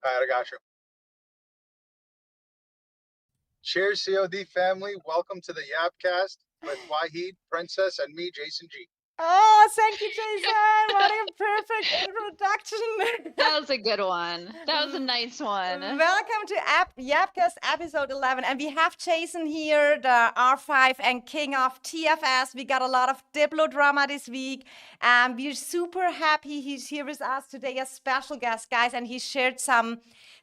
All right, I got you. Cheers, COD family. Welcome to the Yapcast with Wahid, Princess, and me, Jason G. Oh, thank you, Jason. What a perfect introduction. That was a good one. That was a nice one. Welcome to Yapcast episode 11. And we have Jason here, the R5 and king of TFS. We got a lot of Diplo drama this week. And we're super happy he's here with us today, a special guest, guys. And he shared some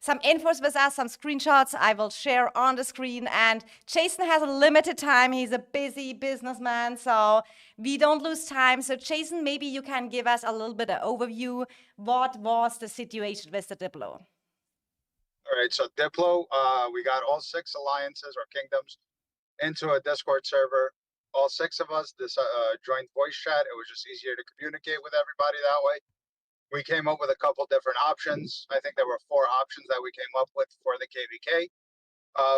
infos with us, some screenshots I will share on the screen. And Jason has a limited time. He's a busy businessman, so we don't lose time. So Jason, maybe you can give us a little bit of overview. What was the situation with the Diplo? All right, so Diplo, we got all 6 alliances or kingdoms into a Discord server. All 6 of us joined voice chat. It was just easier to communicate with everybody that way. We came up with a couple different options. I think there were 4 options that we came up with for the KVK.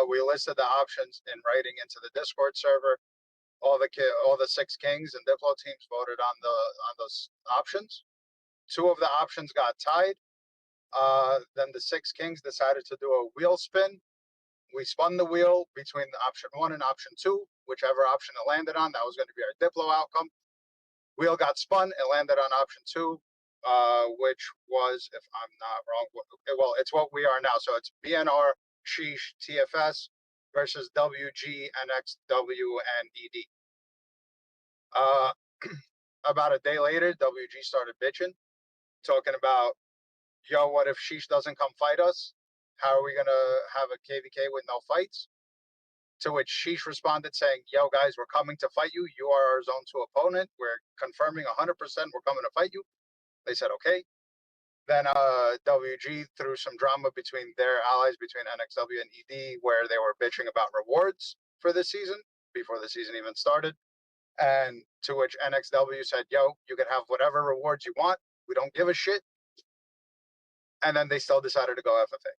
We listed the options in writing into the Discord server. All the 6 kings and Diplo teams voted on those options. 2 of the options got tied. Then the 6 kings decided to do a wheel spin. We spun the wheel between option 1 and option 2, whichever option it landed on, that was going to be our Diplo outcome. Wheel got spun, it landed on option 2, which was, if I'm not wrong, well, it's what we are now. So it's BNR, Sheesh, TFS versus WG, NXW, and ED. About a day later, WG started bitching, talking about, yo, what if Sheesh doesn't come fight us? How are we going to have a KVK with no fights? To which Sheesh responded saying, yo, guys, we're coming to fight you. You are our zone 2 opponent. We're confirming 100% we're coming to fight you. They said, okay. Then WG threw some drama between their allies, between NXW and ED, where they were bitching about rewards for this season before the season even started. And to which NXW said, yo, you can have whatever rewards you want. We don't give a shit. And then they still decided to go FFA.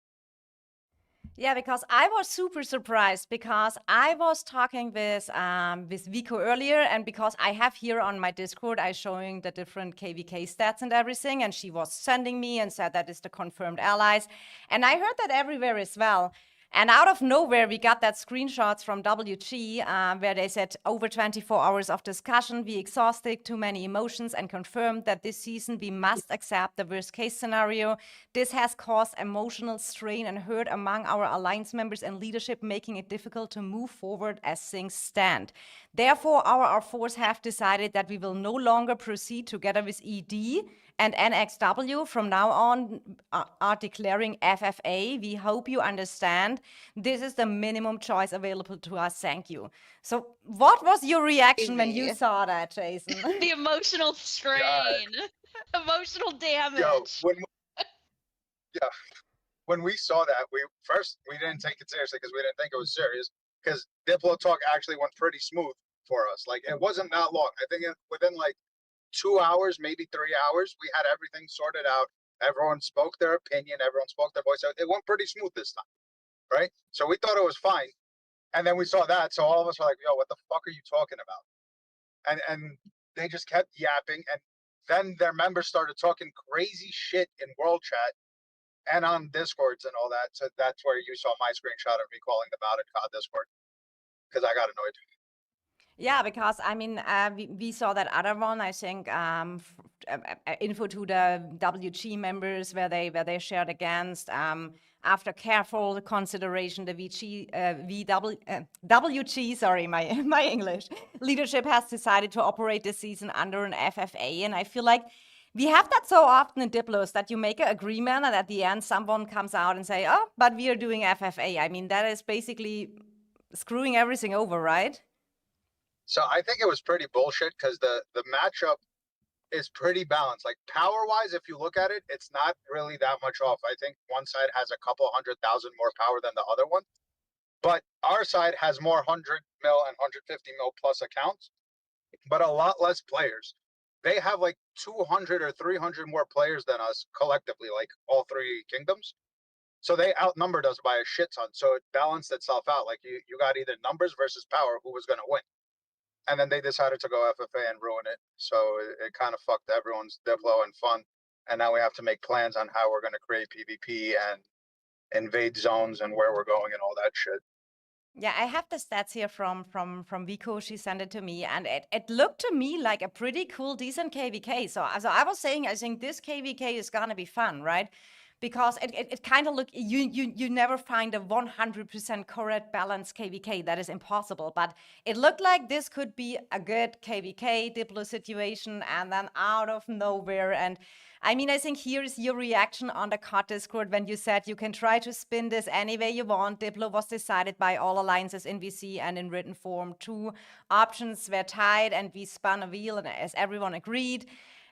Yeah, because I was super surprised because I was talking with Vico earlier, and because I have here on my Discord, I showing the different KVK stats and everything, and she was sending me and said that is the confirmed allies, and I heard that everywhere as well. And out of nowhere, we got that screenshots from WG where they said over 24 hours of discussion, we exhausted too many emotions and confirmed that this season we must accept the worst case scenario. This has caused emotional strain and hurt among our alliance members and leadership, making it difficult to move forward as things stand. Therefore, our force have decided that we will no longer proceed together with ED and NXW from now on are declaring FFA. We hope you understand. This is the minimum choice available to us. Thank you. So what was your reaction when you saw that, Jason? The emotional strain, emotional damage. Yo, when we saw that, we didn't take it seriously because we didn't think it was serious. Because Diplo talk actually went pretty smooth for us. Like it wasn't that long. I think within like 2 hours, maybe 3 hours, we had everything sorted out. Everyone spoke their opinion. Everyone spoke their voice. It went pretty smooth this time, right? So we thought it was fine. And then we saw that. So all of us were like, yo, what the fuck are you talking about? And they just kept yapping. And then their members started talking crazy shit in world chat and on Discords and all that. So that's where you saw my screenshot of me calling them out in COD Discord because I got annoyed. Yeah, because I mean, we saw that other one. I think info to the WG members where they shared against. After careful consideration, the WG, sorry, my English leadership has decided to operate this season under an FFA, and I feel like we have that so often in Diplos that you make an agreement, and at the end, someone comes out and say, "Oh, but we are doing FFA." I mean, that is basically screwing everything over, right? So I think it was pretty bullshit because the matchup is pretty balanced. Like power wise, if you look at it, it's not really that much off. I think one side has a couple 100,000 more power than the other one, but our side has more 100 mil and 150 mil plus accounts, but a lot less players. They have like 200 or 300 more players than us collectively, like all 3 kingdoms. So they outnumbered us by a shit ton. So it balanced itself out. Like you got either numbers versus power, who was going to win. And then they decided to go FFA and ruin it. So it kind of fucked everyone's Diplo and fun. And now we have to make plans on how we're going to create PvP and invade zones and where we're going and all that shit. Yeah, I have the stats here from Vico. She sent it to me, and it looked to me like a pretty cool, decent KVK. So I was saying, I think this KVK is gonna be fun, right? Because it kind of look you never find a 100% correct balanced KVK. That is impossible. But it looked like this could be a good KVK Diplo situation, and then out of nowhere. And I mean, I think here's your reaction on the COD Discord when you said you can try to spin this any way you want. Diplo was decided by all alliances in VC and in written form. Two options were tied, and we spun a wheel, and as everyone agreed.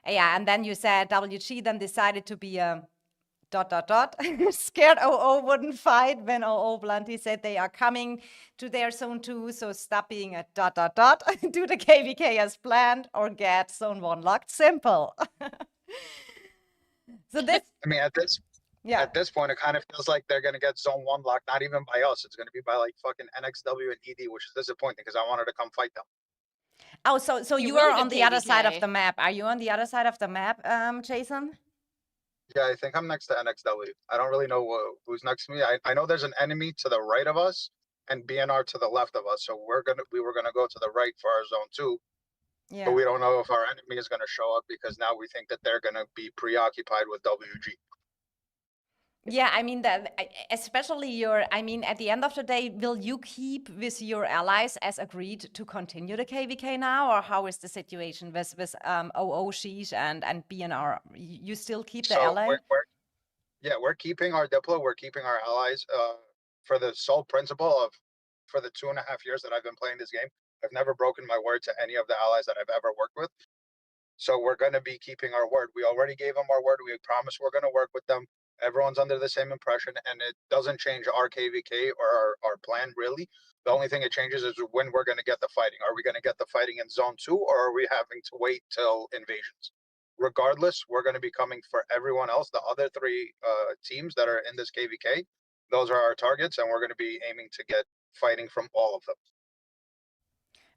Yeah, and then you said WG then decided to be a ... Scared OO wouldn't fight when OO bluntly said they are coming to their zone 2, so stop being a ... Do the KVK as planned or get zone 1 locked. Simple. So this, I mean, at this point, it kind of feels like they're gonna get zone 1 locked, not even by us. It's gonna be by like fucking NXW and ED, which is disappointing because I wanted to come fight them. Oh, so you really are good on the other side of KVK. the map. Are you on the other side of the map, Jason? Yeah, I think I'm next to NXW. I don't really know who's next to me. I know there's an enemy to the right of us and BNR to the left of us. So we were gonna go to the right for our zone 2, but we don't know if our enemy is gonna show up because now we think that they're gonna be preoccupied with WG. Yeah, I mean that, especially your. I mean, at the end of the day, will you keep with your allies as agreed to continue the KVK now, or how is the situation with OO Sheesh and BNR? You still keep the So ally? we're keeping our Diplo, we're keeping our allies, for the sole principle of, for the 2.5 years that I've been playing this game, I've never broken my word to any of the allies that I've ever worked with. So we're going to be keeping our word. We already gave them our word. We promised we're going to work with them. Everyone's under the same impression, and it doesn't change our KVK or our plan, really. The only thing it changes is when we're going to get the fighting. Are we going to get the fighting in zone 2, or are we having to wait till invasions? Regardless, we're going to be coming for everyone else. The other 3 teams that are in this KVK, those are our targets, and we're going to be aiming to get fighting from all of them.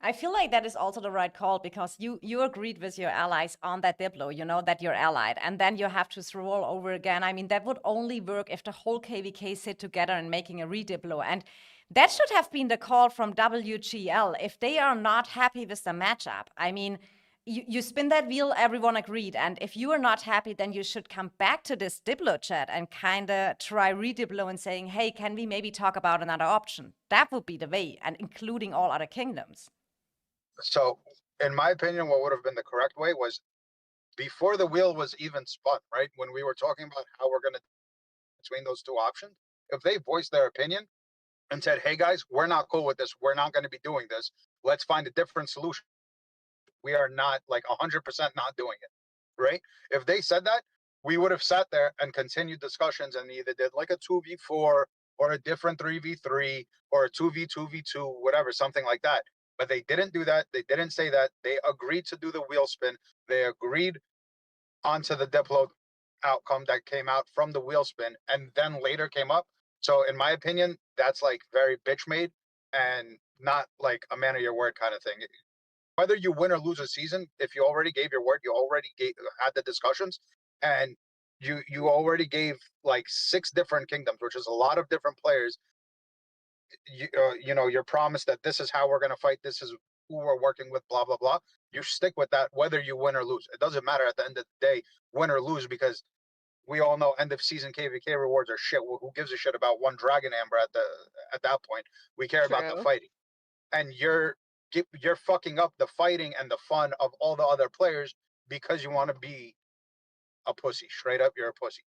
I feel like that is also the right call because you agreed with your allies on that Diplo, you know, that you're allied, and then you have to roll over again. I mean, that would only work if the whole KVK sit together and making a re-Diplo. And that should have been the call from WGL. If they are not happy with the matchup, I mean, you spin that wheel, everyone agreed. And if you are not happy, then you should come back to this Diplo chat and kind of try re-Diplo and saying, hey, can we maybe talk about another option? That would be the way, and including all other kingdoms. So, in my opinion, what would have been the correct way was before the wheel was even spun, right? When we were talking about how we're going to between those 2 options, if they voiced their opinion and said, hey guys, we're not cool with this, we're not going to be doing this, let's find a different solution. We are not like 100% not doing it, right? If they said that, we would have sat there and continued discussions and either did like a 2v4 or a different 3v3 or a 2v2v2, whatever, something like that. But they didn't do that. They didn't say that. They agreed to do the wheel spin. They agreed onto the Diplo outcome that came out from the wheel spin and then later came up. So in my opinion, that's like very bitch made and not like a man of your word kind of thing. Whether you win or lose a season, if you already gave your word, you already had the discussions, and you already gave like 6 different kingdoms, which is a lot of different players. You know, your promise that this is how we're going to fight, this is who we're working with, blah blah blah. You stick with that whether you win or lose. It doesn't matter at the end of the day, win or lose, because we all know end of season KVK rewards are shit. Who gives a shit about 1 Dragon Amber at that point? We care about the True. fighting, and you're fucking up the fighting and the fun of all the other players because you want to be a pussy. Straight up, you're a pussy.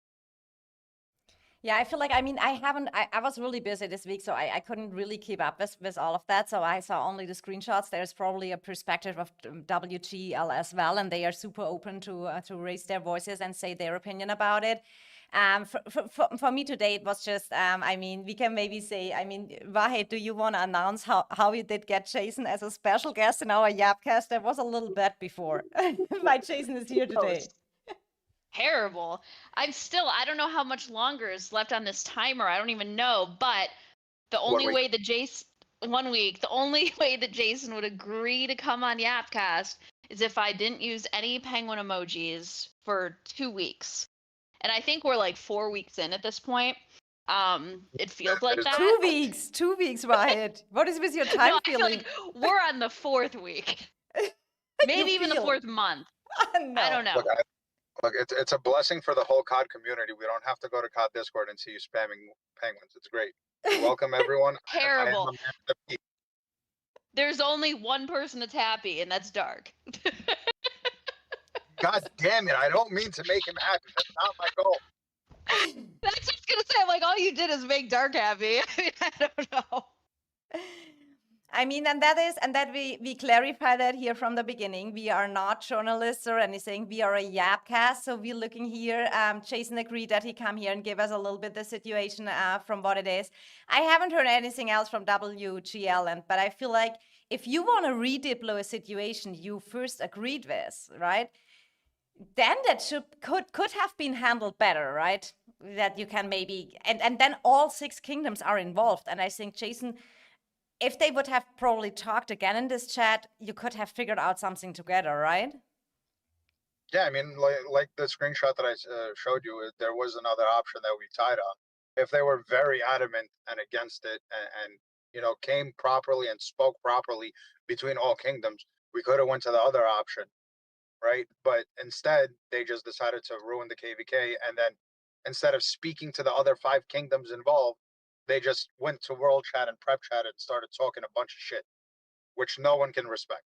Yeah, I feel like, I mean, I was really busy this week, so I couldn't really keep up with all of that. So I saw only the screenshots. There's probably a perspective of WGL as well, and they are super open to raise their voices and say their opinion about it. For me today, it was just, I mean, we can maybe say, I mean, Vahe, do you want to announce how we did get Jason as a special guest in our Yapcast? There was a little bet before why Jason is here today. Terrible. I don't know how much longer is left on this timer. I don't even know, but the only way that Jason 1 week, the only way that Jason would agree to come on Yapcast is if I didn't use any penguin emojis for 2 weeks. And I think we're like 4 weeks in at this point. It feels like that. 2 weeks. 2 weeks, Wyatt. What is with your time No, I feel feeling? like we're on the 4th week. Maybe even the feel. 4th month. No. I don't know. Look, it's a blessing for the whole COD community. We don't have to go to COD Discord and see you spamming penguins. It's great. Welcome everyone. I am Terrible. a man of the people. There's only one person that's happy, and that's Dark. God damn it! I don't mean to make him happy. That's not my goal. That's what I was gonna say. I'm like, all you did is make Dark happy. I mean, I don't know. I mean, and that we clarify that here from the beginning. We are not journalists or anything. We are a Yapcast. So we're looking here. Jason agreed that he come here and give us a little bit the situation from what it is. I haven't heard anything else from WGL, but I feel like if you want to redeploy a situation you first agreed with, right? Then that could have been handled better, right? That you can maybe and then all 6 kingdoms are involved. And I think Jason, if they would have probably talked again in this chat, you could have figured out something together, right? Yeah, I mean, like the screenshot that I showed you, there was another option that we tied on. If they were very adamant and against it, and came properly and spoke properly between all kingdoms, we could have went to the other option, right? But instead, they just decided to ruin the KVK, and then instead of speaking to the other 5 kingdoms involved, they just went to world chat and prep chat and started talking a bunch of shit, which no one can respect.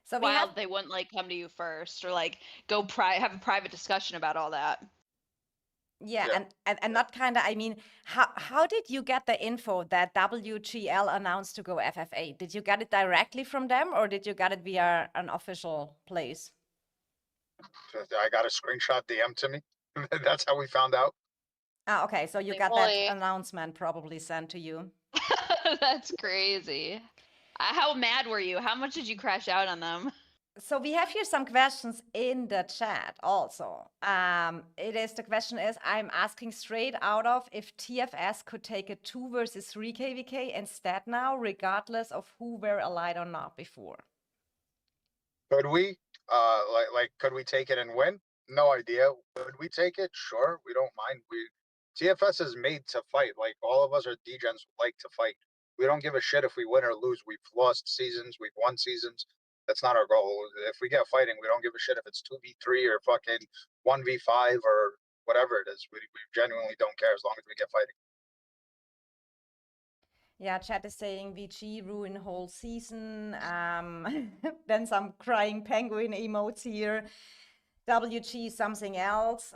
So They wouldn't like come to you first or like go have a private discussion about all that. Yeah, and not kind of, I mean, how did you get the info that WGL announced to go FFA? Did you get it directly from them or did you get it via an official place? I got a screenshot DM to me. That's how we found out. Ah, okay, so you got that announcement probably sent to you. That's crazy. How mad were you? How much did you crash out on them? So we have here some questions in the chat also. The question is, I'm asking straight out of if TFS could take a 2 versus 3 KVK instead now, regardless of who were allied or not before. Could we? Could we take it and win? No idea. Would we take it? Sure, we don't mind. TFS is made to fight. Like, all of us are degens who like to fight. We don't give a shit if we win or lose. We've lost seasons. We've won seasons. That's not our goal. If we get fighting, we don't give a shit if it's 2v3 or fucking 1v5 or whatever it is. We genuinely don't care as long as we get fighting. Yeah, chat is saying VG ruin whole season. Then some crying penguin emotes here. WG something else.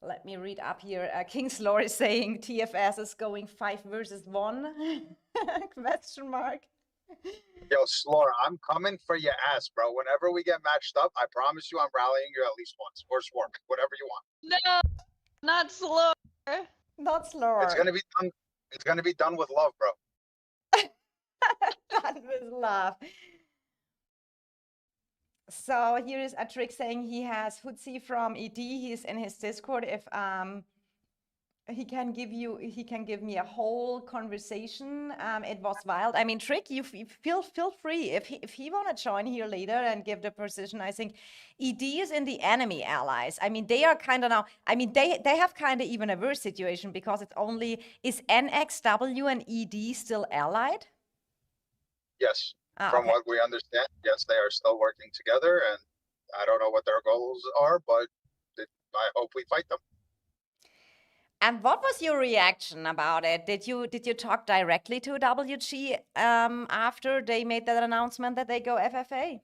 Let me read up here. King's Lore is saying TFS is going 5 versus 1? Question mark. Yo, Slore, I'm coming for your ass, bro. Whenever we get matched up, I promise you I'm rallying you at least once. Or Swarm, whatever you want. No, not Slore. Not Slore. It's gonna be done. It's gonna be done with love, bro. Done with love. So here is a trick saying he has Hootsie from ED. He's in his Discord. If he can give me a whole conversation. It was wild. I mean, Trick, you feel free if he want to join here later and give the position. I think ED is in the enemy allies. I mean, they are kind of now. I mean, they have kind of even a worse situation because it's only is NXW and ED still allied? Yes. From what we understand, yes, they are still working together, and I don't know what their goals are, but I hope we fight them. And what was your reaction about it? Did you talk directly to WG after they made that announcement that they go FFA?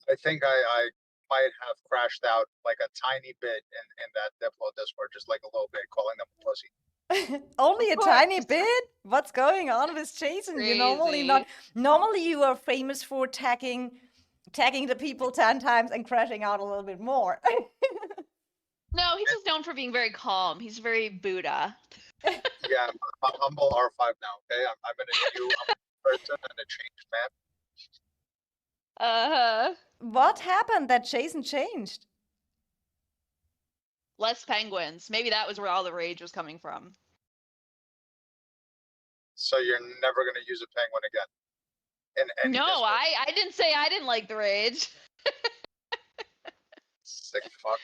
I think I might have crashed out like a tiny bit in that Diplo Discord, just like a little bit, calling them a pussy. Only a tiny bit? What's going on with Jason? Crazy. You normally you are famous for tagging the people 10 times and crashing out a little bit more. No, he's just known for being very calm. He's very Buddha. Yeah, I'm a humble R5 now, okay? I'm a new person and a changed man. What happened that Jason changed? Less penguins. Maybe that was where all the rage was coming from. So you're never going to use a penguin again? No, I didn't say I didn't like the rage. Sick fuck.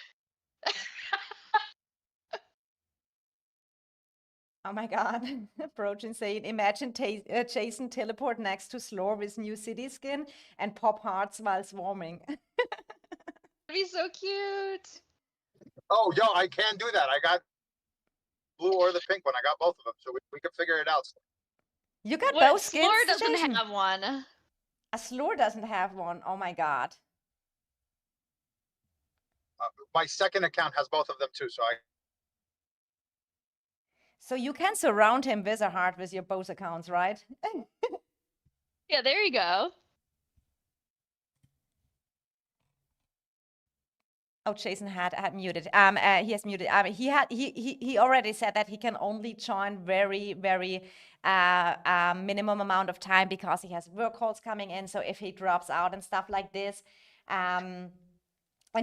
Oh my God. Approach insane. Imagine Jason teleport next to Slore with new city skin and pop hearts while swarming. That'd be so cute. Oh, yo, I can do that. I got blue or the pink one. I got both of them, so we can figure it out. You got What? both skins, Slore doesn't Jason? have one. A Slore doesn't have one. Oh my God. My second account has both of them too, so I. So you can surround him with a heart with your both accounts, right? Yeah, there you go. Oh, Jason had muted. He has muted. He already said that he can only join very minimum amount of time because he has work calls coming in. So if he drops out and stuff like this, and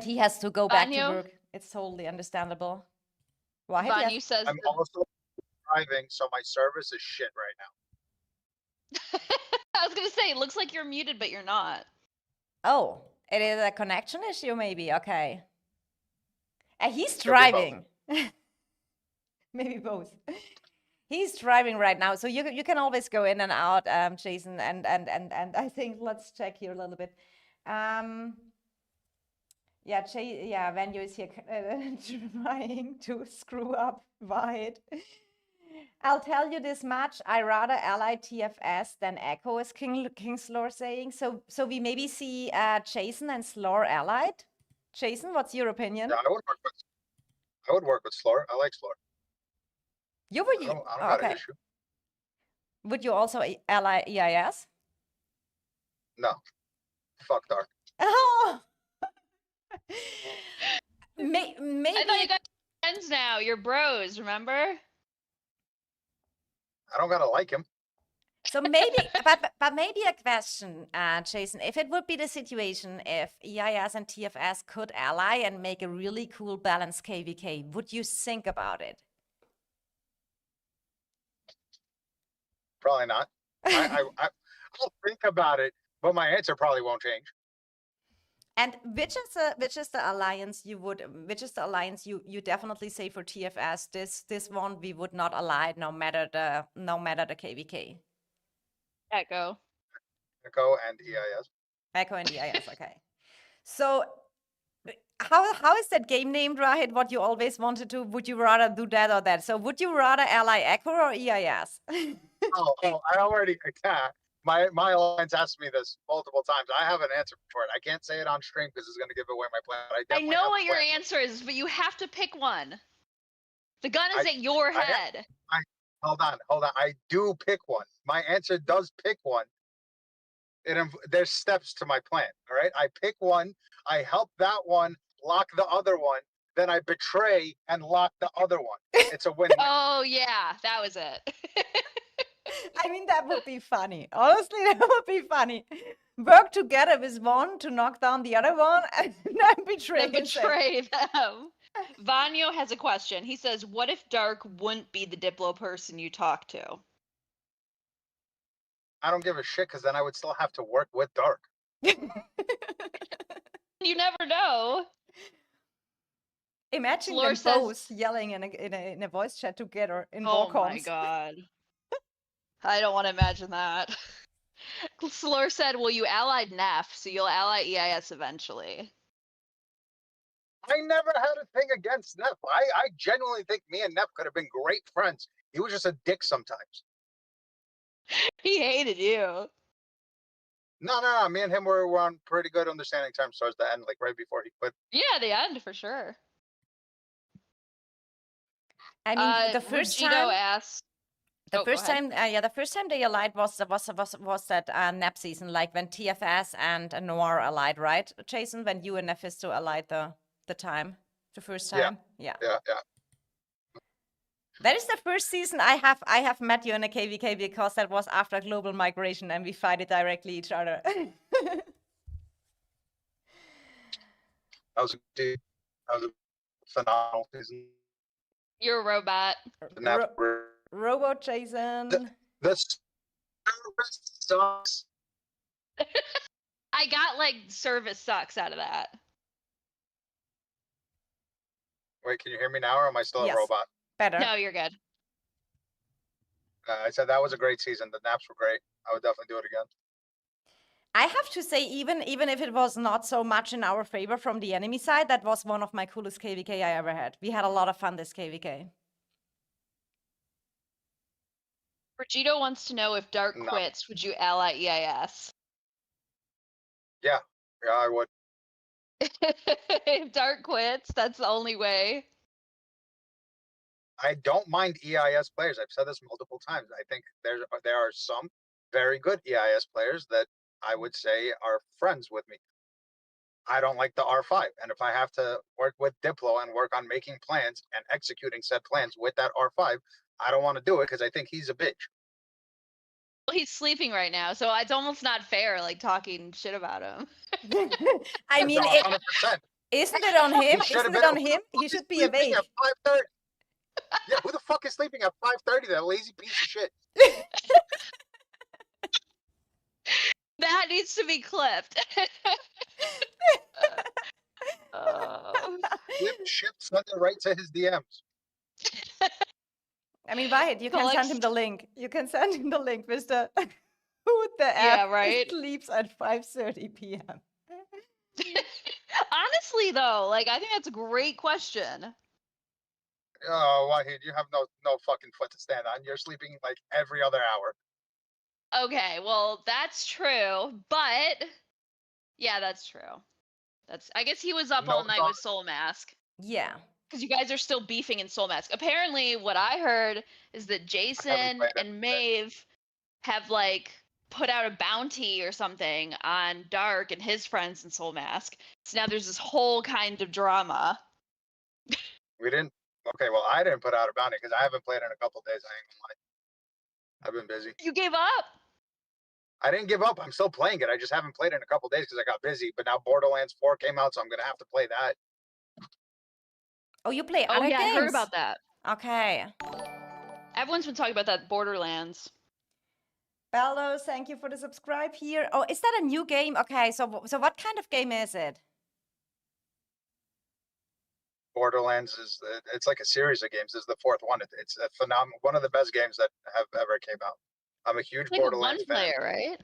he has to go back to Vanyo? work, it's totally understandable. Why? Vanyu says I'm also driving, so my service is shit right now. I was gonna say, it looks like you're muted, but you're not. Oh, it is a connection issue, maybe. Okay. He's Could be both. driving. Maybe both. He's driving right now, so you can always go in and out, Jason. And I think let's check here a little bit. Yeah, Venue is here trying to screw up Wyatt. I'll tell you this much: I rather ally TFS than Echo, is King Slore saying. So we maybe see Jason and Slore allied. Jason, what's your opinion? Yeah, I would work with Slore. I like Slore. You would. I don't got an issue. Would you also ally EIS? No. Fuck Dark. Oh. Maybe. I thought you guys were friends now. You're bros, remember? I don't gotta like him. So maybe, but maybe a question, Jason. If it would be the situation if EIS and TFS could ally and make a really cool balanced KVK, would you think about it? Probably not. I'll think about it, but my answer probably won't change. And which is the alliance you definitely say for TFS? This one we would not ally no matter the KVK. Echo. Echo and EIS. Echo and EIS, okay. So how is that game named, right? What you always wanted to? Would you rather do that or that? So would you rather ally Echo or EIS? Oh, I already my alliance asked me this multiple times. I have an answer for it. I can't say it on stream because it's going to give away my plan. I know what your answer is, but you have to pick one. The gun is at your head. Hold on. I do pick one. My answer does pick one. There's steps to my plan. All right. I pick one. I help that one lock the other one. Then I betray and lock the other one. It's a win-win. Oh yeah, that was it. I mean, that would be funny. Honestly, that would be funny. Work together with one to knock down the other one and then betray them. Vanyo has a question. He says, what if Dark wouldn't be the Diplo person you talk to? I don't give a shit because then I would still have to work with Dark. You never know. Imagine them both yelling in a voice chat together in war comms. Oh my god. I don't want to imagine that. Slur said, well, you allied Neff, so you'll ally EIS eventually. I never had a thing against Neff. I genuinely think me and Neff could have been great friends. He was just a dick sometimes. He hated you. No. Me and him were on pretty good understanding terms towards the end, like right before he quit. Yeah, the end for sure. I mean, the first time asked. The first time they allied was that NAP season, like when TFS and Noir allied, right, Jason? When you and Nephisto allied the first time. Yeah. That is the first season I have met you in a KVK because that was after global migration and we fighted directly each other. That was a phenomenal season. You're a robot. Robot Jason. The service sucks. I got like service sucks out of that. Wait, can you hear me now or am I still a robot? Better. No, you're good. I said that was a great season. The naps were great. I would definitely do it again. I have to say, even if it was not so much in our favor from the enemy side, that was one of my coolest KVK I ever had. We had a lot of fun this KVK. Brigido wants to know if Dark No. quits, would you ally EIS? Yeah, I would. If Dark quits, that's the only way. I don't mind EIS players. I've said this multiple times. I think there are some very good EIS players that I would say are friends with me. I don't like the R5. And if I have to work with Diplo and work on making plans and executing said plans with that R5, I don't want to do it because I think he's a bitch. Well, he's sleeping right now, so it's almost not fair, like, talking shit about him. I mean, No, 100%. isn't it on him? He should've Isn't it been- on him? He should be Sleeping awake. at 5:30. Yeah, who the fuck is sleeping at 5:30? That lazy piece of shit. That needs to be clipped. Flip shit, send it right to his DMs. I mean, Wahid, you can send him the link. You can send him the link, Mister. Who the Yeah, F right? sleeps at 5:30 p.m.? Honestly, though, like, I think that's a great question. Oh, Wahid, you have no fucking foot to stand on. You're sleeping like every other hour. Okay, well, that's true, but yeah, that's true. I guess he was up No all night thought. with Soul Mask. Yeah. Because you guys are still beefing in Soul Mask. Apparently, what I heard is that Jason played it and Maeve have, like, put out a bounty or something on Dark and his friends in Soul Mask. So now there's this whole kind of drama. We didn't. Okay, well, I didn't put out a bounty because I haven't played in a couple days. I ain't gonna lie. I've been busy. You gave up? I didn't give up. I'm still playing it. I just haven't played in a couple days because I got busy. But now Borderlands 4 came out, so I'm gonna have to play that. Oh, you play Oh, other yeah, games? I heard about that. Okay. Everyone's been talking about that Borderlands. Bellows, thank you for the subscribe here. Oh, is that a new game? Okay, so what kind of game is it? Borderlands it's like a series of games. This is the fourth one. It's a phenomenal, one of the best games that have ever came out. I'm a huge It's like Borderlands a one fan. player,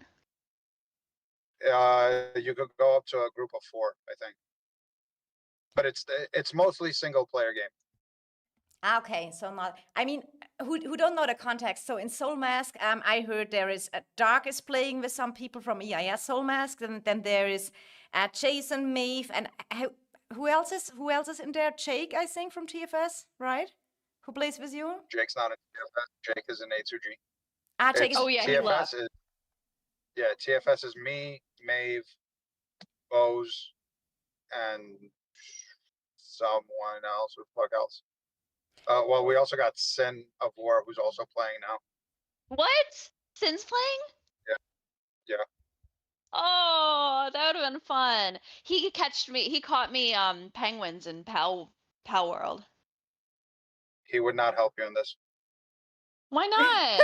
right? You could go up to a group of 4, I think. But it's mostly single player game. Okay, so not. I mean, who don't know the context? So in Soul Mask, I heard there is Dark is playing with some people from EIS Soul Mask, and then there is Jason, Maeve, and who else is in there? Jake, I think, from TFS, right? Who plays with you? Jake's not in TFS. Jake is in A2G. Jake is. Oh, yeah, he left. TFS is me, Maeve, Bose, and someone else. Who the fuck else? Well, we also got Sin of War, who's also playing now. What? Sin's playing? Yeah. Oh, that would have been fun. He caught me penguins in Pal World. He would not help you in this. Why not?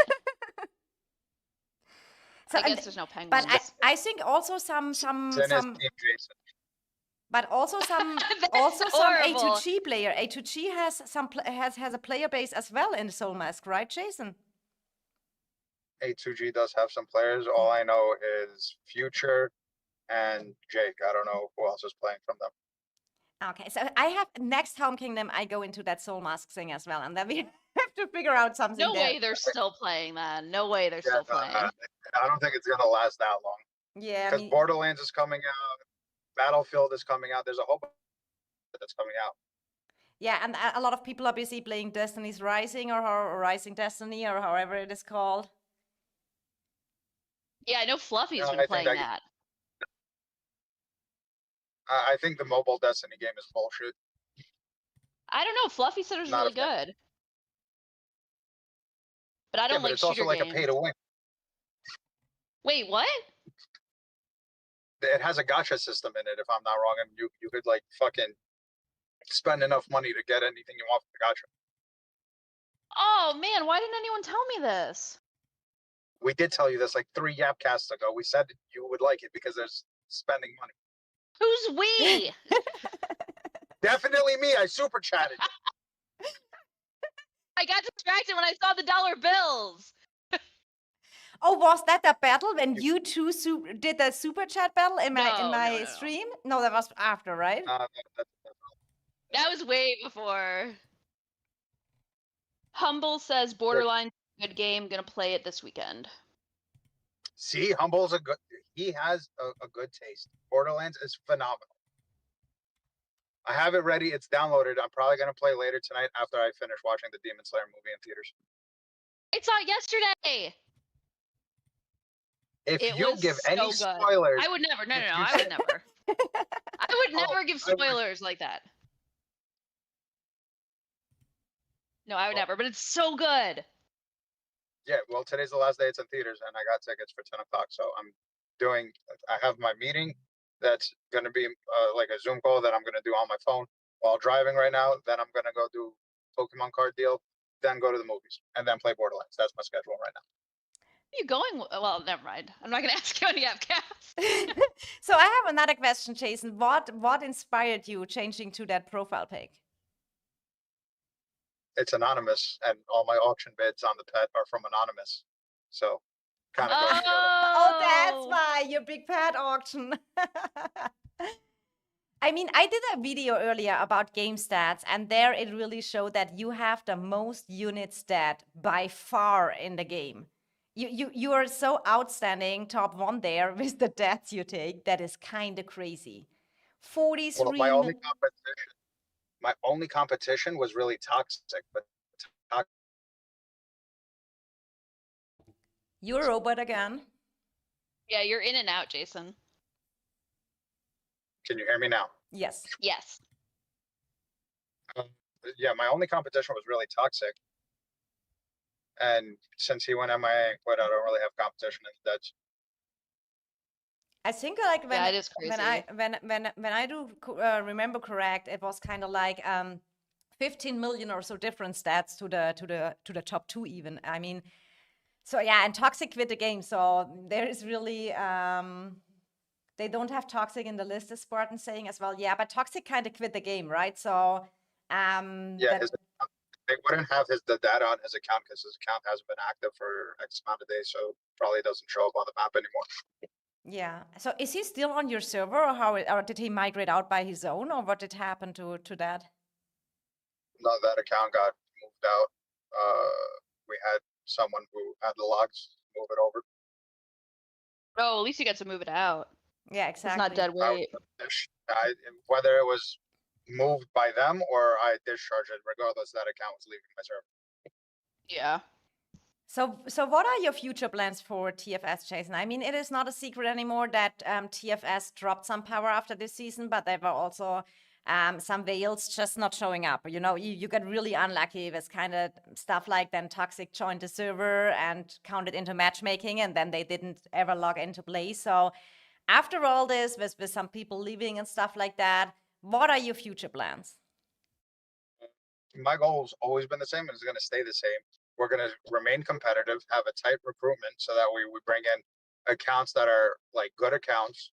So, I guess there's no penguins. But I think also some Sin is Team Jason. But also some horrible. A2G player. A2G has a player base as well in Soul Mask, right, Jason? A2G does have some players. All I know is Future and Jake. I don't know who else is playing from them. Okay, so I have next Home Kingdom. I go into that Soul Mask thing as well, and then we have to figure out something. No way they're still playing that. No way they're still playing. I don't think it's gonna last that long. Yeah, because Borderlands is coming out, Battlefield is coming out. There's a whole bunch that's coming out. Yeah, and a lot of people are busy playing Destiny's Rising or Rising Destiny or however it is called. Yeah, I know Fluffy's been playing that. I think the mobile Destiny game is bullshit. I don't know. Fluffy said it was really good. But I don't like shooter games. It's also like a pay to win. Wait, what? It has a gacha system in it, if I'm not wrong, and you could like fucking spend enough money to get anything you want from the gacha. Oh man, why didn't anyone tell me this? We did tell you this like 3 Yapcasts ago. We said you would like it because there's spending money. Who's we? Definitely me. I super chatted. I got distracted when I saw the dollar bills. Oh, was that the battle when you two did the super chat battle in my No. stream? No, that was after, right? That was way before. Humble says Borderline, good game. Gonna play it this weekend. See, Humble's he has a good taste. Borderlands is phenomenal. I have it ready. It's downloaded. I'm probably going to play later tonight after I finish watching the Demon Slayer movie in theaters. I saw it yesterday. If you give any good. spoilers, I would never. No. I would never. I would never give spoilers like that. No, I would never. But it's so good. Yeah, well, today's the last day it's in theaters, and I got tickets for 10 o'clock. So I have my meeting that's going to be like a Zoom call that I'm going to do on my phone while driving right now. Then I'm going to go do Pokemon card deal, then go to the movies, and then play Borderlands. That's my schedule right now. You going? Well, never mind. I'm not gonna ask you on the Yapcast. So I have another question, Jason. What inspired you changing to that profile pic? It's anonymous, and all my auction bids on the pet are from anonymous. So kind of goes together. Oh, that's why your big pet auction. I mean, I did a video earlier about game stats, and there it really showed that you have the most unit stat by far in the game. You are so outstanding, top one there with the deaths you take. That is kind of crazy. 43. Well, my only competition was really toxic, but You're a robot again. Yeah, you're in and out, Jason. Can you hear me now? Yes. Yes. Yeah, my only competition was really toxic. And since he went MIA and quit, I don't really have competition in the Dutch. I think like when it is crazy. when I do remember correct, it was kind of like 15 million or so different stats to the top two even. I mean, so yeah, and Toxic quit the game, so there is really they don't have Toxic in the list, as Spartan saying as well. Yeah, but Toxic kind of quit the game, right? So yeah, they wouldn't have the data on his account because his account hasn't been active for X amount of days, so probably doesn't show up on the map anymore. Yeah. So is he still on your server, or or did he migrate out by his own, or what did happen to that? No, that account got moved out. We had someone who had the logs move it over. Oh, at least you got to move it out. Yeah, exactly. It's not dead weight. Whether it was moved by them or I discharged it, regardless, that account was leaving my server. Yeah. So what are your future plans for TFS, Jason? I mean, it is not a secret anymore that TFS dropped some power after this season, but there were also some whales just not showing up. You know, you got really unlucky with kind of stuff like then Toxic joined the server and counted into matchmaking, and then they didn't ever log into play. So after all this, with some people leaving and stuff like that, what are your future plans? My goal's always been the same and it's going to stay the same. We're going to remain competitive, have a tight recruitment so that we bring in accounts that are like good accounts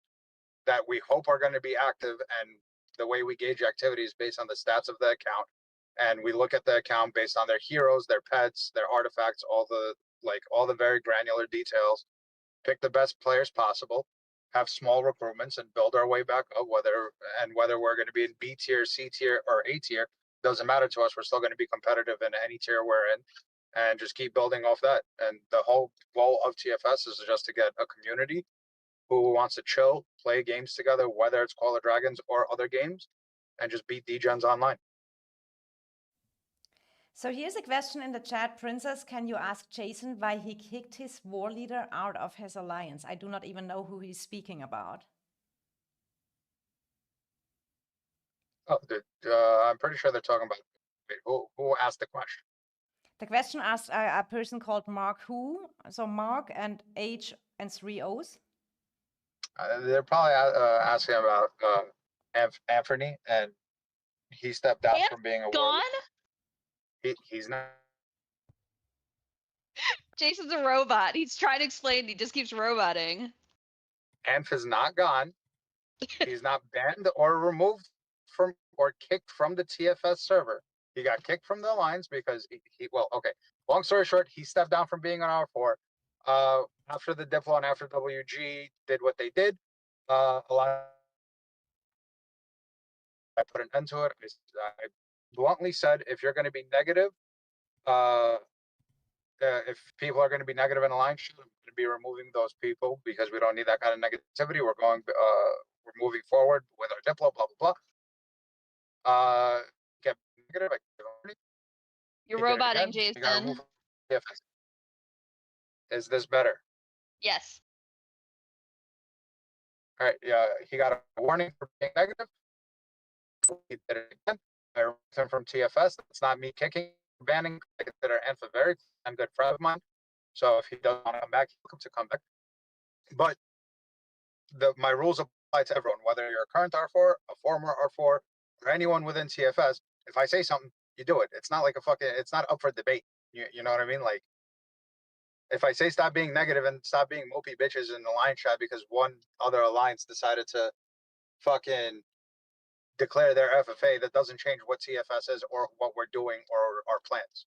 that we hope are going to be active. And the way we gauge activity is based on the stats of the account. And we look at the account based on their heroes, their pets, their artifacts, all the very granular details, pick the best players possible, have small recruitments and build our way back up, whether we're going to be in B tier, C tier, or A tier, doesn't matter to us. We're still going to be competitive in any tier we're in and just keep building off that. And the whole goal of TFS is just to get a community who wants to chill, play games together, whether it's Call of Dragons or other games, and just beat D-Gens online. So here's a question in the chat. Princess, can you ask Jason why he kicked his war leader out of his alliance? I do not even know who he's speaking about. Oh, I'm pretty sure they're talking about who asked the question. The question asked a person called Mark Who. So Mark and H and 3 O's. They're probably asking about Anthony, and he stepped down from being a gone. He's not. Jason's a robot. He's trying to explain. He just keeps roboting. Amph is not gone. He's not banned or removed from or kicked from the TFS server. He got kicked from the alliance because he well, okay. Long story short, he stepped down from being an R4. After the Diplo and after WG did what they did, Alliance, I put an end to it. I bluntly said, if you're going to be negative, if people are going to be negative in Alliance, I'm going to be removing those people because we don't need that kind of negativity. We're moving forward with our Diplo, blah, blah, blah. Get negative. You're He did it roboting, again. He got Jason. removed. Is this better? Yes. All right. Yeah, he got a warning for being negative. He did it again. I removed him from TFS. It's not me kicking, banning. I consider Anfa very a good friend of mine. So if he doesn't want to come back, he's welcome to come back. But my rules apply to everyone, whether you're a current R4, a former R4, or anyone within TFS. If I say something, you do it. It's not like it's not up for debate. You know what I mean? Like, if I say stop being negative and stop being mopey bitches in the Alliance chat because one other alliance decided to fucking declare their FFA, that doesn't change what TFS is or what we're doing or our plans.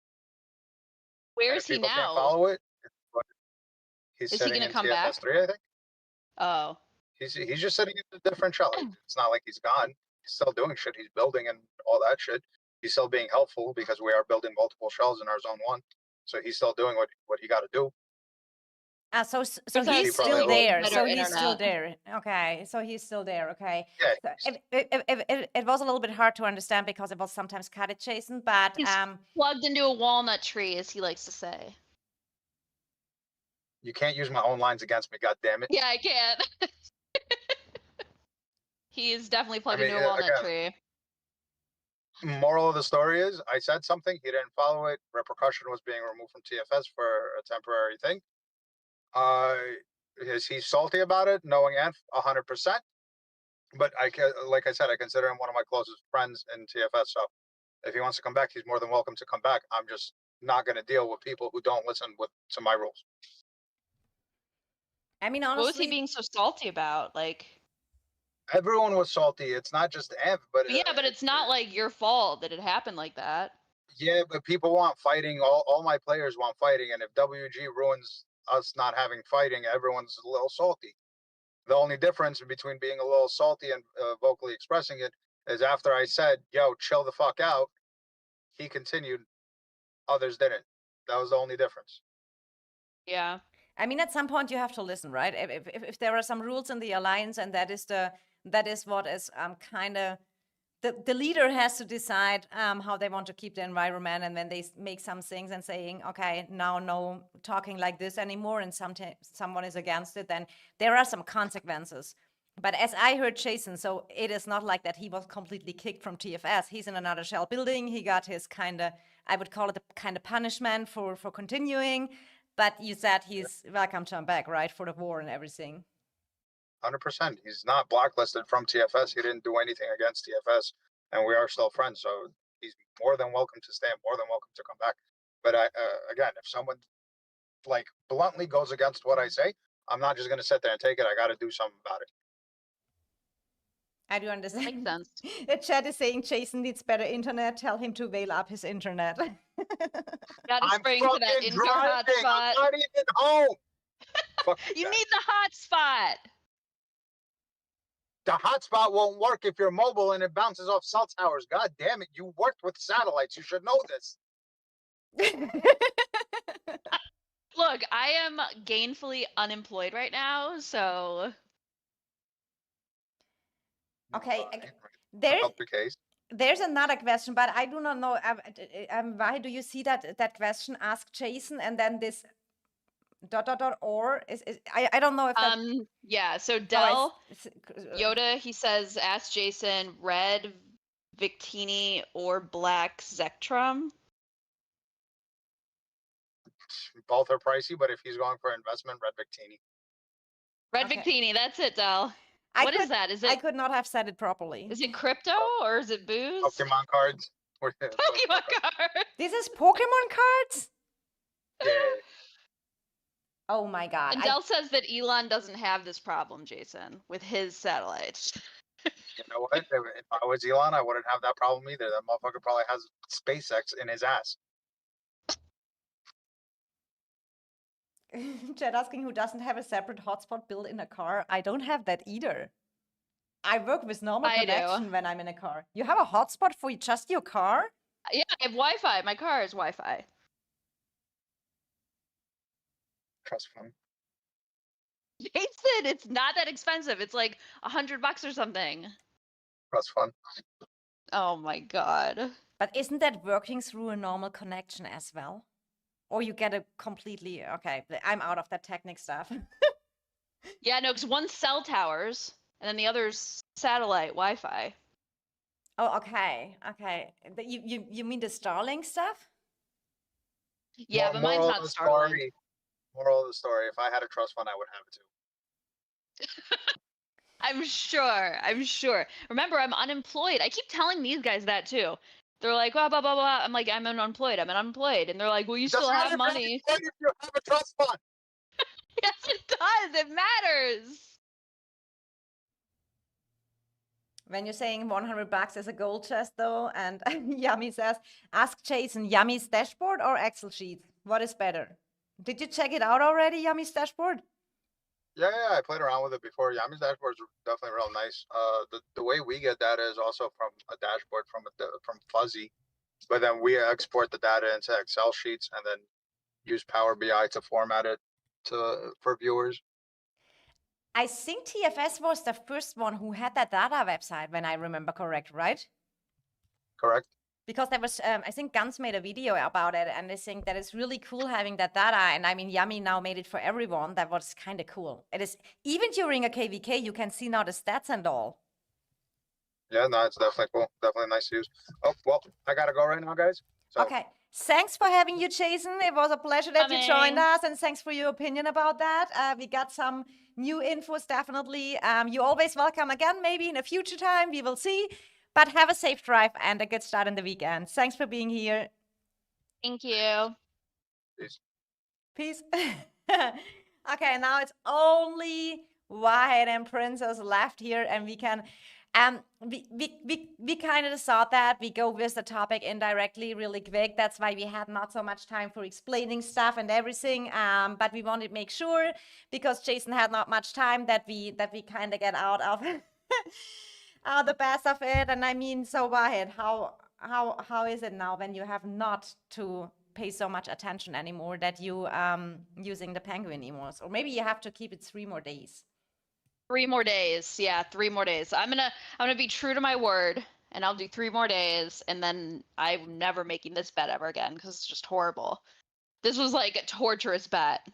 Where is he People can't now? follow it. He's Is he sitting gonna in come TFS back? 3, I think. Oh. He's just sitting in a different shell. It's not like he's gone. He's still doing shit. He's building and all that shit. He's still being helpful because we are building multiple shells in our zone 1. So he's still doing what he got to do. So Because I he's was still saying there. better So he's still internet. there. Okay. So he's still there. Okay. Yeah. So it was a little bit hard to understand because it was sometimes cut it, Jason. But He's plugged into a walnut tree, as he likes to say. You can't use my own lines against me, God damn it. Yeah, I can't. He is definitely plugged into a walnut tree. Moral of the story is, I said something, he didn't follow it. Repercussion was being removed from TFS for a temporary thing. Is he salty about it? Knowing Anf, 100%. But like I said, I consider him one of my closest friends in TFS. So if he wants to come back, he's more than welcome to come back. I'm just not going to deal with people who don't listen to my rules. I mean, What was he honestly, being so salty about? Like, everyone was salty. It's not just Anf, but yeah, but it's not like your fault that it happened like that. yeah, but people want fighting. All my players want fighting, and if WG ruins us not having fighting, everyone's a little salty. The only difference between being a little salty and vocally expressing it is after I said, "Yo, chill the fuck out," he continued. Others didn't. That was the only difference. Yeah. I mean, at some point you have to listen, right? If there are some rules in the alliance, and that is what is kind of the leader has to decide how they want to keep the environment, and then they make some things and saying, okay, now no talking like this anymore, and someone is against it, then there are some consequences. But as I heard Jason, so it is not like that he was completely kicked from TFS. He's in another shell building. He got his kind of, I would call it a kind of punishment for continuing. But you said he's welcome to come back, right, for the war and everything. 100%. He's not blacklisted from TFS. He didn't do anything against TFS, and we are still friends. So he's more than welcome to stay, more than welcome to come back. But again, if someone like bluntly goes against what I say, I'm not just going to sit there and take it. I got to do something about it. I do understand. Makes sense. The chat is saying Jason needs better internet. Tell him to veil up his internet. Gotta I'm spring to that fucking indoor driving. hotspot. I'm not even home. Fuck You that. need the hotspot. The hotspot won't work if you're mobile and it bounces off cell towers. God damn it. You worked with satellites. You should know this. Look, I am gainfully unemployed right now, so. Okay, Help the case. there's another question, but I do not know. Why do you see that question? Ask Jason, and then this ... or is I don't know if that... Yeah, so Dell Yoda, he says, ask Jason, red Victini or black Zectrum. Both are pricey, but if he's going for investment, red Victini. Red Okay. Victini, that's it, Dell. What is that? Is it? I could not have said it properly. Is it crypto or is it booze? Pokemon cards. Pokemon cards. This is Pokemon cards? Yeah. Oh my god. And Dell says that Elon doesn't have this problem, Jason, with his satellites. You know what? If I was Elon, I wouldn't have that problem either. That motherfucker probably has SpaceX in his ass. Chat asking who doesn't have a separate hotspot built in a car. I don't have that either. I work with normal I do. connection when I'm in a car. You have a hotspot for just your car? Yeah, I have Wi-Fi. My car has Wi-Fi. Trust fund. Jason, it's not that expensive. It's like $100 or something. Trust fund. Oh my god. But isn't that working through a normal connection as well? Or you get a completely, okay, I'm out of that technic stuff. Yeah, no, because one's cell towers and then the other's satellite Wi-Fi. Oh, okay, okay. You mean the Starlink stuff? Yeah, but mine's Moral not of the Starlink. story. Moral of the story: if I had a trust fund, I would have it too. I'm sure. I'm sure. Remember, I'm unemployed. I keep telling these guys that too. They're like, blah, blah, blah, blah. I'm like, I'm unemployed. I'm unemployed. And they're like, well, you still Doesn't have matter money. if you have a trust fund. Yes, it does. It matters. When you're saying $100 is a gold chest, though, and Yummy says, ask Jason, Yummy's dashboard or Excel sheet? What is better? Did you check it out already, Yummy's dashboard? Yeah, I played around with it before. Yami's dashboard is definitely real nice. The way we get data is also from a dashboard from Fuzzy, but then we export the data into Excel sheets and then use Power BI to format it for viewers. I think TFS was the first one who had that data website, when I remember correct, right? Correct. Because there was, I think Guns made a video about it, and I think that it's really cool having that data. And I mean, Yummy now made it for everyone. That was kind of cool. It is, even during a KVK, you can see now the stats and all. Yeah, no, it's definitely cool. Definitely nice to use. Oh, well, I gotta go right now, guys. So, Okay. Thanks for having you, Jason. It was a pleasure that you joined Coming. us, and thanks for your opinion about that. We got some new infos, definitely. You're always welcome again, maybe in a future time. We will see. But have a safe drive and a good start in the weekend. Thanks for being here. Thank you. peace. Peace. Okay, now it's only Wyatt and Princess left here, and we can we kind of thought that we go with the topic indirectly really quick. That's why we had not so much time for explaining stuff and everything. But we wanted to make sure, because Jason had not much time, that we kind of get out of the best of it. And I mean, so Wyatt, how is it now when you have not to pay so much attention anymore, that you using the penguin emotes? Or maybe you have to keep it 3 more days. 3 more days. Yeah, 3 more days. I'm gonna be true to my word, and I'll do 3 more days, and then I'm never making this bet ever again because it's just horrible. This was like a torturous bet.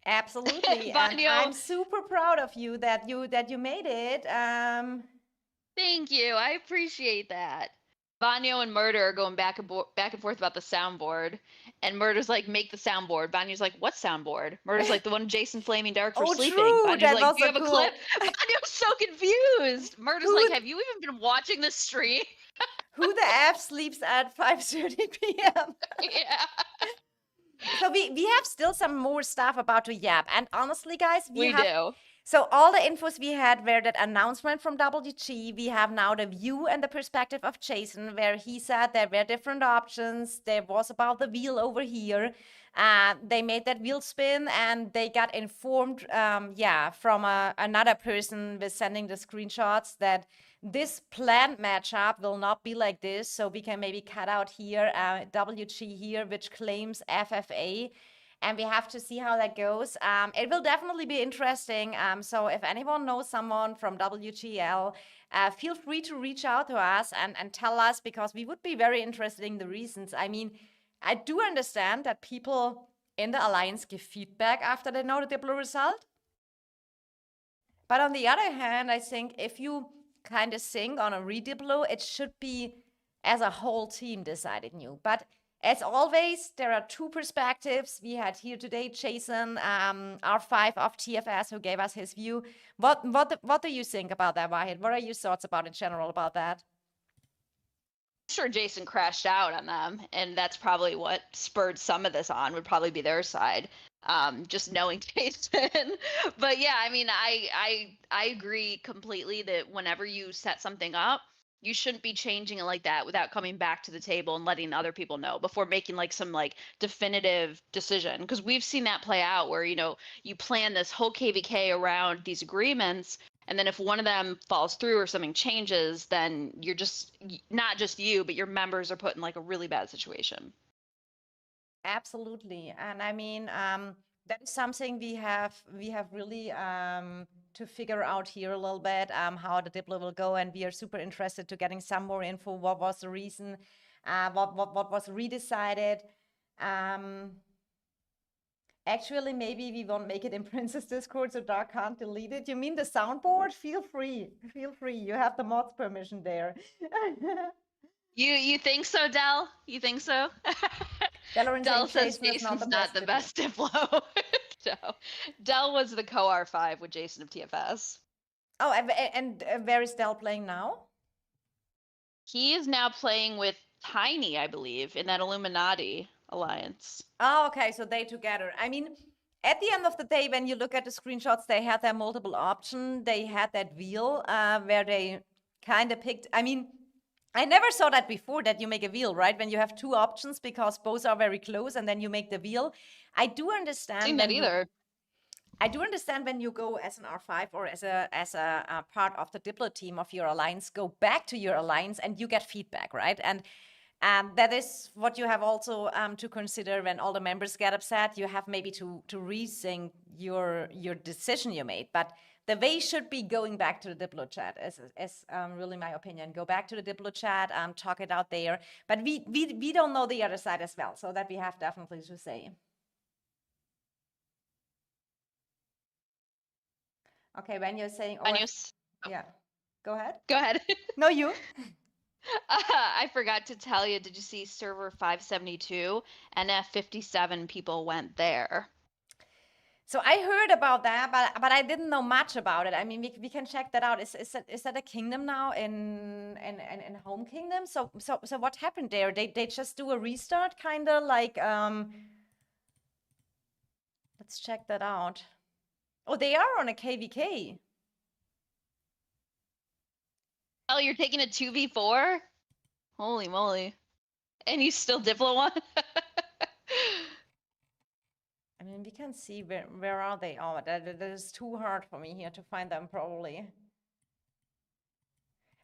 Absolutely. And I'm super proud of you that you made it. Thank you. I appreciate that. Vanyo and Murder are going back and forth about the soundboard, and Murder's like, "Make the soundboard." Vanyo's like, "What soundboard?" Murder's like, "The one Jason Flaming Dark for sleeping." True. Vanyo's That like, was "Do you so have cool. a clip?" Vanyo's so confused. Murder's like, "Have you even been watching this stream?" Who the F sleeps at 5:30 p.m.? Yeah. So we have still some more stuff about to yap, and honestly, guys, We do. So all the infos we had were that announcement from WG. We have now the view and the perspective of Jason, where he said there were different options. There was about the wheel over here. They made that wheel spin, and they got informed, from another person with sending the screenshots, that this planned matchup will not be like this. So we can maybe cut out here WG here, which claims FFA. And we have to see how that goes. It will definitely be interesting. So if anyone knows someone from WGL, feel free to reach out to us and tell us, because we would be very interested in the reasons. I mean, I do understand that people in the Alliance give feedback after they know the Diplo result. But on the other hand, I think if you kind of think on a re-Diplo, it should be as a whole team decided new. But as always, there are 2 perspectives. We had here today Jason, R5 of TFS, who gave us his view. What do you think about that, Wyatt? What are your thoughts about in general about that? I'm sure Jason crashed out on them, and that's probably what spurred some of this on, would probably be their side. Just knowing Jason. But yeah, I mean, I agree completely that whenever you set something up, You shouldn't be changing it like that without coming back to the table and letting other people know before making like some like definitive decision. Because we've seen that play out where, you plan this whole KVK around these agreements. And then if one of them falls through or something changes, then you're just not just you, but your members are put in like a really bad situation. Absolutely. And I mean, that is something we have really to figure out here a little bit, how the Diplo will go, and we are super interested to getting some more info. What was the reason? What was redecided? Actually, maybe we won't make it in Princess Discord, so Dark can't delete it. You mean the soundboard? Feel free. Feel free. You have the mods permission there. You think so, Dell? You think so? Dell says Jason's not the best Diplo. So, Dell was the co-R5 with Jason of TFS. Oh, and where is Dell playing now? He is now playing with Tiny, I believe, in that Illuminati alliance. Oh, okay, so they together. I mean, at the end of the day, when you look at the screenshots, they had their multiple option. They had that wheel where they kind of picked. I mean, I never saw that before, that you make a wheel, right? When you have two options because both are very close, and then you make the wheel. I do understand. Seen that either. I do understand when you go as an R5 or as a part of the Diplo team of your alliance, go back to your alliance and you get feedback, right? And that is what you have also to consider when all the members get upset. You have maybe to rethink your decision you made. But the way should be going back to the Diplo chat, is really my opinion. Go back to the Diplo chat, talk it out there. But we don't know the other side as well, so that we have definitely to say. Okay, when you're saying, yeah, go ahead. Go ahead. No, you. I forgot to tell you, did you see server 572? NF57 people went there. So I heard about that, but I didn't know much about it. I mean, we can check that out. Is that a kingdom now in home kingdom? So what happened there? They just do a restart, kind of like let's check that out. Oh, they are on a KVK. Oh, you're taking a 2v4? Holy moly. And you still Diplo one? I mean, we can see where are they? Oh, that is too hard for me here to find them, probably.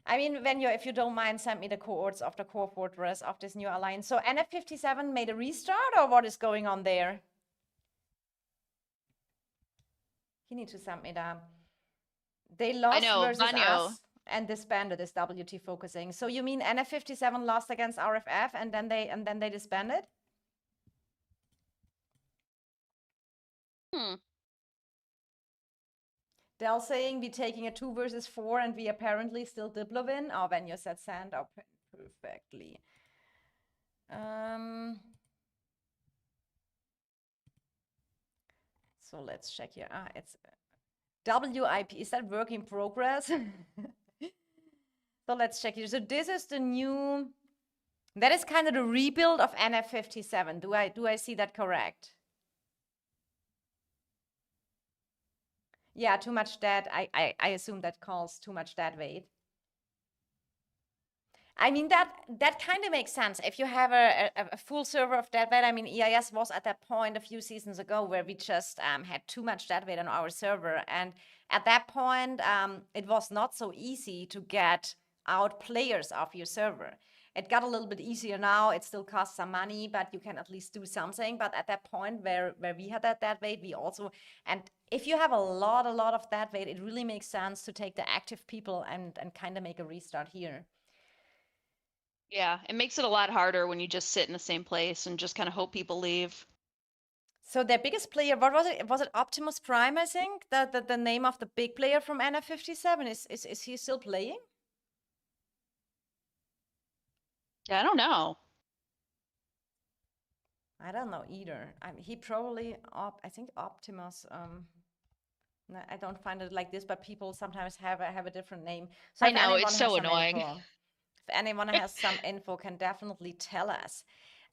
I mean, if you don't mind, send me the coords of the core fortress of this new alliance. So NF57 made a restart, or what is going on there? You need to send me that. They lost versus us and disbanded, is WT focusing. So you mean NF57 lost against RFF and then they disbanded? Dell saying we taking a 2 versus 4 and we apparently still Diplo win. Oh, when you said sand up perfectly. So let's check here. It's WIP. Is that work in progress? So let's check here. So this is the new. That is kind of the rebuild of NF57. Do I see that correct? Yeah, too much dead. I assume that calls too much dead weight. I mean, that kind of makes sense. If you have a full server of dead weight, I mean, EIS was at that point a few seasons ago where we just had too much dead weight on our server. And at that point, it was not so easy to get out players off your server. It got a little bit easier now. It still costs some money, but you can at least do something. But at that point where we had that dead weight, we also, and if you have a lot of dead weight, it really makes sense to take the active people and kind of make a restart here. Yeah, it makes it a lot harder when you just sit in the same place and just kind of hope people leave. So their biggest player, what was it? Was it Optimus Prime, I think? The name of the big player from NF57. Is he still playing? Yeah, I don't know. I don't know either. He probably, I think Optimus, no, I don't find it like this, but people sometimes have a different name. So I know, it's so annoying. If anyone has some info, can definitely tell us.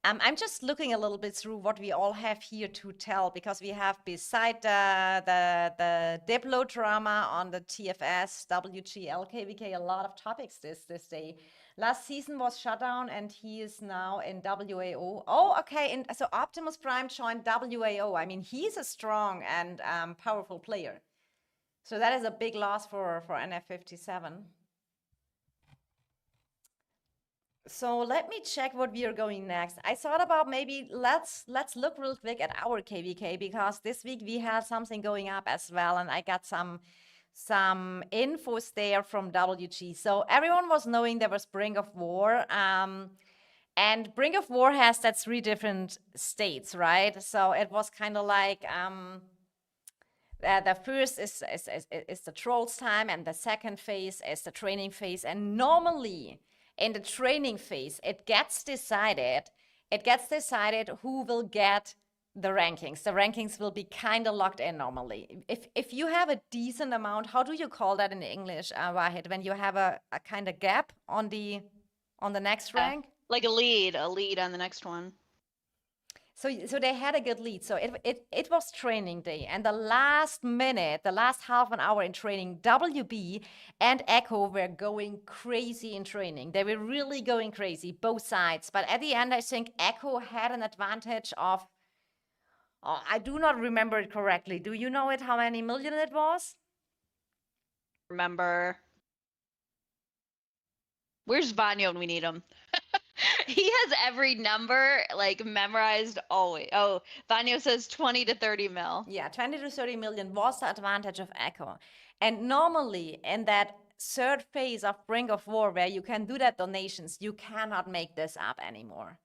I'm just looking a little bit through what we all have here to tell, because we have, beside the Diplo drama on the TFS, WG, LKVK, a lot of topics this day. Last season was shut down, and he is now in WAO. Oh, okay. And so Optimus Prime joined WAO. I mean, he's a strong and powerful player. So that is a big loss for NF57. So let me check what we are going next. I thought about maybe let's look real quick at our KVK, because this week we had something going up as well, and I got some infos there from WG. So everyone was knowing there was Brink of War, and Brink of War has that 3 different states, right? So it was kind of like the first is the trolls time, and the second phase is the training phase, and normally in the training phase, it gets decided who will get the rankings. The rankings will be kind of locked in normally. If you have a decent amount, how do you call that in English, Wahid, when you have a kind of gap on the next rank? Like a lead on the next one. So they had a good lead. So it was training day, and the last minute, the last half an hour in training, WB and Echo were going crazy in training. They were really going crazy, both sides. But at the end, I think Echo had an advantage of, I do not remember it correctly. Do you know it, how many million it was? Remember. Where's Vanyo when we need him? He has every number like memorized always. Oh, Vanyo says 20 to 30 mil. Yeah, 20 to 30 million was the advantage of Echo. And normally in that third phase of Brink of War, where you can do that donations, you cannot make this up anymore.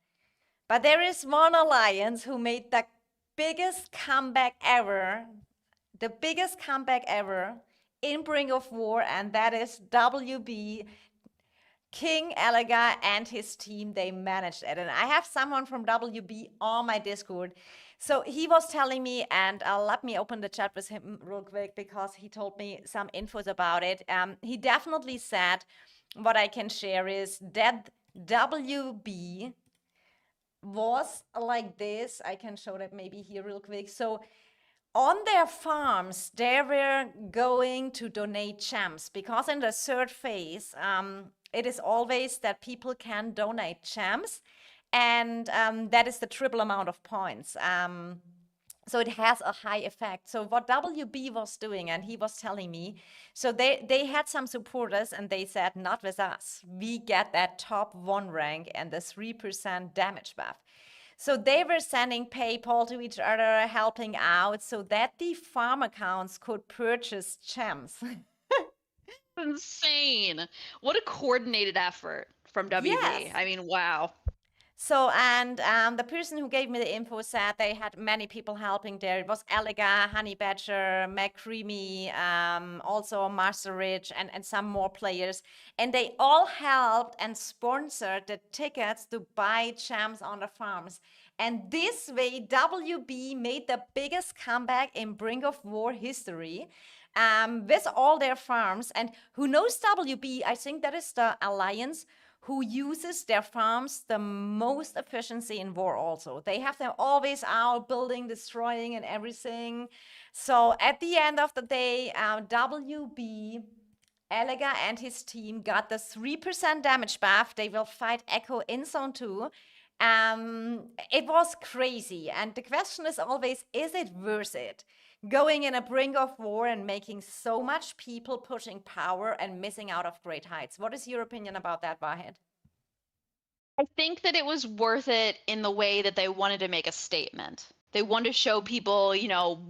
But there is one alliance who made the biggest comeback ever, in Brink of War, and that is WB. King Elega and his team, they managed it. And I have someone from WB on my Discord. So he was telling me, and let me open the chat with him real quick, because he told me some infos about it. He definitely said, what I can share is that WB was like this. I can show that maybe here real quick. So on their farms, they were going to donate gems, because in the third phase, it is always that people can donate gems, and that is the triple amount of points. So it has a high effect. So what WB was doing, and he was telling me, so they had some supporters, and they said, not with us. We get that top 1 rank and the 3% damage buff. So they were sending PayPal to each other, helping out, so that the farm accounts could purchase gems. Insane. What a coordinated effort from WB. Yes. I mean, wow. So, and the person who gave me the info said they had many people helping there. It was Elega, Honey Badger, McCreamy, also Master Rich, and some more players. And they all helped and sponsored the tickets to buy gems on the farms. And this way, WB made the biggest comeback in Brink of War history. With all their farms. And who knows WB? I think that is the alliance who uses their farms the most efficiency in war also. They have them always out building, destroying, and everything. So at the end of the day, WB, Elega and his team got the 3% damage buff. They will fight Echo in Zone 2. It was crazy. And the question is always, is it worth it? Going in a Brink of War and making so much people pushing power and missing out of great heights. What is your opinion about that, Wahid? I think that it was worth it in the way that they wanted to make a statement. They wanted to show people,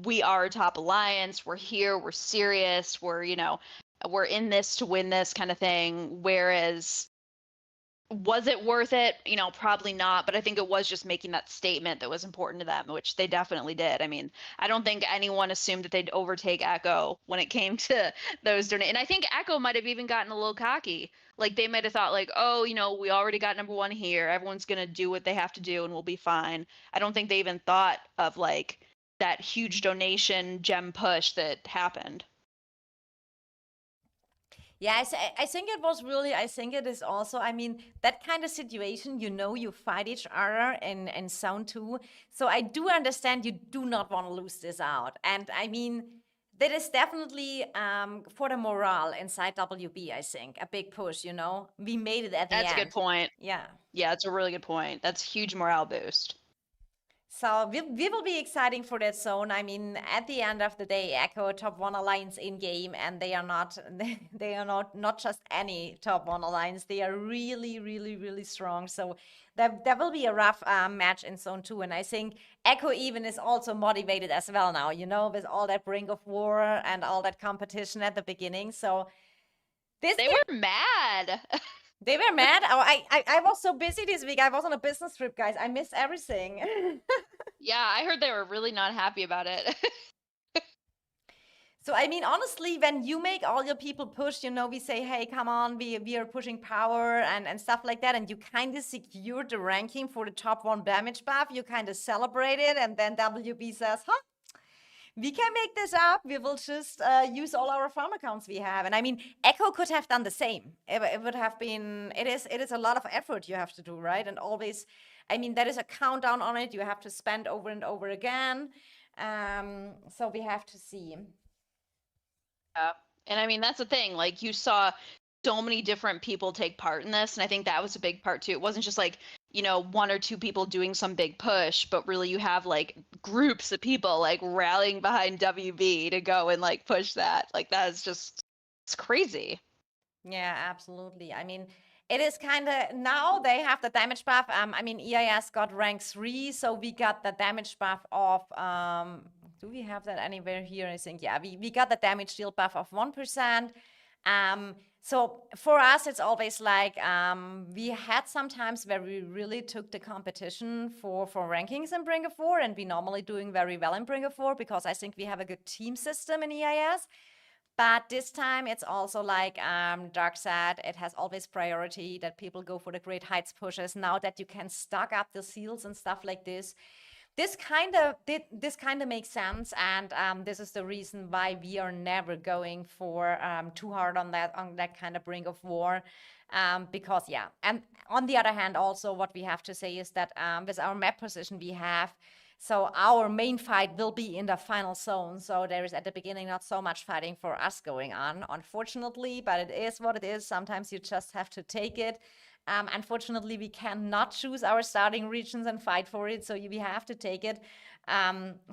we are a top alliance. We're here. We're serious. We're in this to win this kind of thing. Whereas, was it worth it? Probably not. But I think it was just making that statement that was important to them, which they definitely did. I mean, I don't think anyone assumed that they'd overtake Echo when it came to those donations. And I think Echo might have even gotten a little cocky. Like, they might have thought, like, oh, we already got number 1 here. Everyone's going to do what they have to do and we'll be fine. I don't think they even thought of, like, that huge donation gem push that happened. Yeah, I think it was really, I think it is also, I mean, that kind of situation, you fight each other in zone 2. So I do understand you do not want to lose this out. And I mean, that is definitely for the morale inside WB, I think, a big push, We made it at the That's a good end. point. Yeah. Yeah, it's a really good point. That's a huge morale boost. So we will be exciting for that zone. I mean, at the end of the day, Echo top 1 alliance in game, and they are not they are not just any top 1 alliance. They are really, really, really strong. So there will be a rough match in zone 2, and I think Echo even is also motivated as well now. With all that brink of war and all that competition at the beginning. So They were mad. They were mad. Oh, I was so busy this week. I was on a business trip, guys. I missed everything. Yeah, I heard they were really not happy about it. So, I mean, honestly, when you make all your people push, we say, hey, come on, we are pushing power and stuff like that, and you kind of secure the ranking for the top 1 damage buff, you kind of celebrate it, and then WB says, we can make this up. We will just use all our farm accounts we have. And I mean, Echo could have done the same. It would have been, it is a lot of effort you have to do, right? And always, I mean, there is a countdown on it. You have to spend over and over again. So we have to see. Yeah. And I mean, that's the thing. Like, you saw so many different people take part in this. And I think that was a big part too. It wasn't just like, 1 or 2 people doing some big push, but really you have like groups of people like rallying behind WB to go and like push that. Like, that is just, it's crazy. Yeah, absolutely. I mean, it is kind of, now they have the damage buff. I mean, EIS got rank 3, so we got the damage buff of, do we have that anywhere here? I think, yeah, we got the damage deal buff of 1%. So for us, it's always like, we had some times where we really took the competition for rankings in Bring of War, and we normally doing very well in Bring of War because I think we have a good team system in EIS. But this time it's also like Dark said, it has always priority that people go for the Great Heights pushes. Now that you can stock up the seals and stuff like this kind of makes sense, and this is the reason why we are never going for too hard on that kind of Brink of War. Because yeah, and on the other hand, also what we have to say is that with our map position we have, so our main fight will be in the final zone. So there is at the beginning not so much fighting for us going on, unfortunately, but it is what it is. Sometimes you just have to take it. Unfortunately, we cannot choose our starting regions and fight for it, so we have to take it.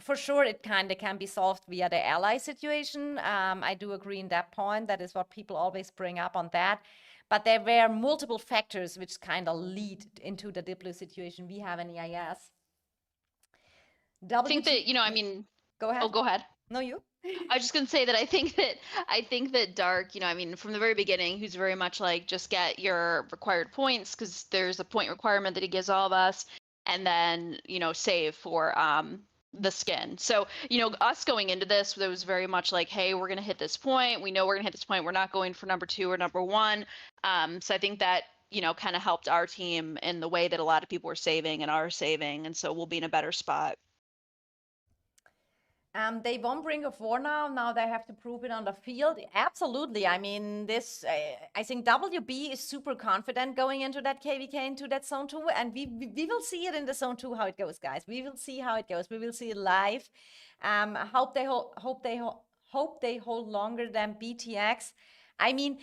For sure, it kind of can be solved via the ally situation. I do agree in that point. That is what people always bring up on that. But there were multiple factors which kind of lead into the Diplo situation we have in EIS. I think that, I mean, go ahead. Oh, go ahead. No, you. I was just gonna say that I think that Dark, I mean, from the very beginning, who's very much like just get your required points because there's a point requirement that he gives all of us, and then save for the skin. So us going into this, there was very much like, hey, we're gonna hit this point. We know we're gonna hit this point. We're not going for number 2 or number 1. So I think that kind of helped our team in the way that a lot of people were saving and are saving, and so we'll be in a better spot. They won't Bring of War now. Now they have to prove it on the field. Absolutely. I mean, I think WB is super confident going into that KVK, into that Zone 2. And we will see it in the Zone 2 how it goes, guys. We will see how it goes. We will see it live. Hope they hold longer than BTX. I mean,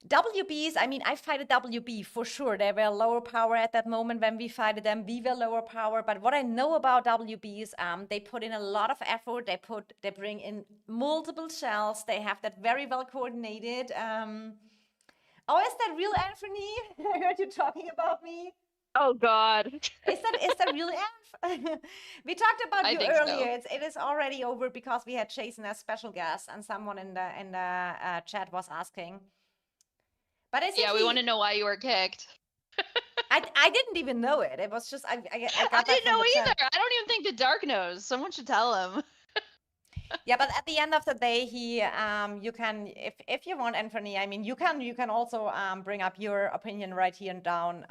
WBs, I mean, I fighted WB for sure. They were lower power at that moment when we fighted them. We were lower power. But what I know about WBs, they put in a lot of effort. They bring in multiple shells. They have that very well coordinated. Oh, is that real, Anthony? I heard you talking about me. Oh God. Is that really Anth? We talked about you earlier. So. It is already over because we had Jason as special guest, and someone in the chat was asking. But yeah, we want to know why you were kicked. I didn't even know it. It was just I didn't know either. I don't even think the Dark knows. Someone should tell him. Yeah, but at the end of the day, you can if you want, Anthony. I mean, you can also bring up your opinion right here and down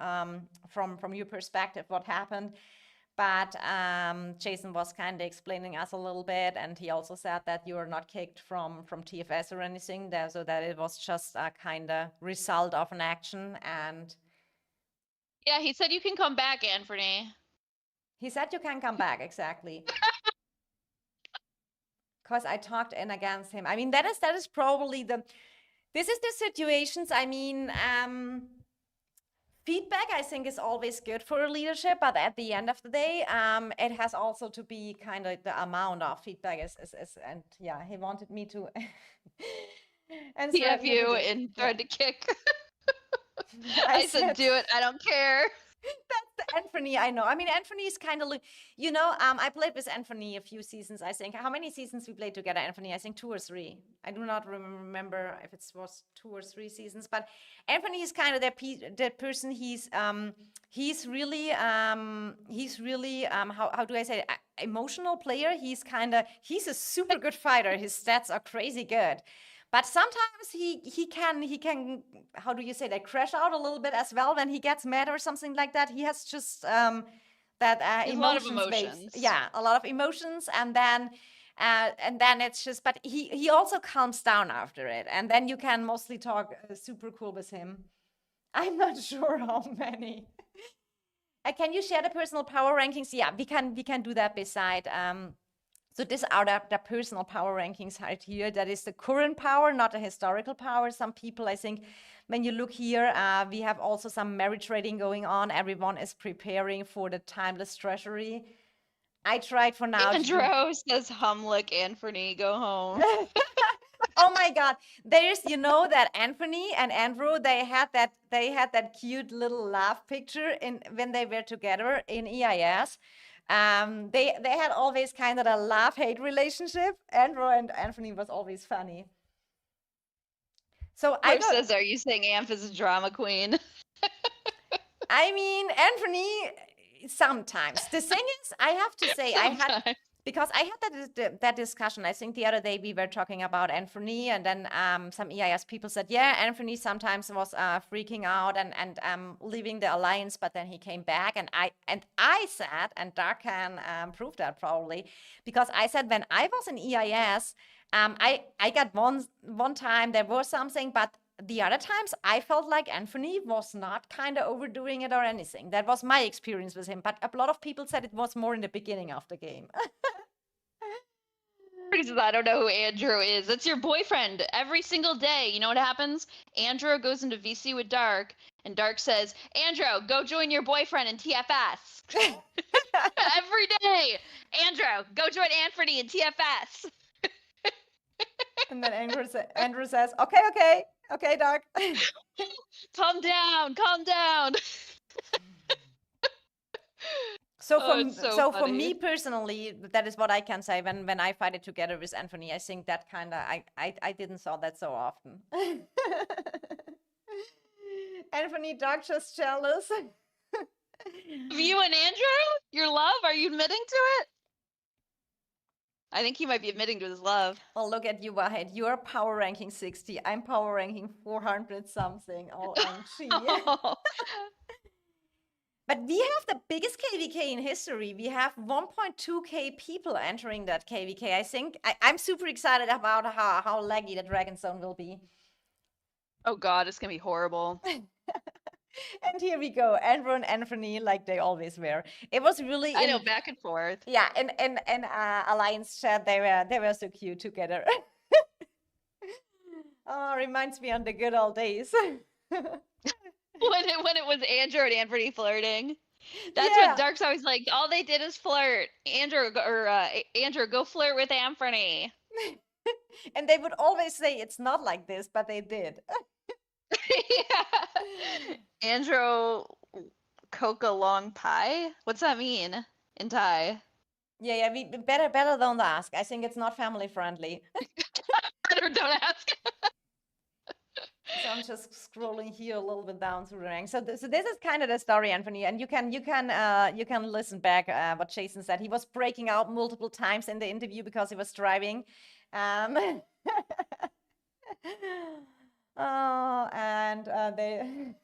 from your perspective what happened. But Jason was kind of explaining us a little bit, and he also said that you are not kicked from TFS or anything there, so that it was just a kind of result of an action. And Yeah, he said you can come back, Anthony. he said you can come back, exactly. Because I talked in against him. I mean, that is probably this is the situations. I mean, feedback, I think, is always good for leadership, but at the end of the day, it has also to be kind of the amount of feedback is and yeah, he wanted me to and TF threaten me to you do. and tried to kick. I I said, do it. I don't care. That's the Anthony I know. I mean, Anthony is kind of, I played with Anthony a few seasons, I think. How many seasons we played together, Anthony? I think 2 or 3. I do not remember if it was 2 or 3 seasons, but Anthony is kind of that person. He's really, how do I say it? Emotional player. He's a super good fighter. His stats are crazy good. But sometimes he can, how do you say that, crash out a little bit as well when he gets mad or something like that. He has just that There's a lot of emotions waves. emotions. Yeah, a lot of emotions, and then it's just. But he also calms down after it, and then you can mostly talk super cool with him. I'm not sure how many. Can you share the personal power rankings? Yeah, we can do that beside. So these are the personal power rankings right here. That is the current power, not the historical power. Some people, I think, when you look here, we have also some merit trading going on. Everyone is preparing for the timeless treasury. I tried for now. Andrew says, Humlick, Anthony, go home. Oh my God. There's, that Anthony and Andrew, they had that cute little laugh picture when they were together in EIS. They had always kind of a love-hate relationship. Andrew and Anthony was always funny. So Cliff says, are you saying Amph is a drama queen? I mean, Anthony, sometimes. The thing is, I have to say, because I had that discussion. I think the other day we were talking about Anthony, and then some EIS people said, yeah, Anthony sometimes was freaking out and leaving the alliance, but then he came back, and I said, and Dark can prove that probably, because I said when I was in EIS, I got one time there was something, but the other times I felt like Anthony was not kind of overdoing it or anything. That was my experience with him. But a lot of people said it was more in the beginning of the game. I don't know who Andrew is. That's your boyfriend. Every single day, you know what happens? Andrew goes into VC with Dark, and Dark says, Andrew, go join your boyfriend in TFS. Every day. Andrew, go join Anthony in TFS. And then Andrew says, okay, Dark. Calm down. So for me personally, that is what I can say when I fight it together with Anthony. I think that kind of I didn't saw that so often. Anthony, Dark just jealous. You and Andrew, your love, are you admitting to it? I think he might be admitting to his love. Well, look at you, Wahid. You're power ranking 60. I'm power ranking 400 something. OMG. Oh. But we have the biggest KVK in history. We have 1.2k people entering that KVK. I think I'm super excited about how laggy the Dragon Zone will be. Oh God, it's gonna be horrible. And here we go, Andrew and Anthony, like they always were. It was really. I know, back and forth. Yeah, in Alliance chat, they were so cute together. Oh, reminds me on the good old days. when it was Andrew and Anthony flirting. That's what Dark's always like. All they did is flirt. Andrew, go flirt with Anthony. And they would always say it's not like this, but they did. Yeah. Andrew Coca Long Pie? What's that mean in Thai? Yeah, we better don't ask. I think it's not family friendly. Better don't ask. So I'm just scrolling here a little bit down through the ranks. So this is kind of the story, Anthony, and you can listen back what Jason said. He was breaking out multiple times in the interview because he was driving. Oh, and they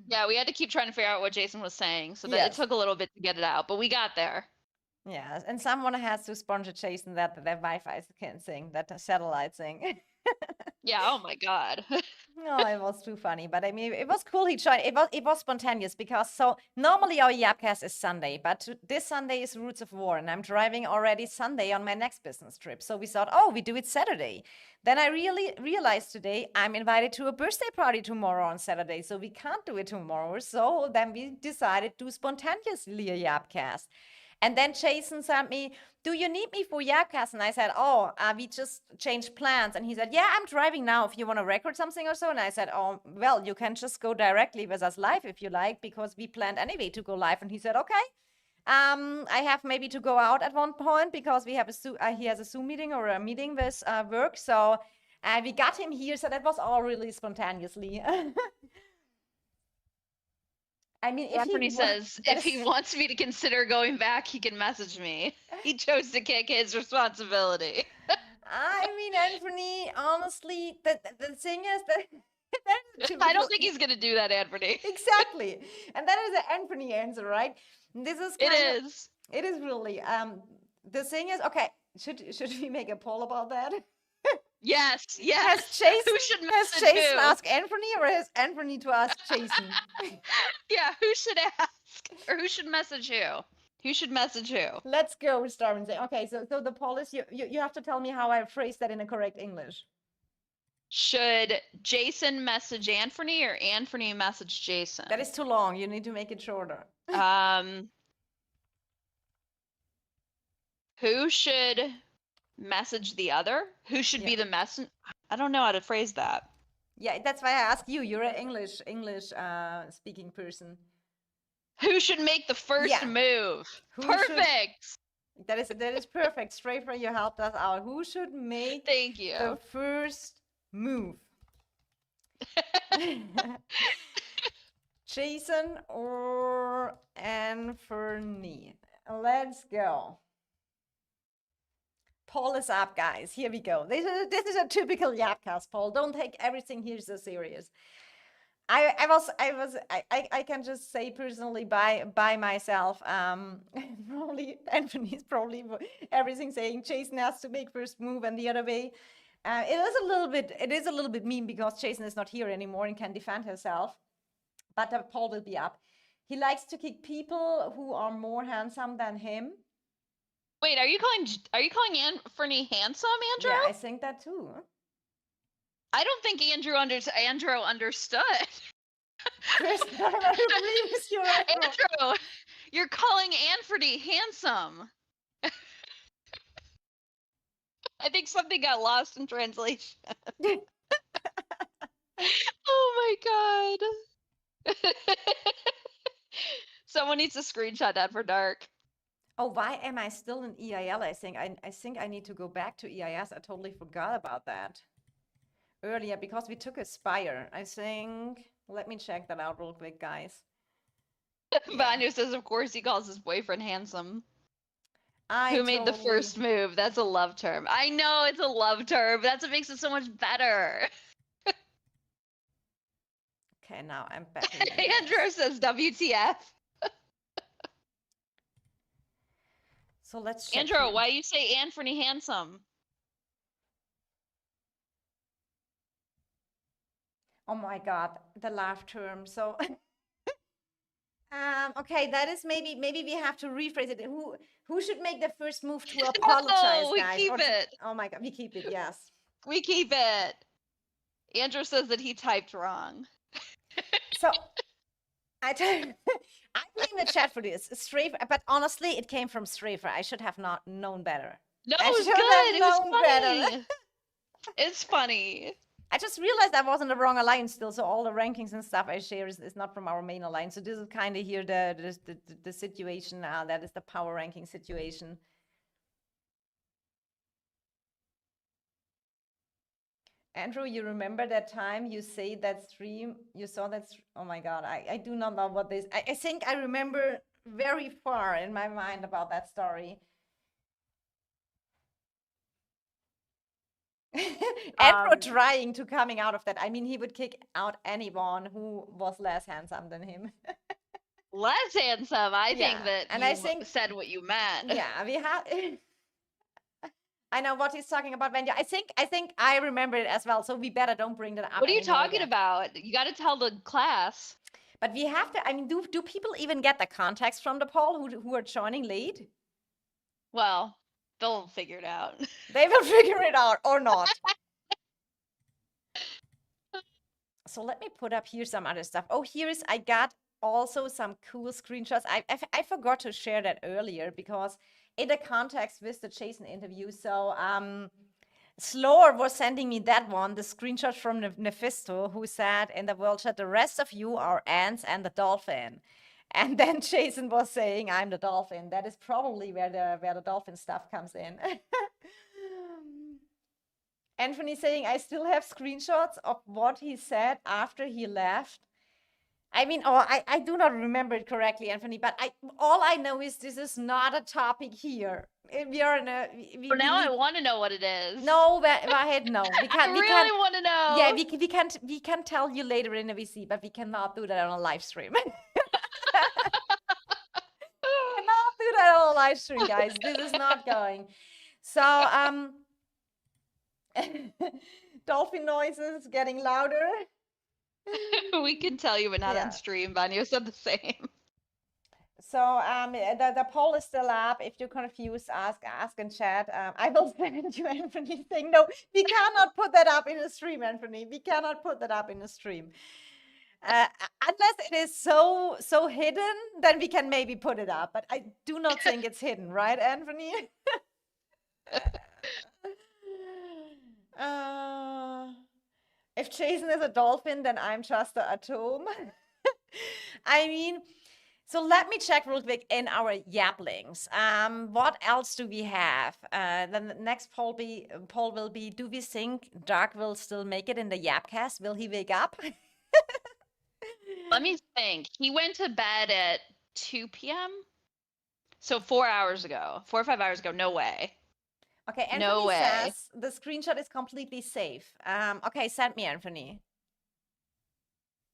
Yeah, we had to keep trying to figure out what Jason was saying, so that it Yes. took a little bit to get it out, but we got there. Yes, and someone has to sponsor Jason that Wi-Fi can sing, that satellite thing. Yeah, oh my god. No, it was too funny, but I mean, it was cool. He tried. It was spontaneous because so normally our Yapcast is Sunday, but this Sunday is Roots of War, and I'm driving already Sunday on my next business trip. So we thought, oh, we do it Saturday. Then I really realized today I'm invited to a birthday party tomorrow on Saturday, so we can't do it tomorrow. So then we decided to spontaneously a Yapcast. And then Jason sent me, do you need me for Yapcast? And I said, oh, we just changed plans. And he said, yeah, I'm driving now if you want to record something or so. And I said, oh, well, you can just go directly with us live if you like, because we planned anyway to go live. And he said, okay. I have maybe to go out at one point because we have he has a Zoom meeting or a meeting with work. So we got him here. So that was all really spontaneously. I mean, Anthony says if he wants me to consider going back, he can message me. He chose to kick his responsibility. I mean, Anthony, honestly, the thing is that I don't think he's gonna do that, Anthony. Exactly, and that is an Anthony answer, right? This is it is really. The thing is, okay, should we make a poll about that? Yes. Has Jason, who should message Jason who? ask Anthony, or has Anthony to ask Jason? Yeah, who should ask, or who should message who? Who should message who? Let's go, start and say. Okay, so the poll is you have to tell me how I phrase that in a correct English. Should Jason message Anthony or Anthony message Jason? That is too long. You need to make it shorter. Who should message the other? Who should be the messenger? I don't know how to phrase that. Yeah, that's why I asked you. You're an English speaking person. Who should make the first move? Perfect. That is perfect. Strafer, you helped us out. Who should make the first move? Jason or Anthony? Let's go. Poll is up, guys. Here we go. This is a typical Yapcast poll. Don't take everything here so serious. I can just say personally by myself, probably Anthony's probably everything saying Jason has to make first move and the other way. It is a little bit mean because Jason is not here anymore and can defend himself. But the poll will be up. He likes to kick people who are more handsome than him. Wait, are you calling Anthony handsome, Andrew? Yeah, I think that too. I don't think Andrew understood. Chris, I agree with you. Andrew, you're calling Anthony handsome. I think something got lost in translation. Oh my god. Someone needs to screenshot that for Dark. Oh, why am I still in EIL? I think I need to go back to EIS. I totally forgot about that earlier because we took a Spire. I think, let me check that out real quick, guys. Vanya says, of course, he calls his boyfriend handsome. Who made the first move? That's a love term. I know it's a love term, but that's what makes it so much better. Okay, now I'm back. Andrew says, WTF. So let's check. Andrew, why do you say Anthony handsome? Oh my god, the laugh term. So okay, that is maybe we have to rephrase it. Who should make the first move to apologize, we guys? Keep it. Oh my god, we keep it, yes. We keep it. Andrew says that he typed wrong. So I blame the chat for this. Strafer, but honestly, it came from Strafer. I should have not known better. No, it was good. It was funny. It's funny. I just realized I was in the wrong alliance still, so all the rankings and stuff I share is not from our main alliance. So this is kind of here the situation now. That is the power ranking situation. Andrew, you remember that time you say that stream? You saw that? Oh my God, I do not know what this. I think I remember very far in my mind about that story. Andrew trying to coming out of that. I mean, he would kick out anyone who was less handsome than him. Less handsome. I think Yeah, that and you I think- said what you meant. Yeah, we have. I know what he's talking about, Venya. I think I remember it as well. So we better don't bring that up. What are you anymore talking again. about? You got to tell the class. But we have to. I mean, do people even get the context from the poll who are joining late? Well, they'll figure it out. They will figure it out or not. So let me put up here some other stuff. Oh, I got also some cool screenshots. I forgot to share that earlier because in the context with the Jason interview. So Slore was sending me that one, the screenshot from Nephisto, who said in the world chat, the rest of you are ants and the dolphin. And then Jason was saying, I'm the dolphin. That is probably where the dolphin stuff comes in. Anthony saying, I still have screenshots of what he said after he left. I mean, I do not remember it correctly, Anthony, but all I know is this is not a topic here. We are in a... For now, I want to know what it is. No, Wahid, no. We can't. I really want to know. Yeah, we can tell you later in the VC, but we cannot do that on a live stream. We cannot do that on a live stream, guys. This is not going. So, dolphin noises getting louder. We can tell you, but not on stream. Vanya said the same. So the poll is still up. If you're confused, ask in chat. I will send you Anthony thing. No, we cannot put that up in a stream, Anthony. We cannot put that up in a stream. Unless it is so hidden, then we can maybe put it up. But I do not think it's hidden, right, Anthony? If Jason is a dolphin, then I'm just an atom. I mean, so let me check real quick in our Yap links. What else do we have? Then the next poll will be, do we think Dark will still make it in the Yapcast? Will he wake up? Let me think. He went to bed at 2 p.m. So 4 hours ago, 4 or 5 hours ago. No way. Okay, Anthony no way. says the screenshot is completely safe. Okay, send me, Anthony.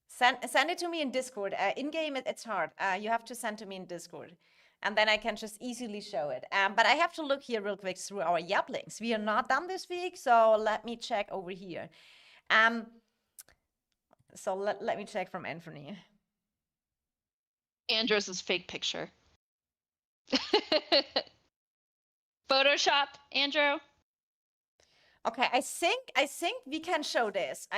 Send it to me in Discord. In game, it's hard. You have to send to me in Discord, and then I can just easily show it. But I have to look here real quick through our Yap links. We are not done this week, so let me check over here. So let me check from Anthony. Andros's fake picture. Photoshop, Andrew. Okay, I think we can show this.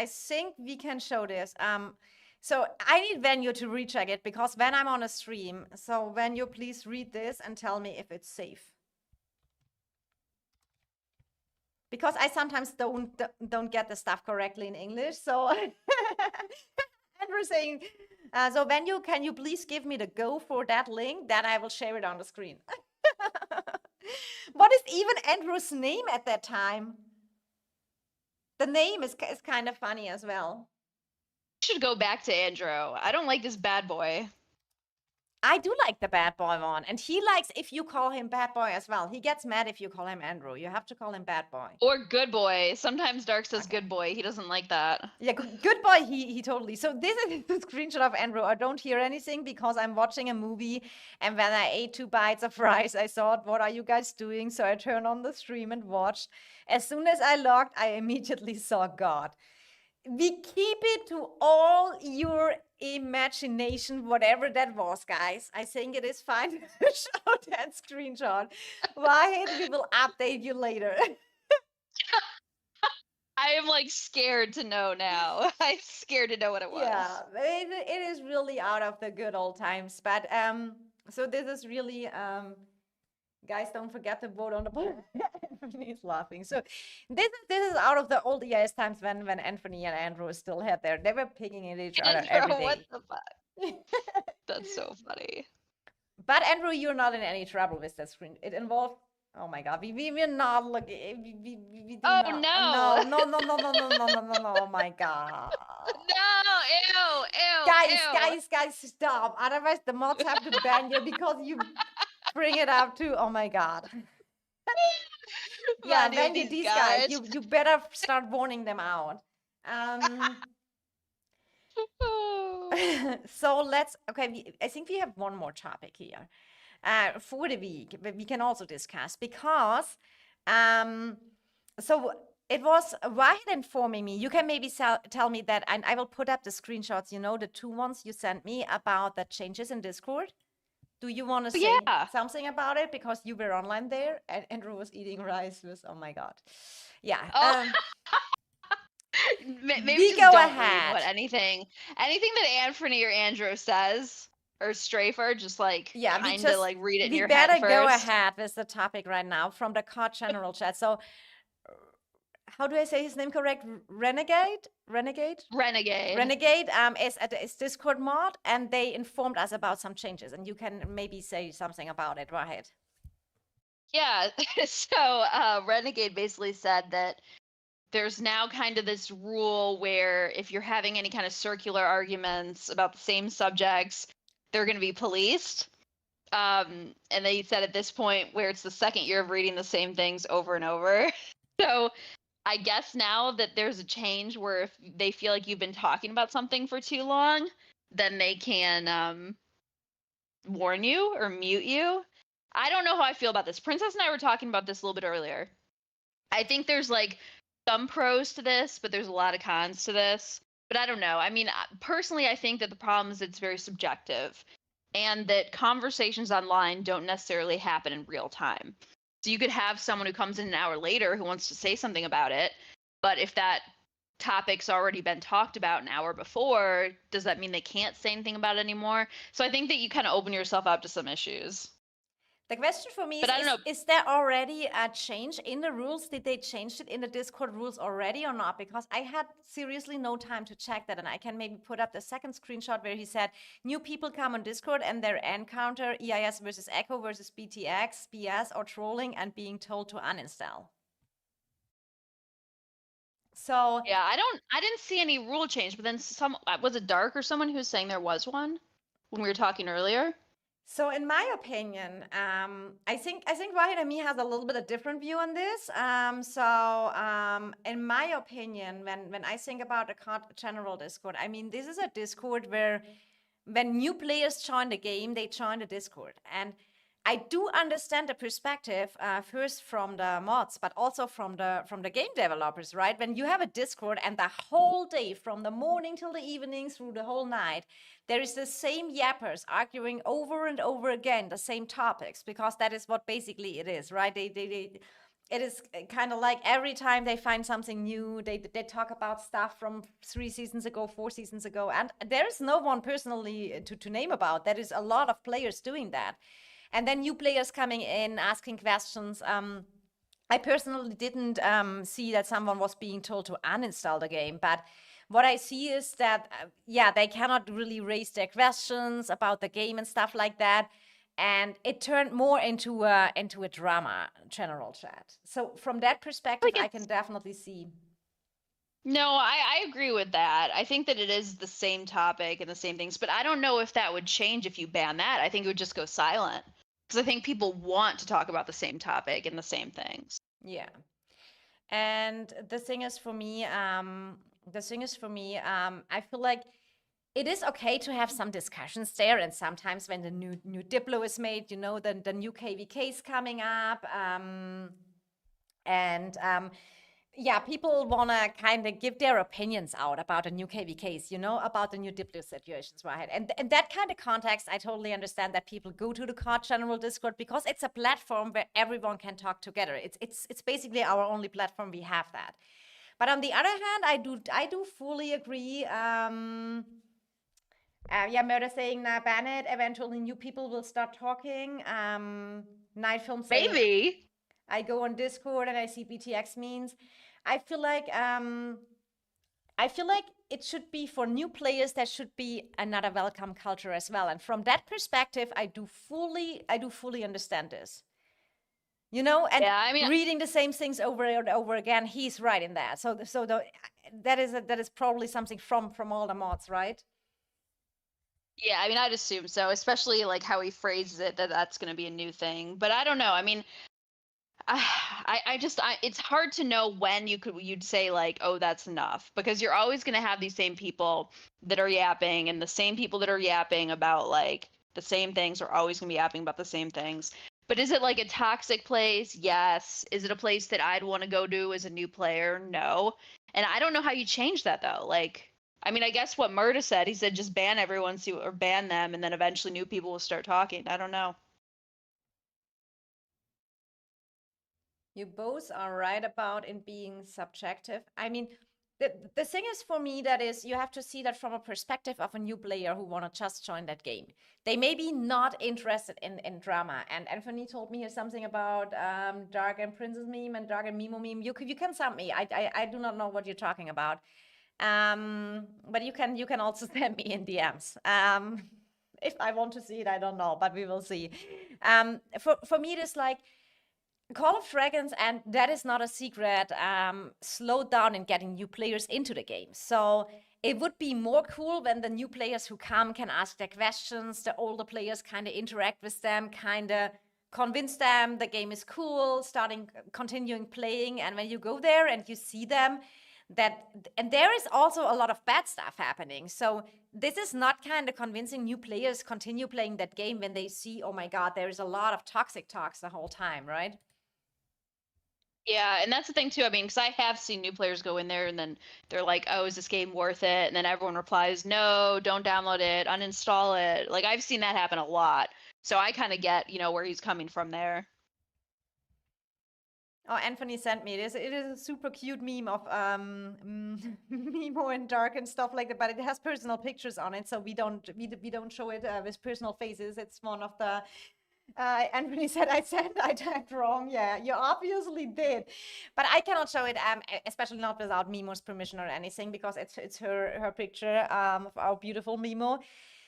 So I need Venue to recheck it because when I'm on a stream, so Venue, please read this and tell me if it's safe. Because I sometimes don't get the stuff correctly in English. So Andrew saying, so Venue, can you please give me the go for that link? Then I will share it on the screen. What is even Andrew's name at that time? The name is kind of funny as well. Should go back to Andrew. I don't like this bad boy. I do like the bad boy one, and he likes if you call him bad boy as well. He gets mad if you call him Andrew. You have to call him bad boy. Or good boy. Sometimes Dark says good boy. He doesn't like that. Yeah, good boy, he totally. So this is the screenshot of Andrew. I don't hear anything because I'm watching a movie, and when I ate 2 bites of rice, I thought, what are you guys doing? So I turned on the stream and watched. As soon as I logged, I immediately saw God. We keep it to all your imagination, whatever that was, guys. I think it is fine to show that screenshot. Why? We will update you later. I am like scared to know now. I'm scared to know what it was. Yeah, it is really out of the good old times. But so this is really guys, don't forget to vote on the poll. Anthony's laughing. So this is out of the old EIS times when Anthony and Andrew still had they were picking at each other every day. What the fuck? That's so funny. But Andrew, you're not in any trouble with that screen. It involved. Oh my God, we're not looking. We do oh not, no! No! Oh my God. No! Ew! Guys, stop! Otherwise, the mods have to ban you because you bring it up too. Oh my God. Yeah, Many of Wendy, these these guys, guys. you better start warning them out. Um, so I think we have one more topic here for the week, but we can also discuss because, um, so it was Wahid informing me. You can maybe tell me that, and I will put up the screenshots, the two ones you sent me about the changes in Discord. Do you want to say Yeah. something about it? Because you were online there and Andrew was eating rice with, oh my God. Yeah. Oh, maybe We just go don't read ahead. what anything that Anthony or Andrew says or Strafer, just like Yeah, kind of like read it in we your head better go first. ahead with the topic right now from the COD general chat. So, how do I say his name correct? Renegade? Renegade. Renegade is Discord mod, and they informed us about some changes, and you can maybe say something about it. Go ahead. Yeah. So Renegade basically said that there's now kind of this rule where if you're having any kind of circular arguments about the same subjects, they're going to be policed. And they said at this point where it's the second year of reading the same things over and over. So I guess now that there's a change where if they feel like you've been talking about something for too long, then they can warn you or mute you. I don't know how I feel about this. Princess and I were talking about this a little bit earlier. I think there's like some pros to this, but there's a lot of cons to this. But I don't know. I mean, personally, I think that the problem is it's very subjective and that conversations online don't necessarily happen in real time. So you could have someone who comes in an hour later who wants to say something about it, but if that topic's already been talked about an hour before, does that mean they can't say anything about it anymore? So I think that you kind of open yourself up to some issues. The question for me But I don't know. is there already a change in the rules? Did they change it in the Discord rules already or not? Because I had seriously no time to check that. And I can maybe put up the second screenshot where he said, new people come on Discord and their encounter EIS versus Echo versus BTX, BS, or trolling and being told to uninstall. So Yeah, I didn't see any rule change, but then was it Dark or someone who was saying there was one when we were talking earlier? So in my opinion, I think Wahid and me has a little bit of different view on this. In my opinion, when I think about a general Discord, I mean this is a Discord where when new players join the game, they join the Discord, and I do understand the perspective first from the mods, but also from the game developers, right? When you have a Discord and the whole day, from the morning till the evening through the whole night, there is the same yappers arguing over and over again the same topics, because that is what basically it is, right? It is kind of like every time they find something new, they talk about stuff from 3 seasons ago, 4 seasons ago, and there is no one personally to name about. There is a lot of players doing that. And then new players coming in, asking questions. I personally didn't see that someone was being told to uninstall the game, but what I see is that, they cannot really raise their questions about the game and stuff like that. And it turned more into a drama general chat. So from that perspective, I can definitely see. No, I agree with that. I think that it is the same topic and the same things, but I don't know if that would change if you ban that. I think it would just go silent. Because I think people want to talk about the same topic and the same things. Yeah. And the thing is for me, I feel like it is okay to have some discussions there. And sometimes when the new Diplo is made, the new KVK is coming up. People want to kind of give their opinions out about the new KVKs, about the new Diplo situations, right? And that kind of context, I totally understand that people go to the COD General Discord because it's a platform where everyone can talk together. It's basically our only platform we have that. But on the other hand, I do fully agree. Murder saying ban it. Eventually, new people will start talking. Night Film saying Maybe. I go on Discord and I see BTX means. I feel like it should be for new players. There should be another welcome culture as well. And from that perspective, I do fully understand this. Reading the same things over and over again, he's right in that. That is probably something from all the mods, right? Yeah, I mean, I'd assume so, especially like how he phrases it, that's going to be a new thing. But I don't know. I mean, It's hard to know when you'd say like, oh, that's enough, because you're always going to have these same people that are yapping, and the same people that are yapping about like the same things are always going to be yapping about the same things. But is it like a toxic place? Yes. Is it a place that I'd want to go to as a new player? No. And I don't know how you change that though. Like, I mean, I guess what Murda said, he said just ban everyone, or ban them, and then eventually new people will start talking. I don't know. You both are right about in being subjective. I mean, the thing is for me that is you have to see that from a perspective of a new player who want to just join that game. They may be not interested in drama. And Anthony told me here something about Dark and Princess meme and Dark and Mimo meme. You can send me. I do not know what you're talking about. But you can also send me in DMs. If I want to see it, I don't know, but we will see. For me, it is like Call of Dragons, and that is not a secret, slowed down in getting new players into the game. So it would be more cool when the new players who come can ask their questions, the older players kind of interact with them, kind of convince them the game is cool, continuing playing. And when you go there and you see them, and there is also a lot of bad stuff happening. So this is not kind of convincing new players continue playing that game when they see, oh my God, there is a lot of toxic talks the whole time, right? Yeah, and that's the thing too. I mean, because I have seen new players go in there and then they're like, "Oh, is this game worth it?" And then everyone replies, "No, don't download it, uninstall it." Like I've seen that happen a lot. So I kind of get, where he's coming from there. Oh, Anthony sent me this. It is a super cute meme of Mimo and Dark and stuff like that, but it has personal pictures on it, so we don't show it with personal faces. It's one of the Anthony said I typed wrong. Yeah, you obviously did, but I cannot show it, especially not without Mimo's permission or anything, because it's her picture of our beautiful Mimo.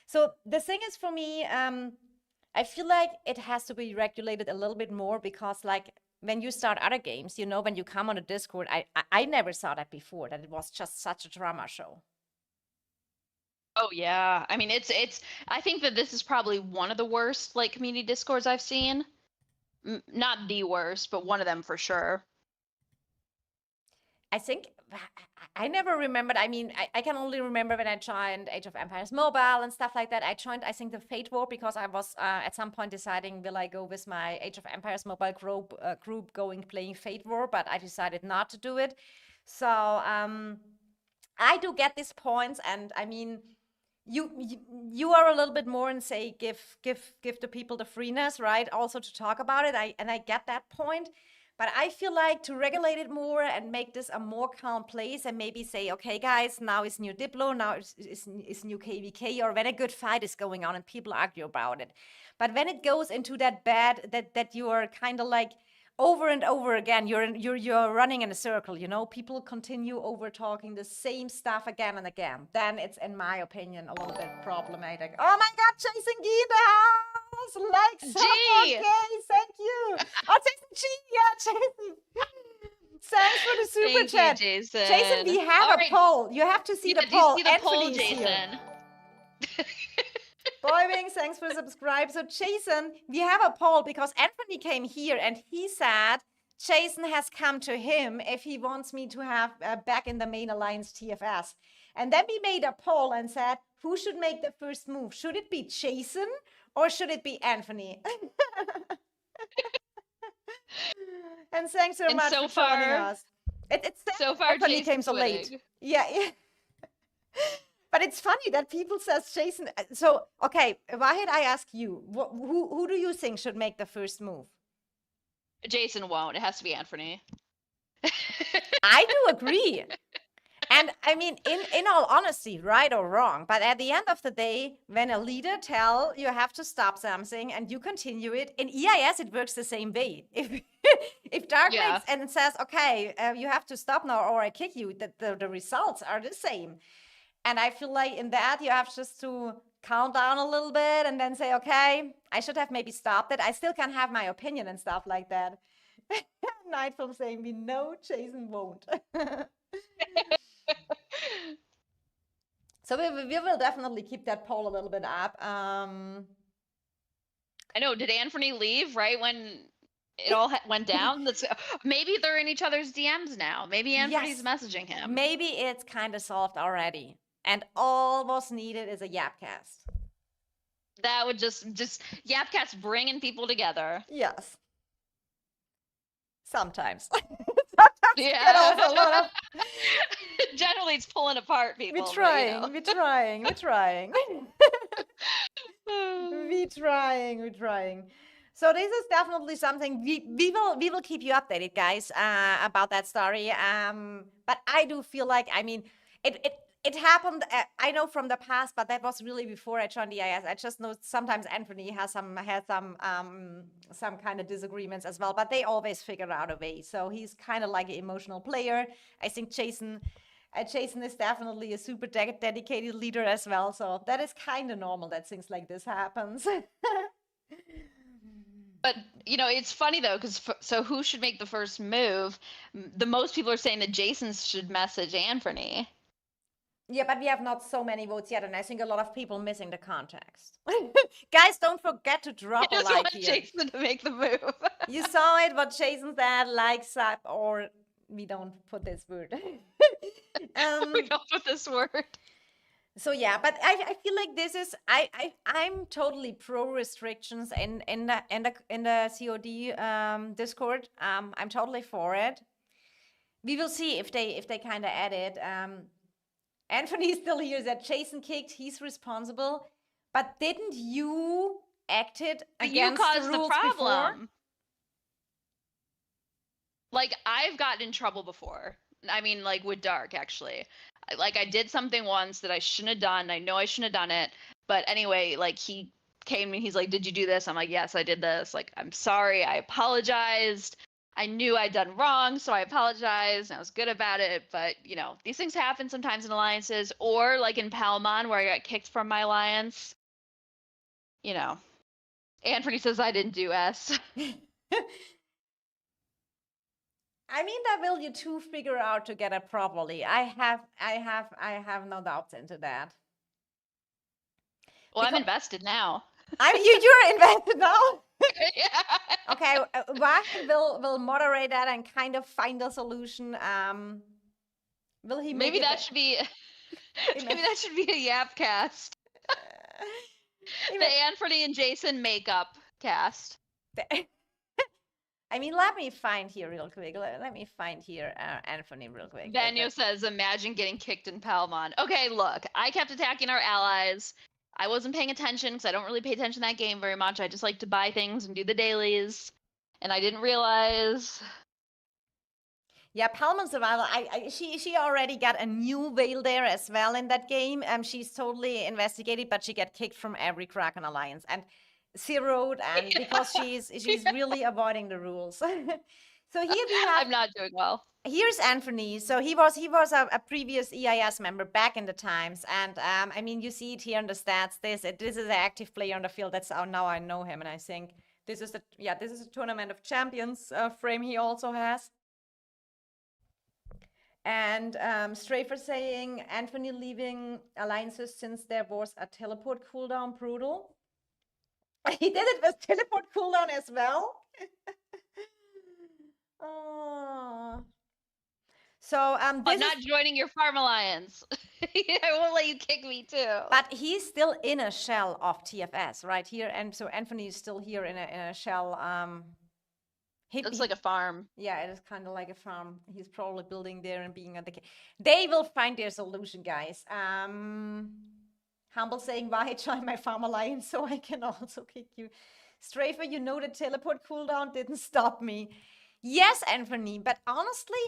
So the thing is for me, I feel like it has to be regulated a little bit more, because like when you start other games, when you come on a Discord, I never saw that before, that it was just such a drama show. Oh yeah. I mean, it's I think that this is probably one of the worst like community discords I've seen. Not the worst, but one of them for sure. I think I never remembered. I mean, I can only remember when I joined Age of Empires Mobile and stuff like that. I joined, I think, the Fate War because I was at some point deciding, will I go with my Age of Empires Mobile group playing Fate War, but I decided not to do it. So I do get these points, and I mean, you are a little bit more and say give the people the freeness, right? Also to talk about it. I get that point. But I feel like to regulate it more and make this a more calm place, and maybe say, okay, guys, now it's new Diplo, now it's new KVK, or when a good fight is going on and people argue about it. But when it goes into that bad, that you are kind of like over and over again, you're running in a circle, people continue over talking the same stuff again and again, then it's, in my opinion, a little bit problematic. Oh my God, Jasongee in the house! Like so G! okay, thank you. Oh, Jason G, yeah, Jason. Thanks for the super Thank chat. you, Jason. Jason, we have a poll. You have to see the poll. Do you see the poll, Anthony's Jason? Boy, thanks for subscribe. So Jason, we have a poll because Anthony came here and he said Jason has come to him if he wants me to have back in the main alliance TFS. And then we made a poll and said, who should make the first move? Should it be Jason or should it be Anthony? And thanks so much for joining us. It's so far Anthony Jason's came so late. winning. Yeah. But it's funny that people says Jason. So, okay, Wahid, I ask you, who do you think should make the first move? Jason won't. It has to be Anthony. I do agree. And I mean, in all honesty, right or wrong, but at the end of the day, when a leader tell you have to stop something and you continue it, in EIS it works the same way. If Dark makes and says, okay, you have to stop now or I kick you, the results are the same. And I feel like in that you have just to count down a little bit and then say, okay, I should have maybe stopped it. I still can have my opinion and stuff like that. Nightfall saying, we know Jason won't. So we will definitely keep that poll a little bit up. I know. Did Anthony leave right when it all went down. Maybe they're in each other's DMs now. Maybe Anthony's Yes. messaging him. Maybe it's kind of solved already. And all was needed is a Yapcast. That would just Yapcast bringing people together. Yes. Sometimes. Sometimes Yeah. get also a lot of... Generally, it's pulling apart people. We're trying. We're trying. We're trying. We're trying. So this is definitely something we will keep you updated, guys, about that story. But I do feel like, I mean, it happened. I know from the past, but that was really before I joined the IS. I just know sometimes Anthony had some kind of disagreements as well, but they always figure out a way. So he's kind of like an emotional player. I think Jason is definitely a super dedicated leader as well. So that is kind of normal that things like this happens. But, it's funny, though, because so who should make the first move? The most people are saying that Jason should message Anthony. Yeah, but we have not so many votes yet, and I think a lot of people missing the context. Guys, don't forget to drop a like here. Jason to make the move. You saw it, what Jason said, likes up, or we don't put this word. We don't put this word. So yeah, but I feel like this is I'm totally pro restrictions in the COD Discord. I'm totally for it. We will see if they kind of add it. Anthony still here that Jason kicked. He's responsible, but didn't you act it against the rules before? Like, I've gotten in trouble before. I mean, like, with Dark, actually. Like, I did something once that I shouldn't have done. I know I shouldn't have done it. But anyway, like, he came and he's like, did you do this? I'm like, yes, I did this. Like, I'm sorry. I apologized. I knew I'd done wrong, so I apologized. And I was good about it. But, these things happen sometimes in alliances. Or, like, in Palmon, where I got kicked from my alliance. Anthony says I didn't do S. I mean, that will you two figure out together properly. I have no doubts into that. Well, I'm invested now. You're invested now. Yeah. Okay, Ryan will moderate that and kind of find a solution. Will he? Maybe that should be. Maybe that should be a Yapcast. The Anthony and Jason makeup cast. I mean, let me find here real quick. Let me find here Anthony real quick. Daniel says, imagine getting kicked in Palmon. Okay, look, I kept attacking our allies. I wasn't paying attention because I don't really pay attention to that game very much. I just like to buy things and do the dailies. And I didn't realize. Yeah, Palmon Survival, she already got a new Veil there as well in that game. She's totally investigated, but she got kicked from every Kraken Alliance. And zeroed, and because she's really avoiding the rules. So here we have. I'm not doing well. Here's Anthony. So he was a previous EIS member back in the times, and I mean, you see it here in the stats. This is an active player on the field. That's how now I know him, and I think this is a Tournament of Champions frame he also has. And Strafer saying Anthony leaving alliances since there was a teleport cooldown brutal. He did it with teleport cooldown as well. Oh. So but not joining your farm alliance. I won't let you kick me too. But he's still in a shell of TFS right here, and so Anthony is still here in a shell. It's like a farm. Yeah, it is kind of like a farm. He's probably building there and being at the. They will find their solution, guys. Humble saying, why join my farm alliance so I can also kick you? Strafer, you know the teleport cooldown didn't stop me. Yes, Anthony, but honestly,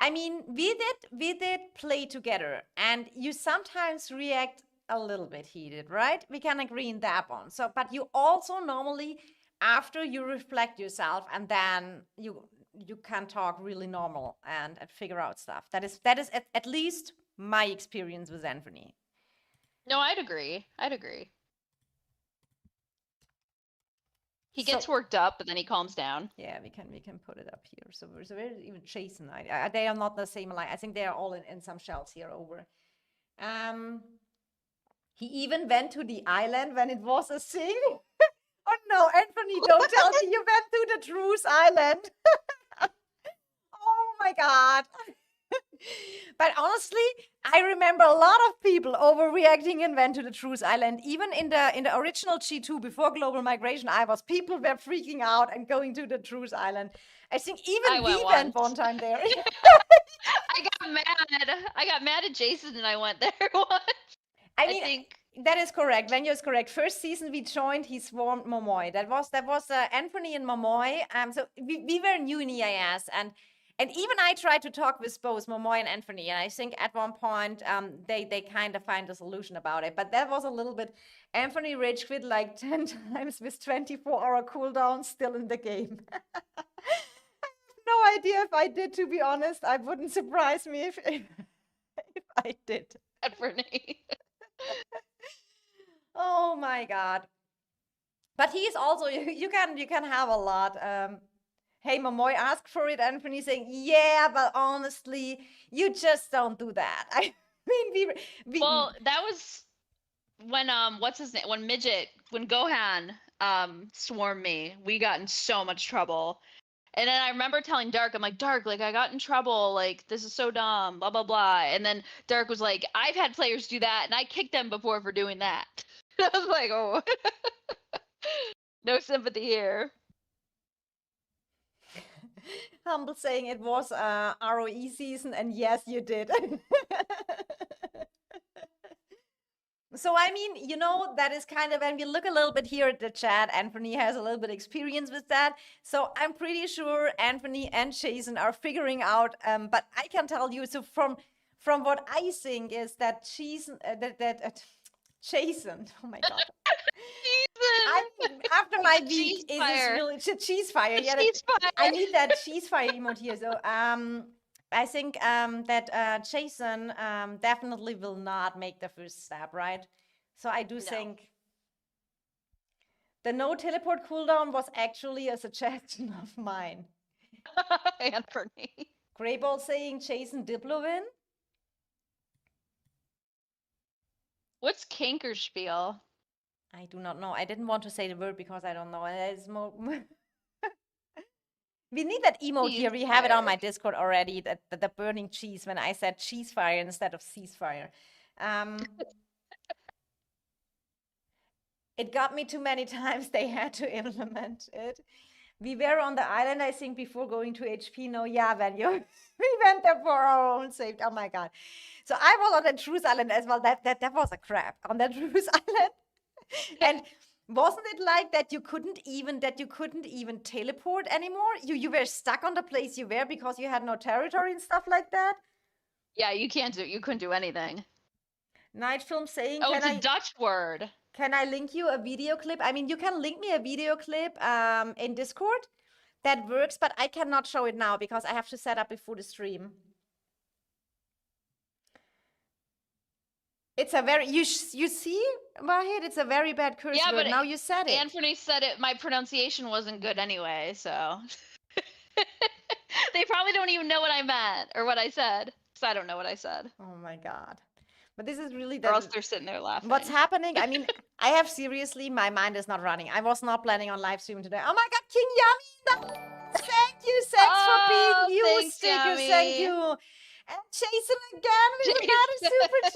I mean, we did play together, and you sometimes react a little bit heated, right? We can agree in that one. So, but you also normally, after you reflect yourself, and then you can talk really normal and figure out stuff. That is at least my experience with Anthony. No, I'd agree. He gets worked up, but then he calms down. Yeah, we can put it up here. So where's even Jason? They are not the same line. I think they are all in some shells here over. He even went to the island when it was a thing. Oh no, Anthony, don't tell me you went to the Truce Island. Oh my God. But honestly, I remember a lot of people overreacting and went to the Truce Island. Even in the original G2 before global migration, people were freaking out and going to the Truce Island. I think I even went we went once. one time there. I got mad. I got mad at Jason and I went there once. I I mean, think that is correct. Venue is correct. First season we joined, he swarmed Momoy. That was Anthony and Momoy. So we were new in EIS, and even I tried to talk with both Momoy and Anthony, and I think at one point they kind of find a solution about it. But that was a little bit. Anthony rage quit like 10 times with 24-hour cooldown still in the game. No idea if I did, to be honest. I wouldn't surprise me if I did. Anthony. Oh my God. But he's also you can have a lot. Hey, Momoy asked for it. Anthony saying, yeah, but honestly, you just don't do that. I mean, Well, that was when what's his name? When Gohan swarmed me, we got in so much trouble. And then I remember telling Dark, I'm like, Dark, like I got in trouble, like this is so dumb, blah blah blah. And then Dark was like, I've had players do that, and I kicked them before for doing that. I was like, oh, no sympathy here. Humble saying it was ROE season, and yes, you did. So, I mean, that is kind of, when we look a little bit here at the chat, Anthony has a little bit experience with that. So I'm pretty sure Anthony and Jason are figuring out, but I can tell you, so from what I think is that Jason, Jason, oh my God. After my week, is this really cheese fire? Yeah, Cheese fire. I need that cheese fire emote here. So I think that Jason definitely will not make the first step, right? So I do think the no teleport cooldown was actually a suggestion of mine. Anthony. Greyball saying Jason Diplo win. What's Kinkerspiel? I do not know. I didn't want to say the word because I don't know. It's more. We need that emote Cheese here. We have it fire. on my Discord already. The burning cheese when I said cheese fire instead of ceasefire. It got me too many times. They had to implement it. We were on the island, I think, before going to HP. No, yeah, Venue. We went there for our own safety. Oh my God. So I was on the Truce Island as well. That was a crap on that Truce Island. And wasn't it like that you couldn't even teleport anymore? You were stuck on the place you were because you had no territory and stuff like that? Yeah, you couldn't do anything. Night Film saying, oh, it's a Dutch word. Can I link you a video clip? I mean, you can link me a video clip in Discord. That works, but I cannot show it now because I have to set up before the stream. It's a very, you see, Wahid, it's a very bad curse word. But now you said it. Anthony said it, my pronunciation wasn't good anyway, so. They probably don't even know what I meant or what I said, because I don't know what I said. Oh my God. But this is really or else they're sitting there laughing. What's happening? I mean, I have seriously, my mind is not running. I was not planning on live streaming today. Oh my God, King Yummy! Thank you, thanks for being you, sticker. Thank you. And Jason again with another super chat.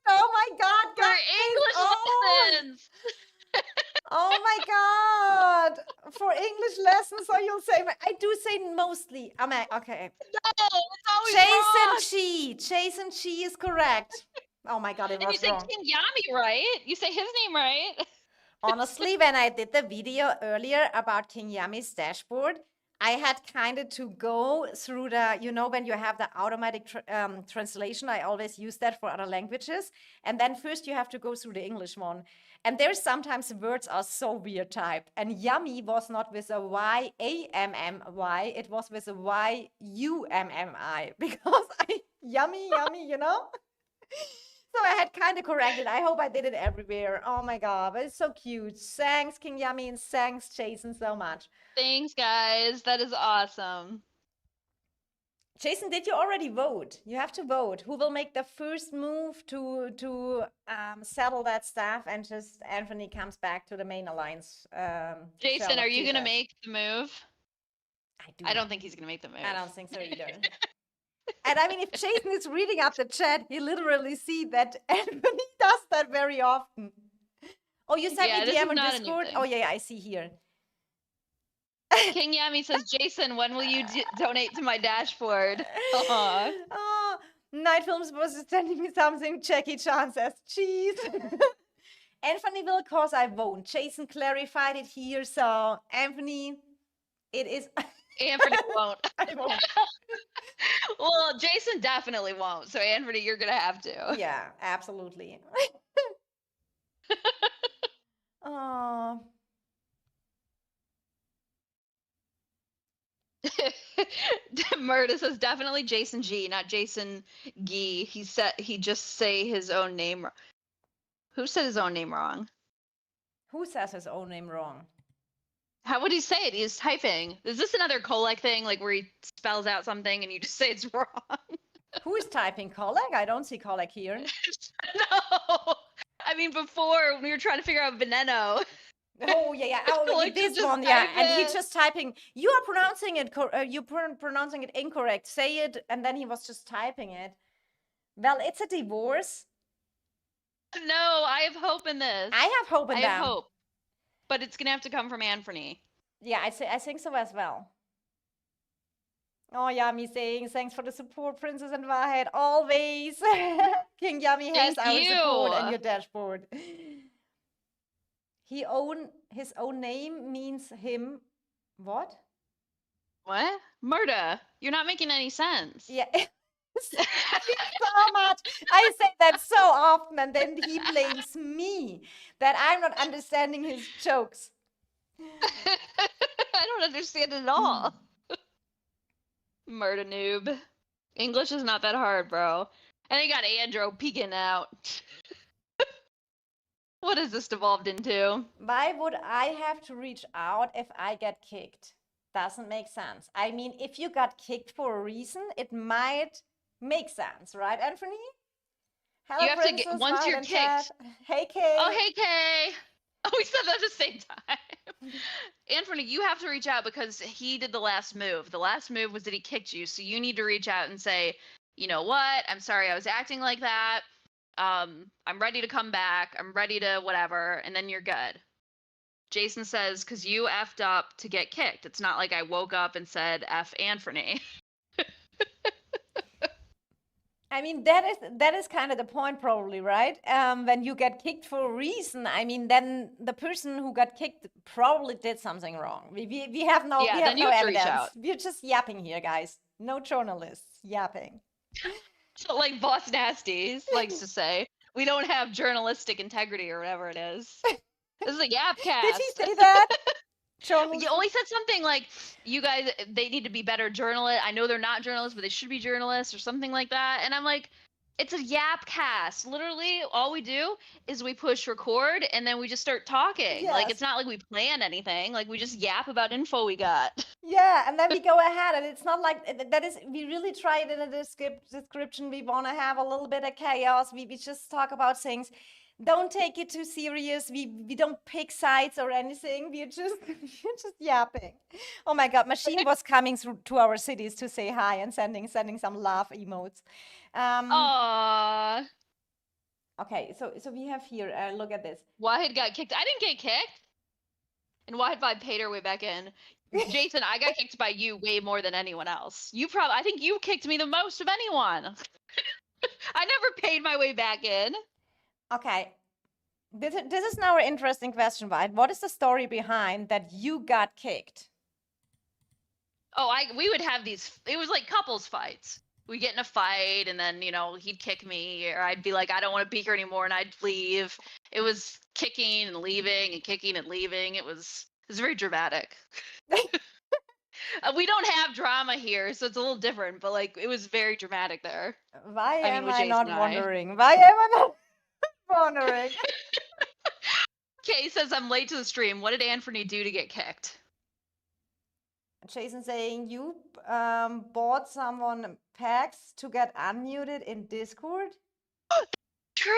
Oh my God, for English lessons. Oh my God, for English lessons, so you'll say, I do say mostly. Okay. No, it's always wrong. Jason Chi is correct. Oh my God, it was wrong. You say King Yami, right? You say his name right. Honestly, when I did the video earlier about King Yami's dashboard, I had kind of to go through the, when you have the automatic translation, I always use that for other languages. And then first you have to go through the English one. And there's sometimes the words are so weird typed. And yummy was not with a Y-A-M-M-Y, it was with a Y-U-M-M-I. Because yummy, So I had kind of corrected. I hope I did it everywhere. Oh my God, but it's so cute. Thanks, King Yummy, and thanks, Jason, so much. Thanks, guys. That is awesome. Jason, did you already vote? You have to vote. Who will make the first move to settle that stuff, and just Anthony comes back to the main alliance? Jason, shell are of you gonna Judas. make the move? do I don't not. think he's gonna make the move. I don't think so either. And I mean, if Jason is reading up the chat, he literally see that Anthony does that very often. Oh, you sent Yeah, me this DM is on not a new Discord? thing. Oh, yeah, I see here. King Yami says, Jason, when will you donate to my dashboard? Aw. Oh, Night Films was sending me something. Jackie Chan says, cheese. Anthony will, cause I won't. Jason clarified it here, so Anthony, it is. Anthony won't. I won't. Well, Jason definitely won't. So, Anthony, you're gonna have to. Yeah, absolutely. Oh. Murda says definitely Jason G, not Jason Gee. He just say his own name. Who said his own name wrong? Who says his own name wrong? How would he say it? He's typing. Is this another Kolek thing, like where he spells out something and you just say it's wrong? Who is typing Kolek? I don't see Kolek here. No. I mean, before when we were trying to figure out veneno. Oh yeah. Oh, Like, this just one, yeah. type And he it. just typing. You are pronouncing it. Pronouncing it incorrect. Say it, and then he was just typing it. Well, it's a divorce. No, I have hope in this. I have hope in I that. have hope, but it's gonna have to come from Anthony. Yeah, I think so as well. Oh, Yami saying thanks for the support, Princess and Wahrheit. Always. King Yami has Thank our support you. and your dashboard. His own name means him. What? What? Murda, you're not making any sense. Yeah. So much. I say that so often, and then he blames me that I'm not understanding his jokes. I don't understand it at all. Murda noob. English is not that hard, bro. And you got Andro peeking out. What has this devolved into? Why would I have to reach out if I get kicked? Doesn't make sense. I mean, if you got kicked for a reason, it might make sense, right, Anthony? Hello, You have to Princess, get once Wahrheit you're and kicked. chat. Hey, Kay. Oh, hey, Kay. Oh, we said that at the same time. Anthony, you have to reach out because he did the last move. The last move was that he kicked you. So you need to reach out and say, you know what? I'm sorry I was acting like that. I'm ready to come back. I'm ready to whatever. And then you're good. Jason says, because you effed up to get kicked. It's not like I woke up and said F Anthony. I mean, that is kind of the point, probably, right? When you get kicked for a reason, I mean, then the person who got kicked probably did something wrong. We have no, Yeah, we then have you no have to reach evidence. out. We're just yapping here, guys. No journalists yapping. So, like Boss Nasty likes to say, we don't have journalistic integrity or whatever it is. This is a Yapcast. Did he say that? You only said something like, you guys, they need to be better journalists. I know they're not journalists, but they should be journalists or something like that. And I'm like, it's a Yapcast. Literally, all we do is we push record and then we just start talking. Like, Yes. it's not like we plan anything. Like, we just yap about info we got. Yeah, and then we go ahead, and it's not like that is. We really try it in a description. We want to have a little bit of chaos. We just talk about things. Don't take it too serious. We don't pick sides or anything. We're just yapping. Oh my God, Machine was coming through to our cities to say hi and sending some laugh emotes. Aww. Okay, so we have here. Look at this. Wahid got kicked. I didn't get kicked. And Wahid vibe paid her way back in. Jason, I got kicked by you way more than anyone else. I think you kicked me the most of anyone. I never paid my way back in. Okay. This is now an interesting question, right? What is the story behind that you got kicked? Oh, we would have these, it was like couples fights. We get in a fight and then, he'd kick me or I'd be like, I don't want to be here anymore and I'd leave. It was kicking and leaving and kicking and leaving. It was very dramatic. We don't have drama here, so it's a little different, but like it was very dramatic there. Why am I Jason not and I. wondering? Why am I not wondering? Kay says I'm late to the stream. What did Anthony do to get kicked? Jason saying you bought someone packs to get unmuted in Discord. True.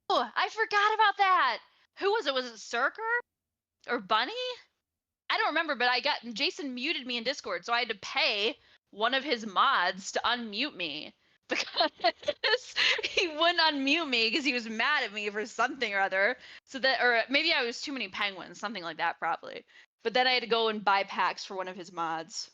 I forgot about that. Who was it? Was it Circer or Bunny? I don't remember, but Jason muted me in Discord, so I had to pay one of his mods to unmute me because he wouldn't unmute me because he was mad at me for something or other. Or maybe I was too many penguins, something like that, probably. But then I had to go and buy packs for one of his mods.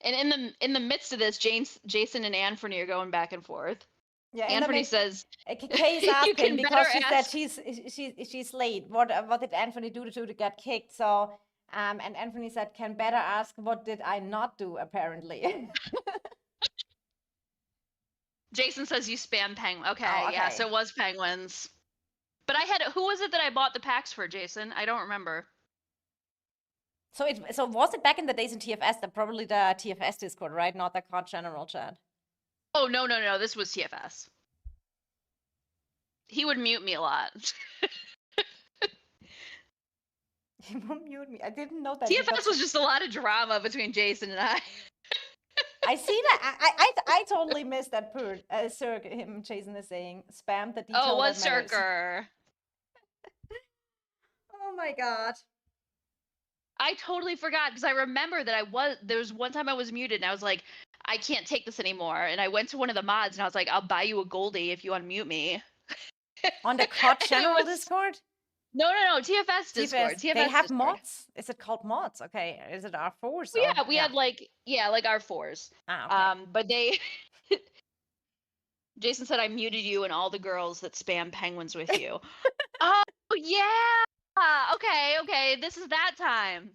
And in the midst of this, Jason and Anthony are going back and forth. Yeah, Anthony says, Kay is "You asking can because better she said she's late. What did Anthony do to get kicked? So and Anthony said, can better ask what did I not do apparently. Jason says you spam penguin. Okay, Oh, yeah, okay. so it was penguins. But who was it that I bought the packs for, Jason? I don't remember. So was it back in the days in TFS, probably the TFS Discord, right? Not the COD general chat. Oh, no. This was TFS. He would mute me a lot. He won't mute me. I didn't know that. TFS was just a lot of drama between Jason and I. I see that. I totally missed that part. Jason is saying spam the detail. Oh, it was that matters. Circer. Oh my god. I totally forgot because I remember that there was one time I was muted and I was like, I can't take this anymore. And I went to one of the mods and I was like, I'll buy you a goldie if you unmute me. On the COD general Discord? No, TFS Discord. TFS they have Discord. mods? Is it called mods? Okay. Is it R4s? Well, yeah, we had like R4s. Okay. But Jason said I muted you and all the girls that spam penguins with you. Oh, yeah. Okay. This is that time.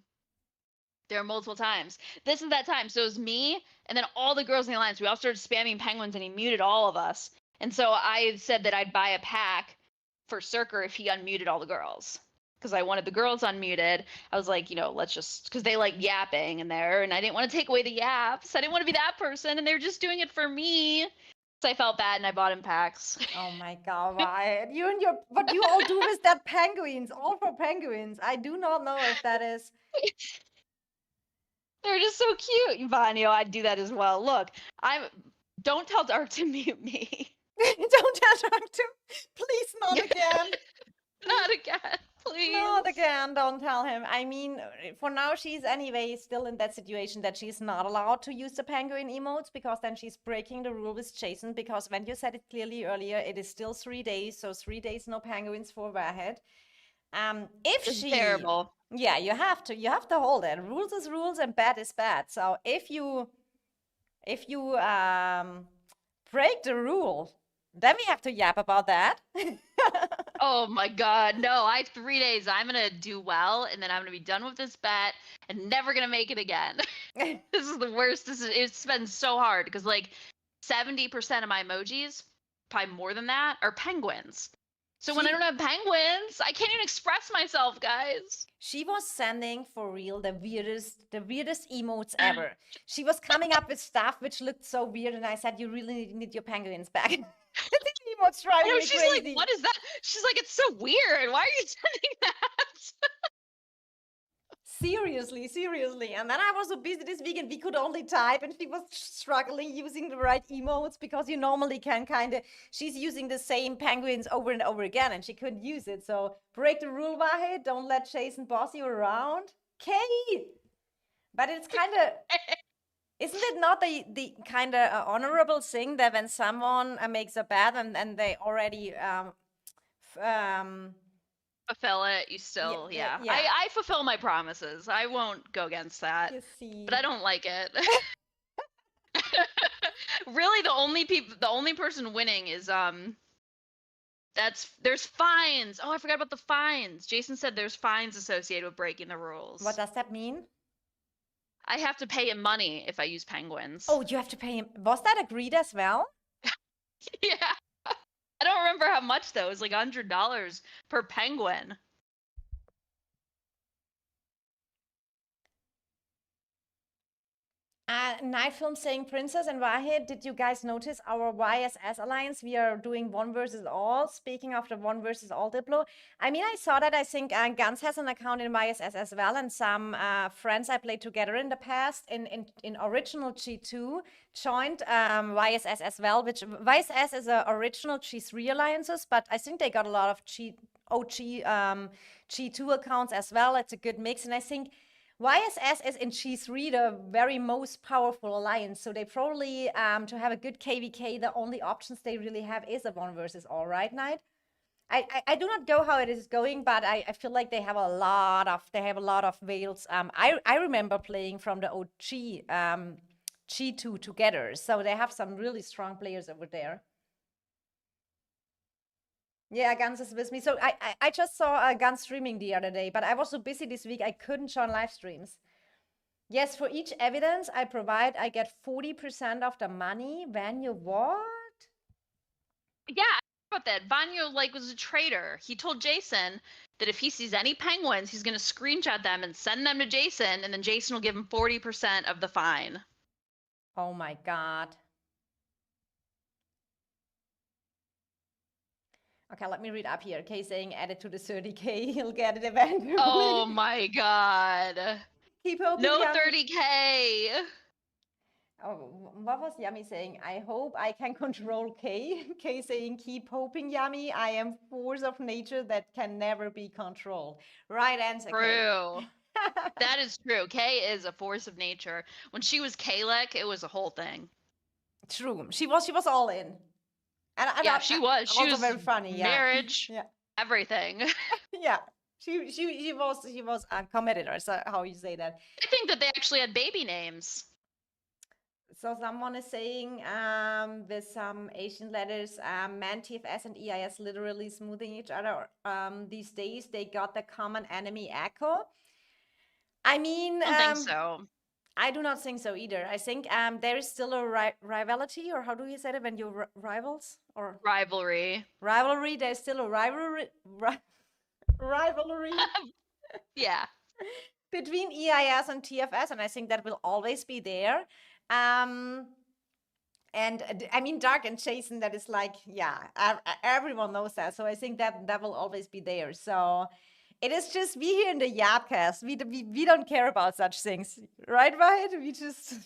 There are multiple times. This is that time. So it was me and then all the girls in the alliance. We all started spamming penguins and he muted all of us. And so I said that I'd buy a pack for Circer if he unmuted all the girls. Because I wanted the girls unmuted. I was like, let's just, because they like yapping in there and I didn't want to take away the yaps. I didn't want to be that person and they were just doing it for me. So I felt bad and I bought him packs. Oh my god, why? What you all do with that penguins, all for penguins. I do not know if that is. They're just so cute, Vanyo. I'd do that as well. Look, don't tell Dark to mute me. Don't tell Dark to. Please, not again. Not again, please. Not again, don't tell him. I mean, for now, she's anyway still in that situation that she's not allowed to use the penguin emotes because then she's breaking the rule with Jason because when you said it clearly earlier, it is still 3 days, so 3 days no penguins for Warhead. It's terrible. Yeah, you have to hold it. Rules is rules and bad is bad. So if you break the rule, then we have to yap about that. Oh my god, no, I have 3 days. I'm gonna do well, and then I'm gonna be done with this bet and never gonna make it again. This is the worst. It's been so hard because like 70% of my emojis, probably more than that, are penguins. So when I don't have penguins, I can't even express myself, guys. She was sending for real the weirdest emotes ever. She was coming up with stuff which looked so weird, and I said, "You really need your penguins back." The emotes driving me she's crazy. Like, "What is that?" She's like, "It's so weird. Why are you sending that?" Seriously. And then I was so busy this weekend, we could only type, and she was struggling using the right emotes because you normally can she's using the same penguins over and over again, and she couldn't use it. So break the rule, Wahid. Don't let Jason boss you around. Okay. But it's isn't it not the kind of honorable thing that when someone makes a bet and they already fulfill it, you still yeah. I fulfill my promises. I won't go against that. But I don't like it. Really, the only person winning is there's fines. Oh, I forgot about the fines. Jason said there's fines associated with breaking the rules. What does that mean? I have to pay him money if I use penguins. Oh, you have to pay him. Was that agreed as well? Yeah. I don't remember how much though. It was like $100 per penguin. Night Film saying Princess and Wahid, did you guys notice our YSS alliance? We are doing one versus all. Speaking of the one versus all Diplo, I mean, I saw that. I think Guns has an account in YSS as well, and some friends I played together in the past in original G2 joined YSS as well, which YSS is a original G3 alliances, but I think they got a lot of OG G2 accounts as well. It's a good mix, and I think YSS is in G3 the very most powerful alliance, so they probably, to have a good KVK, the only options they really have is a one versus all, right, Knight? I do not know how it is going, but I feel like they have a lot of whales. I remember playing from the OG G2 together, so they have some really strong players over there. Yeah, Guns is with me. So I just saw Guns streaming the other day, but I was so busy this week I couldn't join live streams. Yes, for each evidence I provide, I get 40% of the money. When you what? Yeah, I heard about that. Vanyo was a traitor. He told Jason that if he sees any penguins, he's gonna screenshot them and send them to Jason, and then Jason will give him 40% of the fine. Oh my god. Okay, let me read up here. K saying add it to the 30K, he'll get it eventually. Oh my god. Keep hoping. No Yummy. 30K. Oh, what was Yummy saying? I hope I can control K. K saying keep hoping, Yummy. I am force of nature that can never be controlled. Right answer, True. That is true. K is a force of nature. When she was Kalek, it was a whole thing. True. She was all in. And yeah, she was. She was very funny. Yeah. Marriage, yeah. Everything. yeah. She was a competitor. So how you say that? I think that they actually had baby names. So someone is saying with some Asian letters, man, TFS and EIS literally smoothing each other these days. They got the common enemy Echo. I mean, I don't think so. I do not think so either. I think there is still a rivalry, or how do you say it when you're rivals? Or rivalry. Rivalry. There's still a rivalry. Rivalry. yeah. Between EIS and TFS, and I think that will always be there. And I mean, Dark and Jason, that is like, yeah, everyone knows that. So I think that will always be there. So it is just, we here in the Yapcast, we don't care about such things, right? We just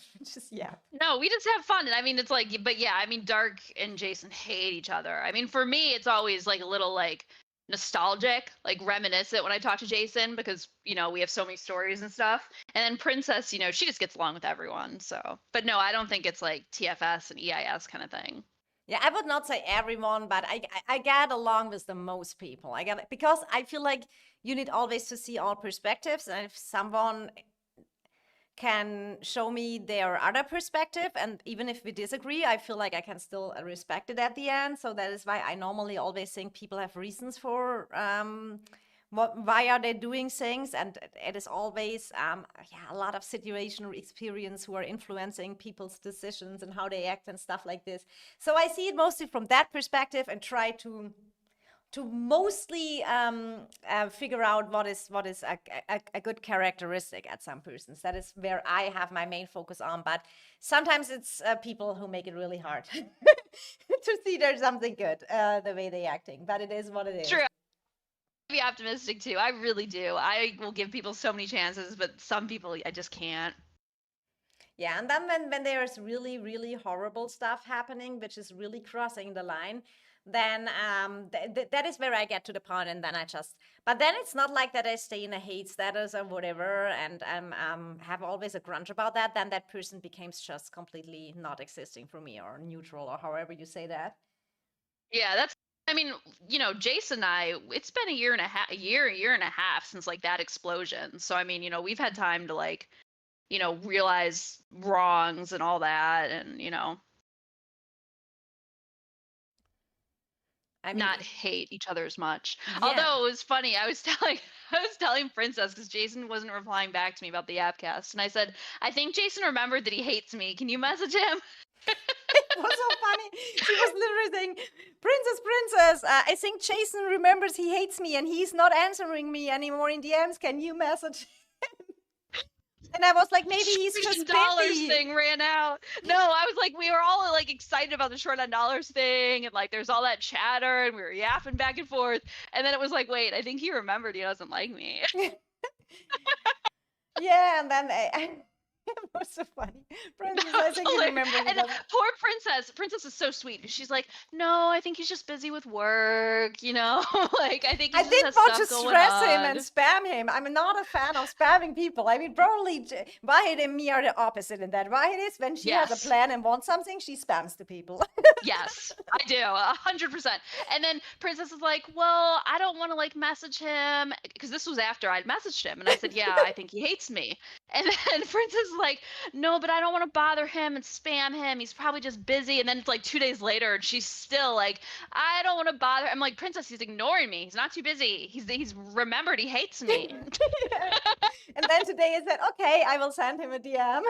yap. No, we just have fun. And I mean, it's like, but yeah, I mean, Dark and Jason hate each other. I mean, for me, it's always like a little like nostalgic, like reminiscent when I talk to Jason, because, you know, we have so many stories and stuff. And then Princess, you know, she just gets along with everyone. So, but no, I don't think it's like TFS and EIS kind of thing. Yeah, I would not say everyone, but I get along with the most people. I get it because I feel like you need always to see all perspectives, and if someone can show me their other perspective, and even if we disagree, I feel like I can still respect it at the end. So that is why I normally always think people have reasons for why are they doing things, and it is always a lot of situational experience who are influencing people's decisions and how they act and stuff like this. So I see it mostly from that perspective and try to mostly figure out what is a good characteristic at some persons. That is where I have my main focus on. But sometimes it's people who make it really hard to see there's something good the way they're acting. But it is what it is. True. Be optimistic too. I really do. I will give people so many chances, but some people I just can't. Yeah, and then when there's really, really horrible stuff happening, which is really crossing the line, then that is where I get to the point, and then but then it's not like that I stay in a hate status or whatever, and have always a grudge about that. Then that person becomes just completely not existing for me, or neutral, or however you say that. Yeah, I mean, you know, Jason and I, it's been a year and a half since like that explosion. So I mean, you know, we've had time to like, you know, realize wrongs and all that, and you know, not hate each other as much. Yeah. Although it was funny, I was telling Princess, because Jason wasn't replying back to me about the Yapcast, and I said, I think Jason remembered that he hates me. Can you message him? It was so funny. She was literally saying, Princess, I think Jason remembers he hates me and he's not answering me anymore in DMs. Can you message him? And I was like, maybe he's just dollars busy. thing ran out. No, I was like, we were all like excited about the short on dollars thing, and like there's all that chatter, and we were yapping back and forth. And then it was like, wait, I think he remembered he doesn't like me. Yeah, and then it was so funny. Princess, I think you remember. And poor Princess. Princess is so sweet because she's like, no, I think he's just busy with work, you know? Like, I think he I just didn't has want to stuff going stress him on. and spam him. I'm not a fan of spamming people. I mean, probably Wahid and me are the opposite in that. Wahid is when she has a plan and wants something, she spams the people. Yes, I do, 100%. And then Princess is like, well, I don't want to like message him because this was after I'd messaged him, and I said, yeah, I think he hates me. And then Princess is like, no, but I don't want to bother him and spam him. He's probably just busy. And then it's like 2 days later, and she's still like, I don't want to bother. I'm like, Princess, he's ignoring me. He's not too busy. He's remembered he hates me. And then today he said, okay, I will send him a DM.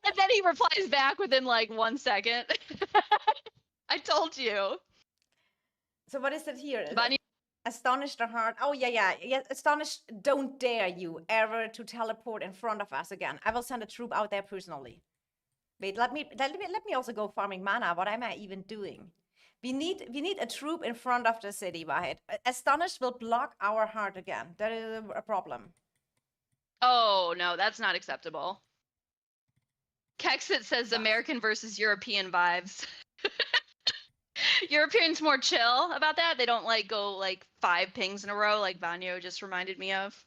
And then he replies back within like 1 second. I told you. So what is it here? Vanya, Astonished or heart? Oh, yeah. Astonished, don't dare you ever to teleport in front of us again. I will send a troop out there personally. Wait, let me also go farming mana. What am I even doing? We need a troop in front of the city, Wahid. Astonished will block our heart again. That is a problem. oh no, that's not acceptable. Kexit says American versus European vibes. Europeans more chill about that. They don't like go like 5 pings in a row like Vanyo just reminded me of.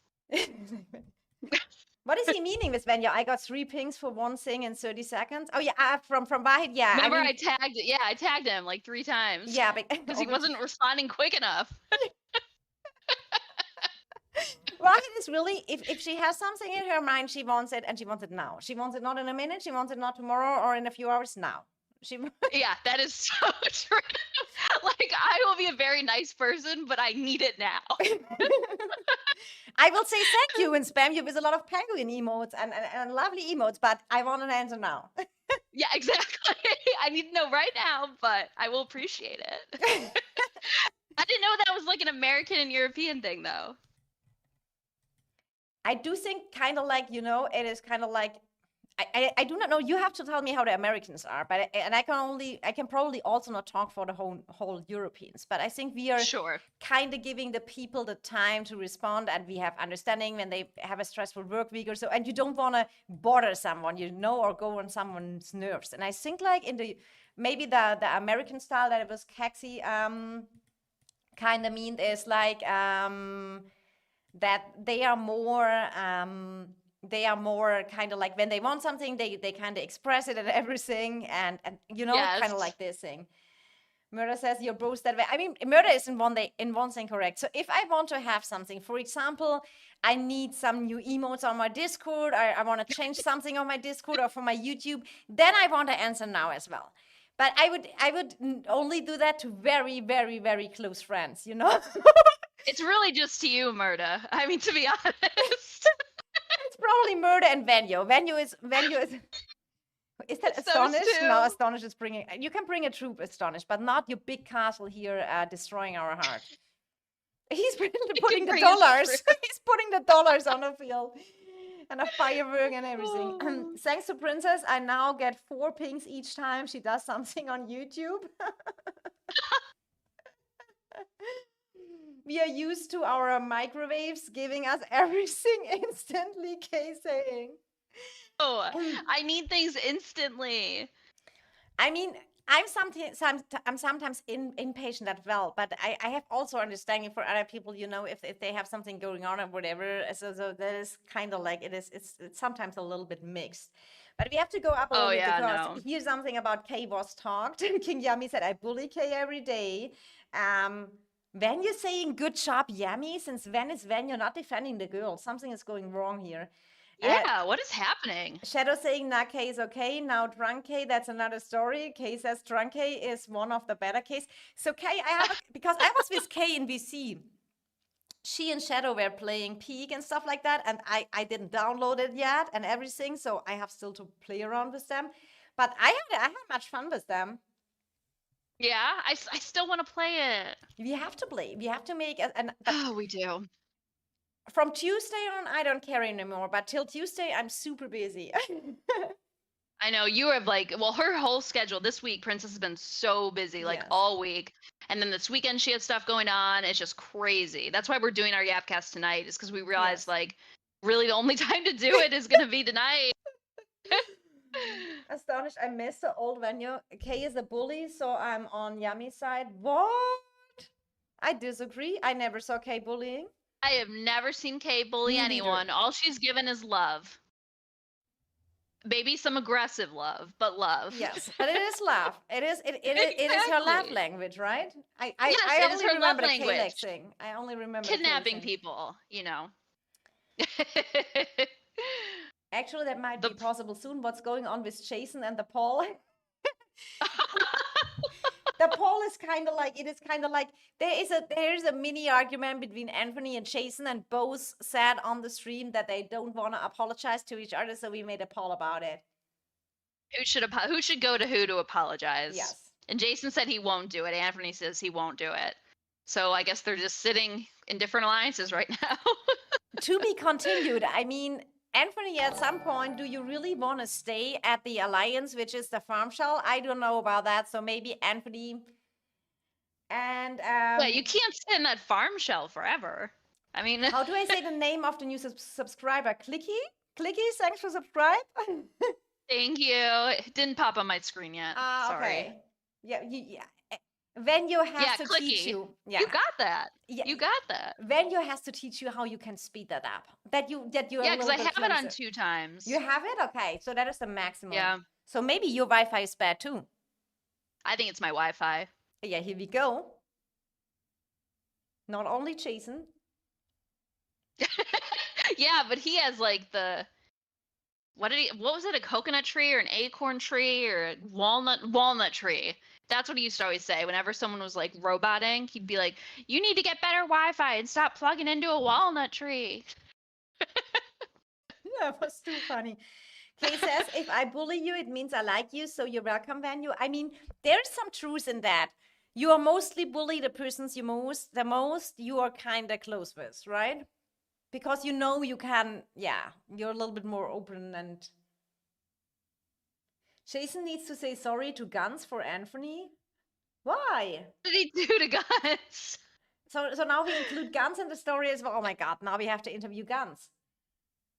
What is he meaning with Venya? I got 3 pings for one thing in 30 seconds. Oh yeah, from Wahid, yeah. Remember I tagged it. Yeah, I tagged him like 3 times. Yeah, because he wasn't responding quick enough. Wahid is really, if she has something in her mind, she wants it, and she wants it now. She wants it not in a minute. She wants it not tomorrow or in a few hours. Now. Yeah, that is so true. Like, I will be a very nice person, but I need it now. I will say thank you and spam you with a lot of penguin emotes and lovely emotes, but I want an answer now. Yeah, exactly. I need to know right now, but I will appreciate it. I didn't know that was like an American and European thing, though. I do think kind of like, it is kind of like, I do not know. You have to tell me how the Americans are, but I can probably also not talk for the whole Europeans. But I think we are kind of giving the people the time to respond, and we have understanding when they have a stressful work week or so. And you don't want to bother someone, or go on someone's nerves. And I think like in maybe the American style that it was Kexi kind of mean is like that they are more. They are more kind of like when they want something, they kind of express it and everything, and kind of like this thing. Murder says your bro's that way. I mean, murder is in one thing correct. So if I want to have something, for example, I need some new emotes on my Discord, I want to change something on my Discord or for my YouTube, then I want to answer now as well. But I would only do that to very, very, very close friends, It's really just to you, Murda. I mean, to be honest. It's probably Murder and Venyo. Venyo is is that Astonished? No, Astonished is bringing. You can bring a troop, Astonished, but not your big castle here destroying our heart. He's putting the dollars. He's putting the dollars on the field and a firework and everything. Thanks to Princess, I now get 4 pings each time she does something on YouTube. We are used to our microwaves giving us everything instantly, Kay saying. Oh, I need things instantly. I mean, I'm sometimes impatient as well, but I have also understanding for other people, if they have something going on or whatever. So that is kind of like it's sometimes a little bit mixed. But we have to go up a little bit because here's something about Kay was talked. King Yummy said, I bully Kay every day. When you're saying good job, Yummy, since when is when you're not defending the girl? Something is going wrong here. Yeah, what is happening? Shadow saying nah, Kay is okay. Now Drunk Kay, that's another story. Kay says Drunk Kay is one of the better Kays. So Kay, because I was with Kay in VC. She and Shadow were playing Peak and stuff like that, and I didn't download it yet and everything, so I have still to play around with them. But I had much fun with them. Yeah, I still want to play it. We have to play. We have to make Oh, we do. From Tuesday on, I don't care anymore, but till Tuesday, I'm super busy. I know you have like, well, her whole schedule this week, Princess has been so busy, like Yes. all week. And then this weekend she had stuff going on. It's just crazy. That's why we're doing our Yapcast tonight, is because we realized Yes. like really the only time to do it is gonna be tonight. Astonished, I miss the old venue. Kay is a bully, so I'm on Yami's side. What? I disagree. I never saw Kay bullying. I have never seen Kay bully Me neither. anyone. All she's given is love. Maybe some aggressive love, but love. Yes, but it is love. It is her love Exactly. language, right? Yes, I it is only her love remember the language. K-leg thing. I only remember the Kidnapping K-leg thing. people, you know. Actually, that might be possible soon. What's going on with Jason and the poll? The poll is kind of like, it is kind of like there is a mini argument between Anthony and Jason, and both said on the stream that they don't want to apologize to each other, so we made a poll about it. Who should go to who to apologize? Yes. And Jason said he won't do it. Anthony says he won't do it. So I guess they're just sitting in different alliances right now. To be continued. I mean, Anthony, at some point, do you really want to stay at the alliance, which is the farm shell? I don't know about that. So maybe Anthony and Yeah, you can't sit in that farm shell forever. I mean, how do I say the name of the new subscriber? Clicky? Clicky, thanks for subscribe. thank you. It didn't pop on my screen yet. Sorry. Okay. Yeah, Venue has to Clicky. teach you. Yeah. You got that. Yeah. You got that. Venue has to teach you how you can speed that up. That you Yeah, because I have it on 2 times. You have it? Okay. So that is the maximum. Yeah. So maybe your Wi-Fi is bad too. I think it's my Wi-Fi. Yeah, here we go. Not only Jason. Yeah, but he has like the what was it, a coconut tree or an acorn tree or a walnut tree? That's what he used to always say. Whenever someone was like roboting, he'd be like, "You need to get better Wi-Fi and stop plugging into a walnut tree." That was too funny. Kay says, if I bully you, it means I like you, so you're welcome, Venue. I mean, there's some truth in that. You are mostly bully the persons the most you are kind of close with, right? Because you know you can, you're a little bit more open. And Jason needs to say sorry to Guns for Anthony. Why? What did he do to Guns? So now we include Guns in the story as well. Oh my God, now we have to interview Guns.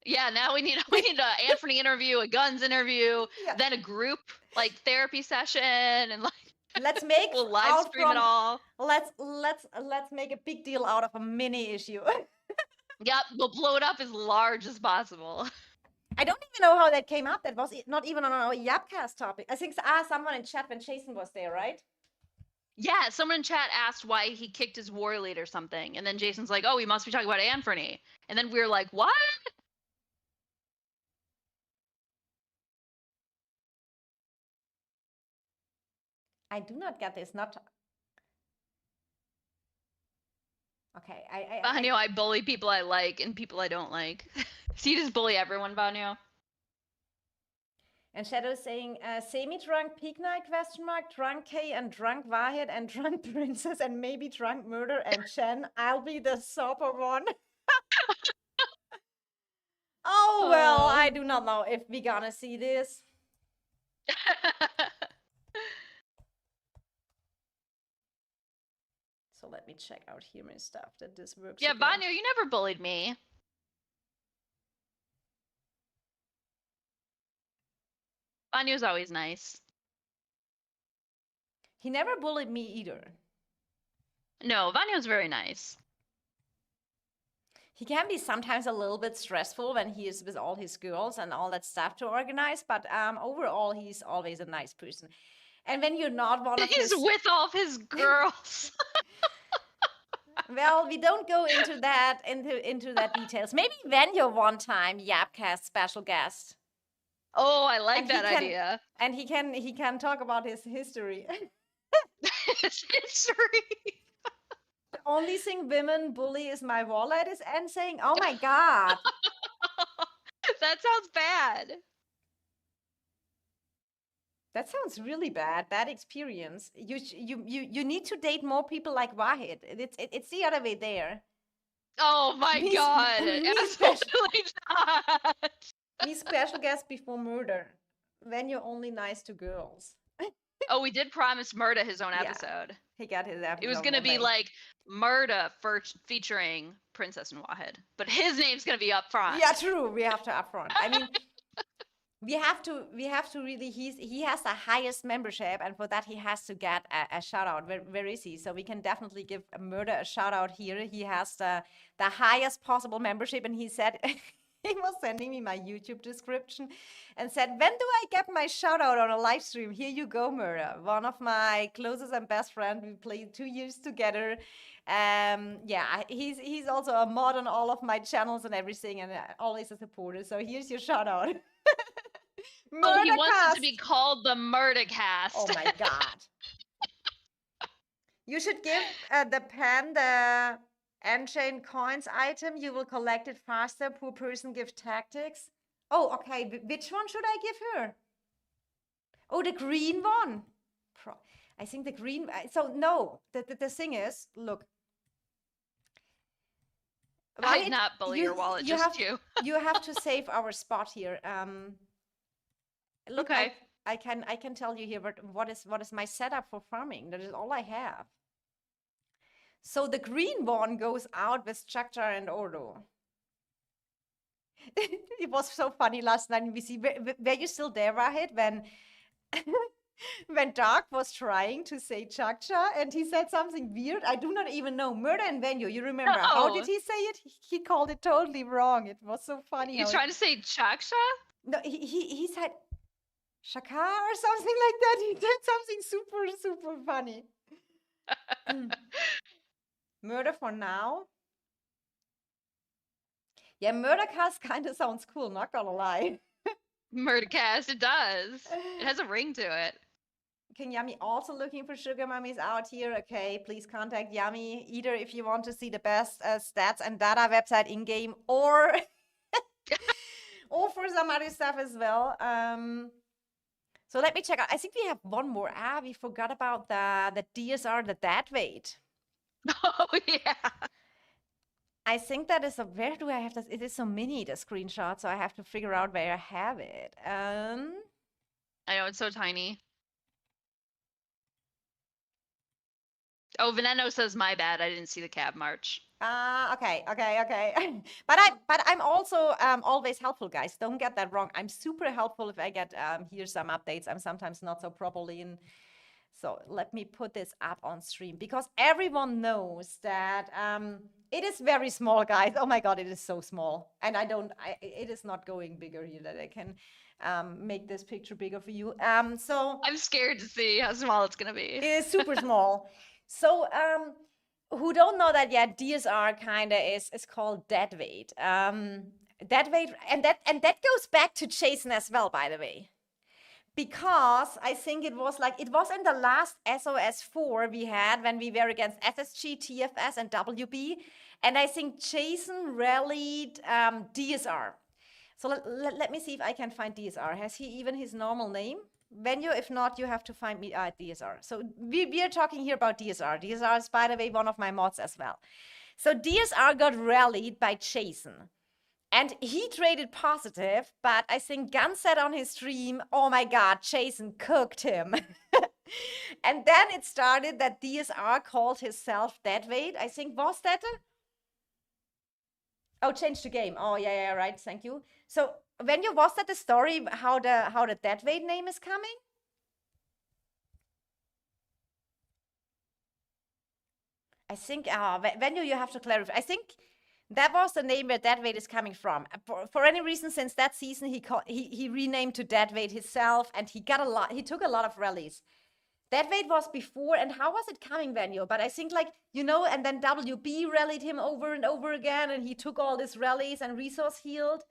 Yeah, now we need a Anthony interview, a Guns interview, then a group like therapy session, and like let's make we'll live stream it all. Let's make a big deal out of a mini issue. Yep, we'll blow it up as large as possible. I don't even know how that came up. That was not even on our Yapcast topic. I think someone in chat when Jason was there, right? Yeah, someone in chat asked why he kicked his war lead or something, and then Jason's like, "Oh, we must be talking about Anthony," and then we were like, "What?" I do not get this. Not okay. I bully people I like and people I don't like. So you just bully everyone, Vanyo. And Shadow saying, semi-drunk peak night, question mark, drunk K and drunk Wahid and drunk Princess and maybe drunk Murder and Chen. I'll be the sober one. Oh, well, I do not know if we're gonna see this. So let me check out here my stuff that this works. Yeah, Vanyo, you never bullied me. Vanyo's always nice. He never bullied me either. No, Vanyo's very nice. He can be sometimes a little bit stressful when he is with all his girls and all that stuff to organize, but overall, he's always a nice person. And when you're not one of his... He's with all of his girls. Well, we don't go into that details. Maybe Venue one time, Yapcast special guest. Oh, I like that idea. And he can talk about his history. His history. The only thing women bully is my wallet, is Anne saying. Oh my God. That sounds bad. That sounds really bad. Bad experience. You need to date more people like Wahid. It's the other way there. Oh my Me, god! me special, Absolutely not. me special guest before murder. When you're only nice to girls. Oh, we did promise Murda his own Yeah, episode. he got his It was episode gonna one be day. like Murda featuring Princess and Wahid, but his name's gonna be up front. Yeah, true. We have to upfront. I mean, we have to really. He has the highest membership, and for that he has to get a shout out. Where is he? So we can definitely give Murder a shout out here. He has the highest possible membership, and he said. He was sending me my YouTube description and said, "When do I get my shout out on a live stream? Here you go, Murder. One of my closest and best friends. We played 2 years together. Yeah, he's also a mod on all of my channels and everything, and always a supporter. So here's your shout out." Oh, he wants it to Murdercast. be called the Murdacast. Oh my god. You should give the pen the Unchained Coins item. You will collect it faster. Poor person give tactics. Oh, okay. Which one should I give her? Oh, the green one. I think the green. So no, the thing is, look. I did not bully your wallet, just you. You have to save our spot here. Look, Okay. I can tell you here what is my setup for farming. That is all I have. So the green one goes out with Chakra and Ordo. It was so funny last night. We see, were you still there, Rahid, when when Dark was trying to say Chakra and he said something weird? I do not even know. Murder and Venue. You remember? No. How did he say it? He called it totally wrong. It was so funny. He's trying to say Chaksha? No, he said Shaka or something like that. He did something super, super funny. Murder for now. Yeah, Murdercast kind of sounds cool, not gonna lie. Murdacast, it does. It has a ring to it. King Yummy also looking for sugar mummies out here. Okay, please contact Yummy either if you want to see the best stats and data website in game, or or for some other stuff as well. So let me check out. I think we have one more. We forgot about the DSR, the dead weight. Oh yeah. I think that is where do I have this? It is so mini, the screenshot, so I have to figure out where I have it. I know, it's so tiny. Oh, Veneno says, my bad, I didn't see the cab march. Okay. but I'm also always helpful, guys. Don't get that wrong. I'm super helpful if I get here some updates. I'm sometimes not so properly in. So let me put this up on stream because everyone knows that it is very small, guys. Oh my God, it is so small. And it is not going bigger here that I can make this picture bigger for you. So I'm scared to see how small it's gonna be. It is super small. So who don't know that yet, DSR kind of is called dead weight. Dead weight, and that goes back to Jason as well, by the way. Because I think it was in the last SOS 4 we had when we were against SSG, TFS, and WB. And I think Jason rallied DSR. So let me see if I can find DSR. Has he even his normal name? Venue, if not, you have to find me at DSR. So we are talking here about DSR. DSR is, by the way, one of my mods as well. So DSR got rallied by Jason. And he traded positive, but I think Gun said on his stream, oh my God, Jason cooked him. And then it started that DSR called himself deadweight. I think, was that Oh, change the game. Oh, yeah, right, thank you. So when was that the story, how the deadweight name is coming? I think, when you have to clarify. I think that was the name where deadweight is coming from. For any reason, since that season, he renamed to deadweight himself, and he took a lot of rallies. Deadweight was before, and how was it coming, Venue? But I think, and then WB rallied him over and over again, and he took all these rallies and resource healed.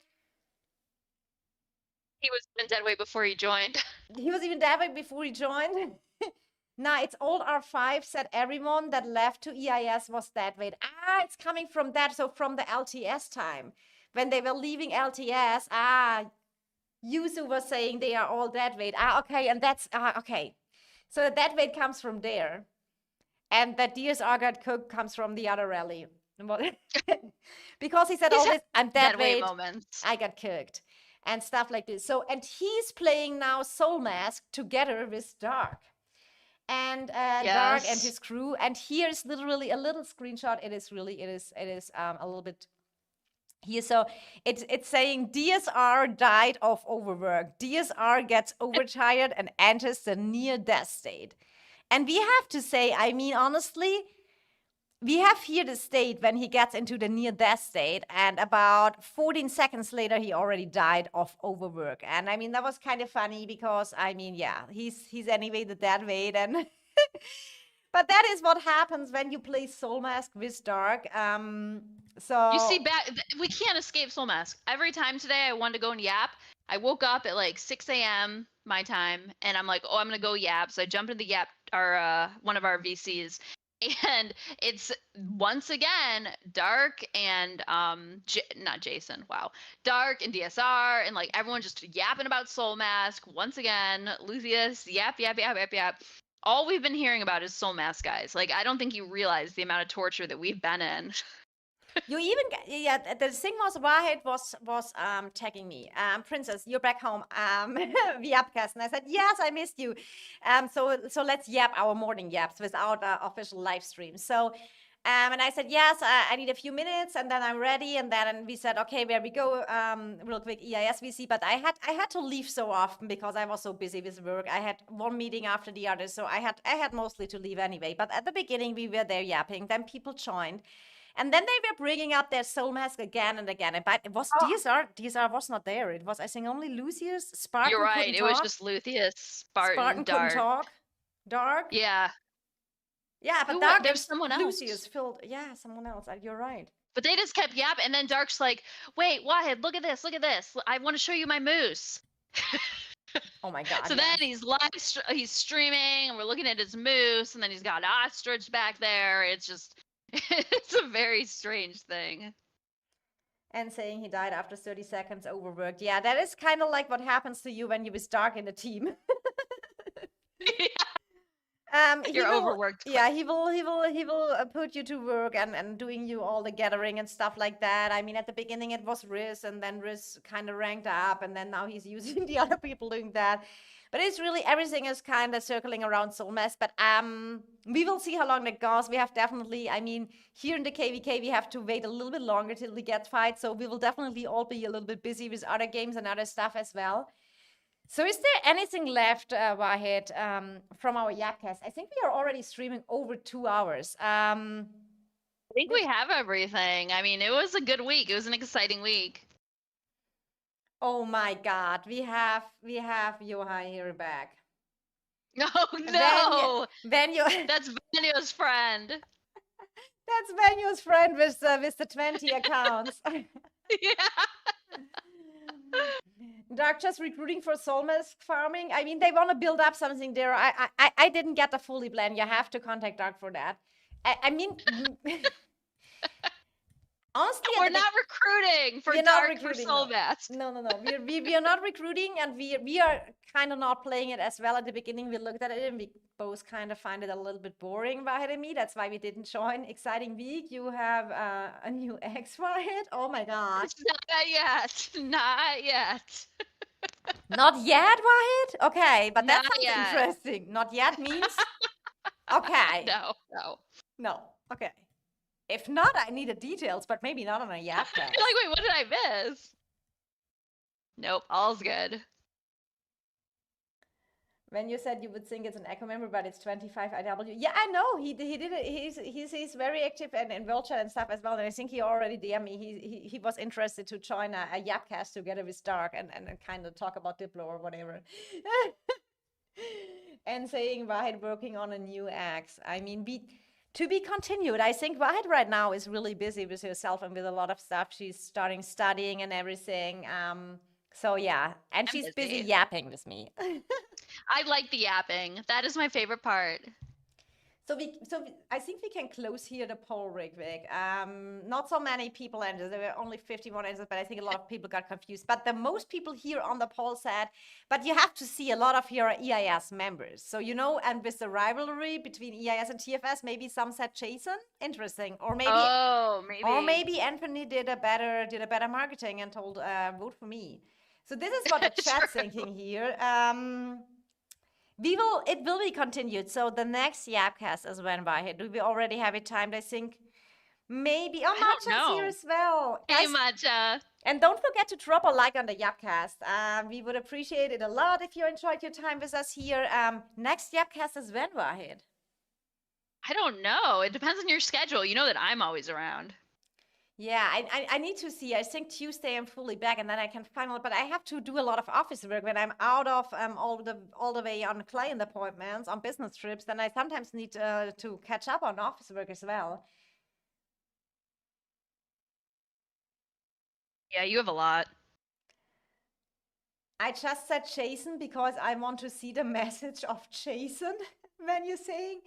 He was in deadweight before he joined. He was even deadweight before he joined. Nah, it's old R5 said everyone that left to EIS was deadweight. It's coming from that. So from the LTS time, when they were leaving LTS, Yuzu was saying they are all deadweight. Okay, and that's, okay. So the deadweight comes from there. And that DSR got cooked comes from the other rally. because he said He's all had this, I'm dead dead weight weight, moments. I got cooked, and stuff like this. So, and he's playing now Soul Mask together with Dark. And Dark and Yes. his crew. And here's literally a little screenshot. It is a little bit here. So it's saying DSR died of overwork. DSR gets overtired and enters the near death state. And we have to say, I mean, honestly, we have here the state when he gets into the near death state, and about 14 seconds later, he already died of overwork. And I mean, that was kind of funny because I mean, yeah, he's anyway the dead weight, and but that is what happens when you play Soul Mask with Dark. So You see, we can't escape Soul Mask. Every time today I wanted to go and yap, I woke up at like 6 a.m. my time, and I'm like, oh, I'm gonna go yap. So I jumped into the yap, one of our VCs, and it's once again Dark and not Jason. Wow, Dark and DSR and like everyone just yapping about Soul Mask once again. Lucius, yap. All we've been hearing about is Soul Mask, guys. Like, I don't think you realize the amount of torture that we've been in. you even yeah, the thing was Wahid was tagging me, Princess, you're back home, via Yapcast, and I said yes, I missed you, so let's yap our morning yaps without official live stream. So and I said yes, I need a few minutes and then I'm ready, and then we said okay, where we go, real quick, EISVC. But I had to leave so often because I was so busy with work. I had one meeting after the other, so I had mostly to leave anyway. But at the beginning we were there yapping, then people joined. And then they were bringing up their Soul Mask again and again. But it was DSR. DSR was not there. It was, I think, only Lucius. Spartan You're right. couldn't It talk. was just Lucius, Spartan couldn't Dark. talk. Dark. Yeah. Yeah, but Dark. There's someone else. Lucius filled. Yeah, someone else. You're right. But they just kept yapping, and then Dark's like, "Wait, Wahid, look at this! Look at this! I want to show you my moose." Oh my god. So then he's streaming, and we're looking at his moose, and then he's got ostrich back there. It's just, it's a very strange thing. And saying he died after 30 seconds overworked. Yeah, that is kind of like what happens to you when you with Dark in the team. You're overworked. Yeah, he will put you to work and doing you all the gathering and stuff like that. I mean, at the beginning it was Riz, and then Riz kind of ranked up, and then now he's using the other people doing that. But it's really, everything is kind of circling around Soul Mask. But we will see how long that goes. We have definitely, I mean, here in the KVK, we have to wait a little bit longer till we get fight. So we will definitely all be a little bit busy with other games and other stuff as well. So is there anything left, Wahid, from our Yapcast? I think we are already streaming over 2 hours. I think we have everything. I mean, it was a good week. It was an exciting week. Oh my God, we have Yohai here back. Oh no! Venue. That's Venu's friend. That's Venu's friend with the 20 accounts. Yeah. Dark just recruiting for Soul Mask farming. I mean, they want to build up something there. I didn't get the fully plan. You have to contact Dark for that. I mean, honestly, we're not recruiting for Dark for Soul Mask. No. We are not recruiting, and we are kind of not playing it as well. At the beginning, we looked at it and we both kind of find it a little bit boring, Wahid and me. That's why we didn't join. Exciting week. You have a new ex, Wahid. Oh my God. Not yet. Not yet. Not yet, Wahid? Okay, but that Not sounds yet. interesting. Not yet means? Okay. No. Okay. If not, I need the details, but maybe not on a Yapcast. You're like, wait, what did I miss? Nope, all's good. When you said you would think it's an Echo member, but it's 25 IW. Yeah, I know. He did it. He's very active in World Chat and stuff as well. And I think he already DM'd me. He was interested to join a Yapcast together with Dark and kind of talk about Diplo or whatever. And saying Wahid working on a new axe. I mean, to be continued. I think Wahid right now is really busy with herself and with a lot of stuff. She's starting studying and everything. So yeah, and she's busy yapping with me. I like the yapping. That is my favorite part. I think we can close here the poll, Rick. Not so many people entered. There were only 51 answers, but I think a lot of people got confused. But the most people here on the poll said, but you have to see a lot of here are EIS members. So, and with the rivalry between EIS and TFS, maybe some said Jason. Interesting. Or maybe Anthony did a better marketing and told vote for me. So this is what the chat's thinking here. It will be continued. So the next Yapcast is when by. Do we already have it timed? I think maybe. Oh, Matcha's here as well. Hey, Matcha. And don't forget to drop a like on the Yapcast. We would appreciate it a lot if you enjoyed your time with us here. Next Yapcast is when, Wahid? I don't know. It depends on your schedule. You know that I'm always around. Yeah, I need to see. I think Tuesday I'm fully back, and then I can finally. But I have to do a lot of office work when I'm out of all the way on client appointments, on business trips. Then I sometimes need to catch up on office work as well. Yeah, you have a lot. I just said Jason because I want to see the message of Jason when you're saying.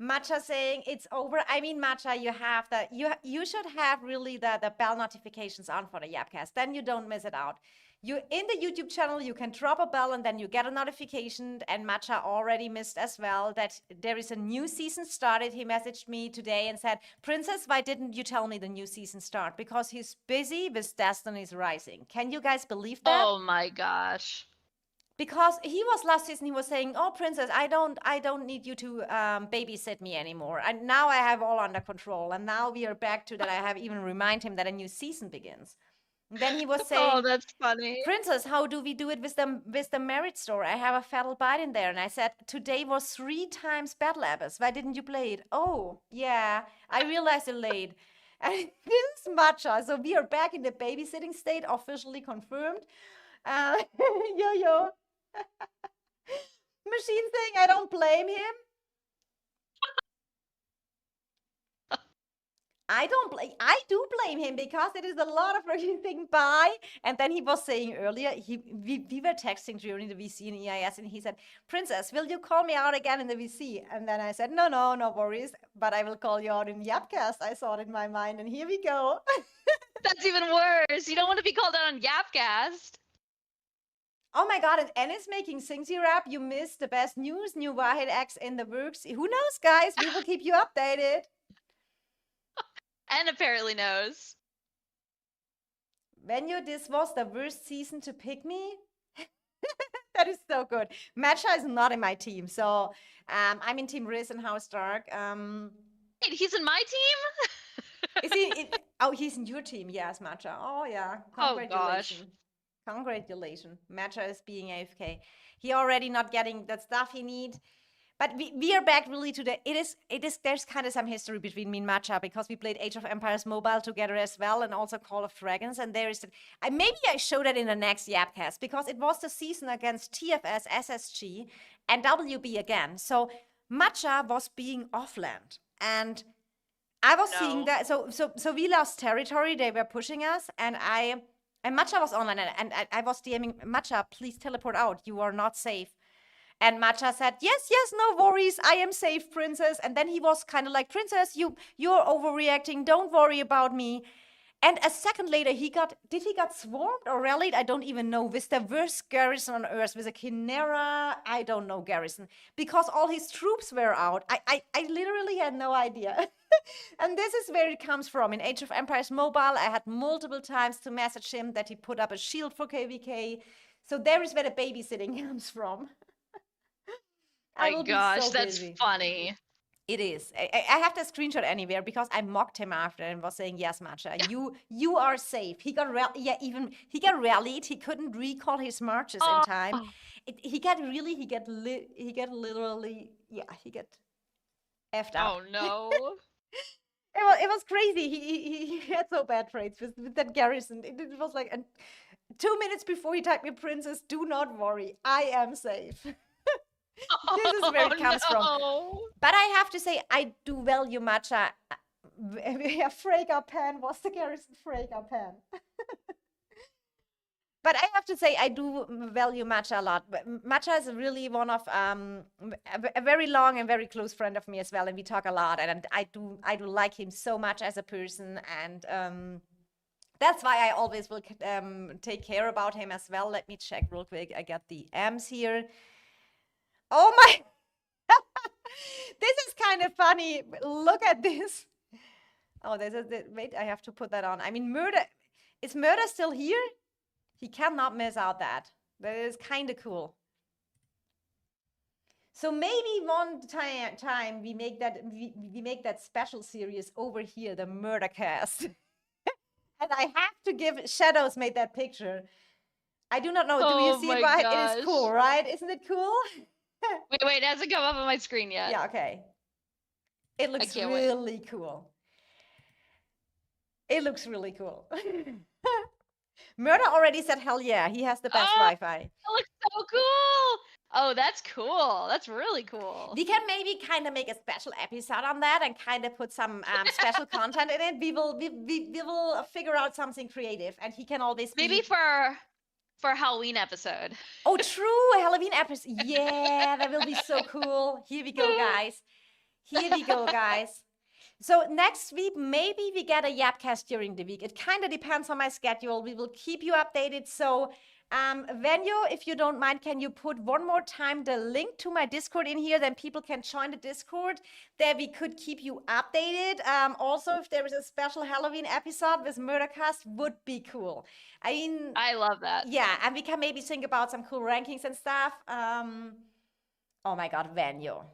Matcha saying it's over. I mean, Matcha, you have that. You should have really the bell notifications on for the Yapcast. Then you don't miss it out. You in the YouTube channel, you can drop a bell and then you get a notification. And Matcha already missed as well that there is a new season started. He messaged me today and said, "Princess, why didn't you tell me the new season start? Because he's busy with Destiny's Rising." Can you guys believe that? Oh my gosh. Because he was last season, he was saying, "Oh, Princess, I don't need you to babysit me anymore. And now I have all under control." And now we are back to that. I have even remind him that a new season begins. And then he was saying, "Oh, that's funny. Princess, how do we do it with the merit store? I have a fatal bite in there." And I said, "Today was 3 times Battle Abyss. Why didn't you play it?" "Oh, yeah, I realized it late." And this is Matcha. So we are back in the babysitting state, officially confirmed. Yo. Machine saying I don't blame him. I do blame him because it is a lot of working thing by. And then he was saying earlier, we were texting during the VC and EIS, and he said, "Princess, will you call me out again in the VC?" And then I said, no worries, but I will call you out in Yapcast. I saw it in my mind, and here we go. That's even worse. You don't want to be called out on Yapcast. Oh my God, and Ennis making Singsy rap. You missed the best news. New Wahid X in the works. Who knows, guys? We will keep you updated. And apparently knows. This was the worst season to pick me. That is so good. Matcha is not in my team. So I'm in Team Riz and House Dark. Wait, he's in my team? Is he? He's in your team. Yes, Matcha. Oh, yeah. Congratulations. Oh, gosh. Congratulations. Matcha is being AFK. He already not getting the stuff he needs. But we are back really to there's kind of some history between me and Matcha because we played Age of Empires Mobile together as well and also Call of Dragons. And there is, maybe I show that in the next Yapcast because it was the season against TFS, SSG, and WB again. So Matcha was being offland. And I was seeing that. So we lost territory. They were pushing us. And Matcha was online. And I was DMing, "Matcha, please teleport out. You are not safe." And Matcha said, yes, no worries. I am safe, Princess. And then he was kind of like, "Princess, you're overreacting. Don't worry about me." And a second later, he got swarmed or rallied? I don't even know. With the worst garrison on Earth, with a Chimera, I don't know, garrison. Because all his troops were out. I literally had no idea. And this is where it comes from. In Age of Empires Mobile, I had multiple times to message him that he put up a shield for KVK. So there is where the babysitting comes from. My gosh, that's funny. It is. I have the screenshot anywhere because I mocked him after and was saying, "Yes, Matcha, you are safe." He got rallied. He couldn't recall his marches in time. He got effed up. Oh no. It was crazy. He had so bad trades with that garrison. It was like 2 minutes before he typed me, "Princess, do not worry. I am safe." This is where it comes from. But I have to say, I do value Matcha. Frega Pan was the garrison Frega Pan. But I have to say, I do value Matcha a lot. Matcha is really one of a very long and very close friend of me as well, and we talk a lot. And I do like him so much as a person, and that's why I always will take care about him as well. Let me check real quick. I got the M's here. Oh my! This is kind of funny. Look at this. Oh, wait, I have to put that on. I mean, is Murder still here? He cannot miss out that. That is kind of cool. So maybe one time we make that special series over here, the Murdercast. And I have to give Shadows made that picture. I do not know. Do you see it? Right? It is cool, right? Isn't it cool? Wait, it hasn't come up on my screen yet. Yeah, okay. It looks really cool. It looks really cool. Murder already said hell yeah. He has the best Wi-Fi. It looks so cool. Oh, that's cool. That's really cool. We can maybe kind of make a special episode on that and kind of put some special content in it. We will figure out something creative, and he can always maybe for Halloween episode. Oh, true, Halloween episode. Yeah, that will be so cool. Here we go, guys. Here we go, guys. So next week, maybe we get a Yapcast during the week. It kind of depends on my schedule. We will keep you updated. So Venyo, if you don't mind, can you put one more time the link to my Discord in here? Then people can join the Discord. There we could keep you updated. Also, if there is a special Halloween episode with Murdercast, would be cool. I mean, I love that. Yeah, and we can maybe think about some cool rankings and stuff. Oh my God, Venyo.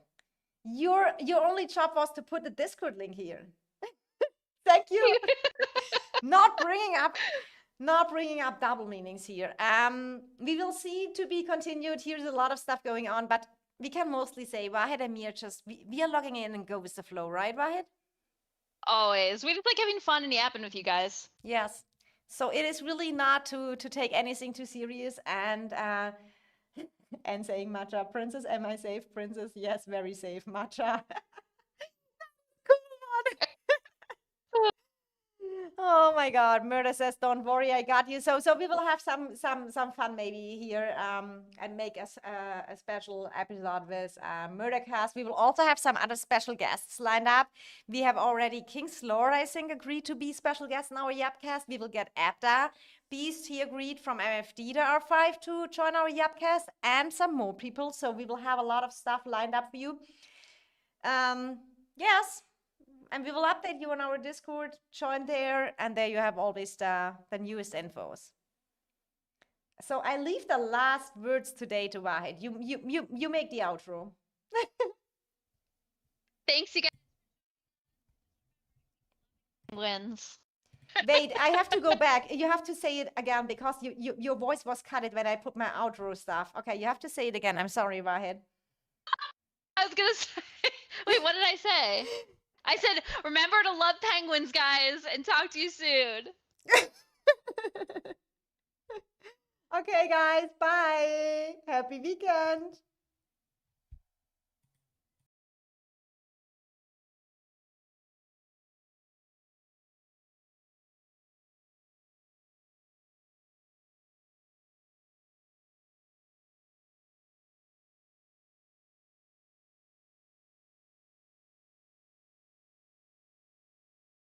Your only job was to put the Discord link here. Thank you. Not bringing up double meanings here. We will see, to be continued. Here's a lot of stuff going on, but we can mostly say Wahid and me are just we are logging in and go with the flow, right, Wahid? Always. We just like having fun and yapping with you guys. Yes. So it is really not to take anything too serious, and and saying Matcha, Princess, am I safe? Princess, yes, very safe, Matcha. Oh my God, Murder says, don't worry, I got you. So we will have some fun maybe here and make a special episode with Murdercast. We will also have some other special guests lined up. We have already King Slore, I think, agreed to be special guest in our Yapcast. We will get Abda Beast, he agreed, from MFD to R5 to join our Yapcast, and some more people. So we will have a lot of stuff lined up for you. Yes. And we will update you on our Discord. Join there, and there you have always the newest infos. So I leave the last words today to Wahid. You make the outro. Thanks, you guys. Wins. Wait, I have to go back. You have to say it again because your voice was cut when I put my outro stuff. Okay, you have to say it again. I'm sorry, Wahid. I was gonna say. Wait, what did I say? I said, remember to love penguins, guys, and talk to you soon. Okay, guys, bye. Happy weekend.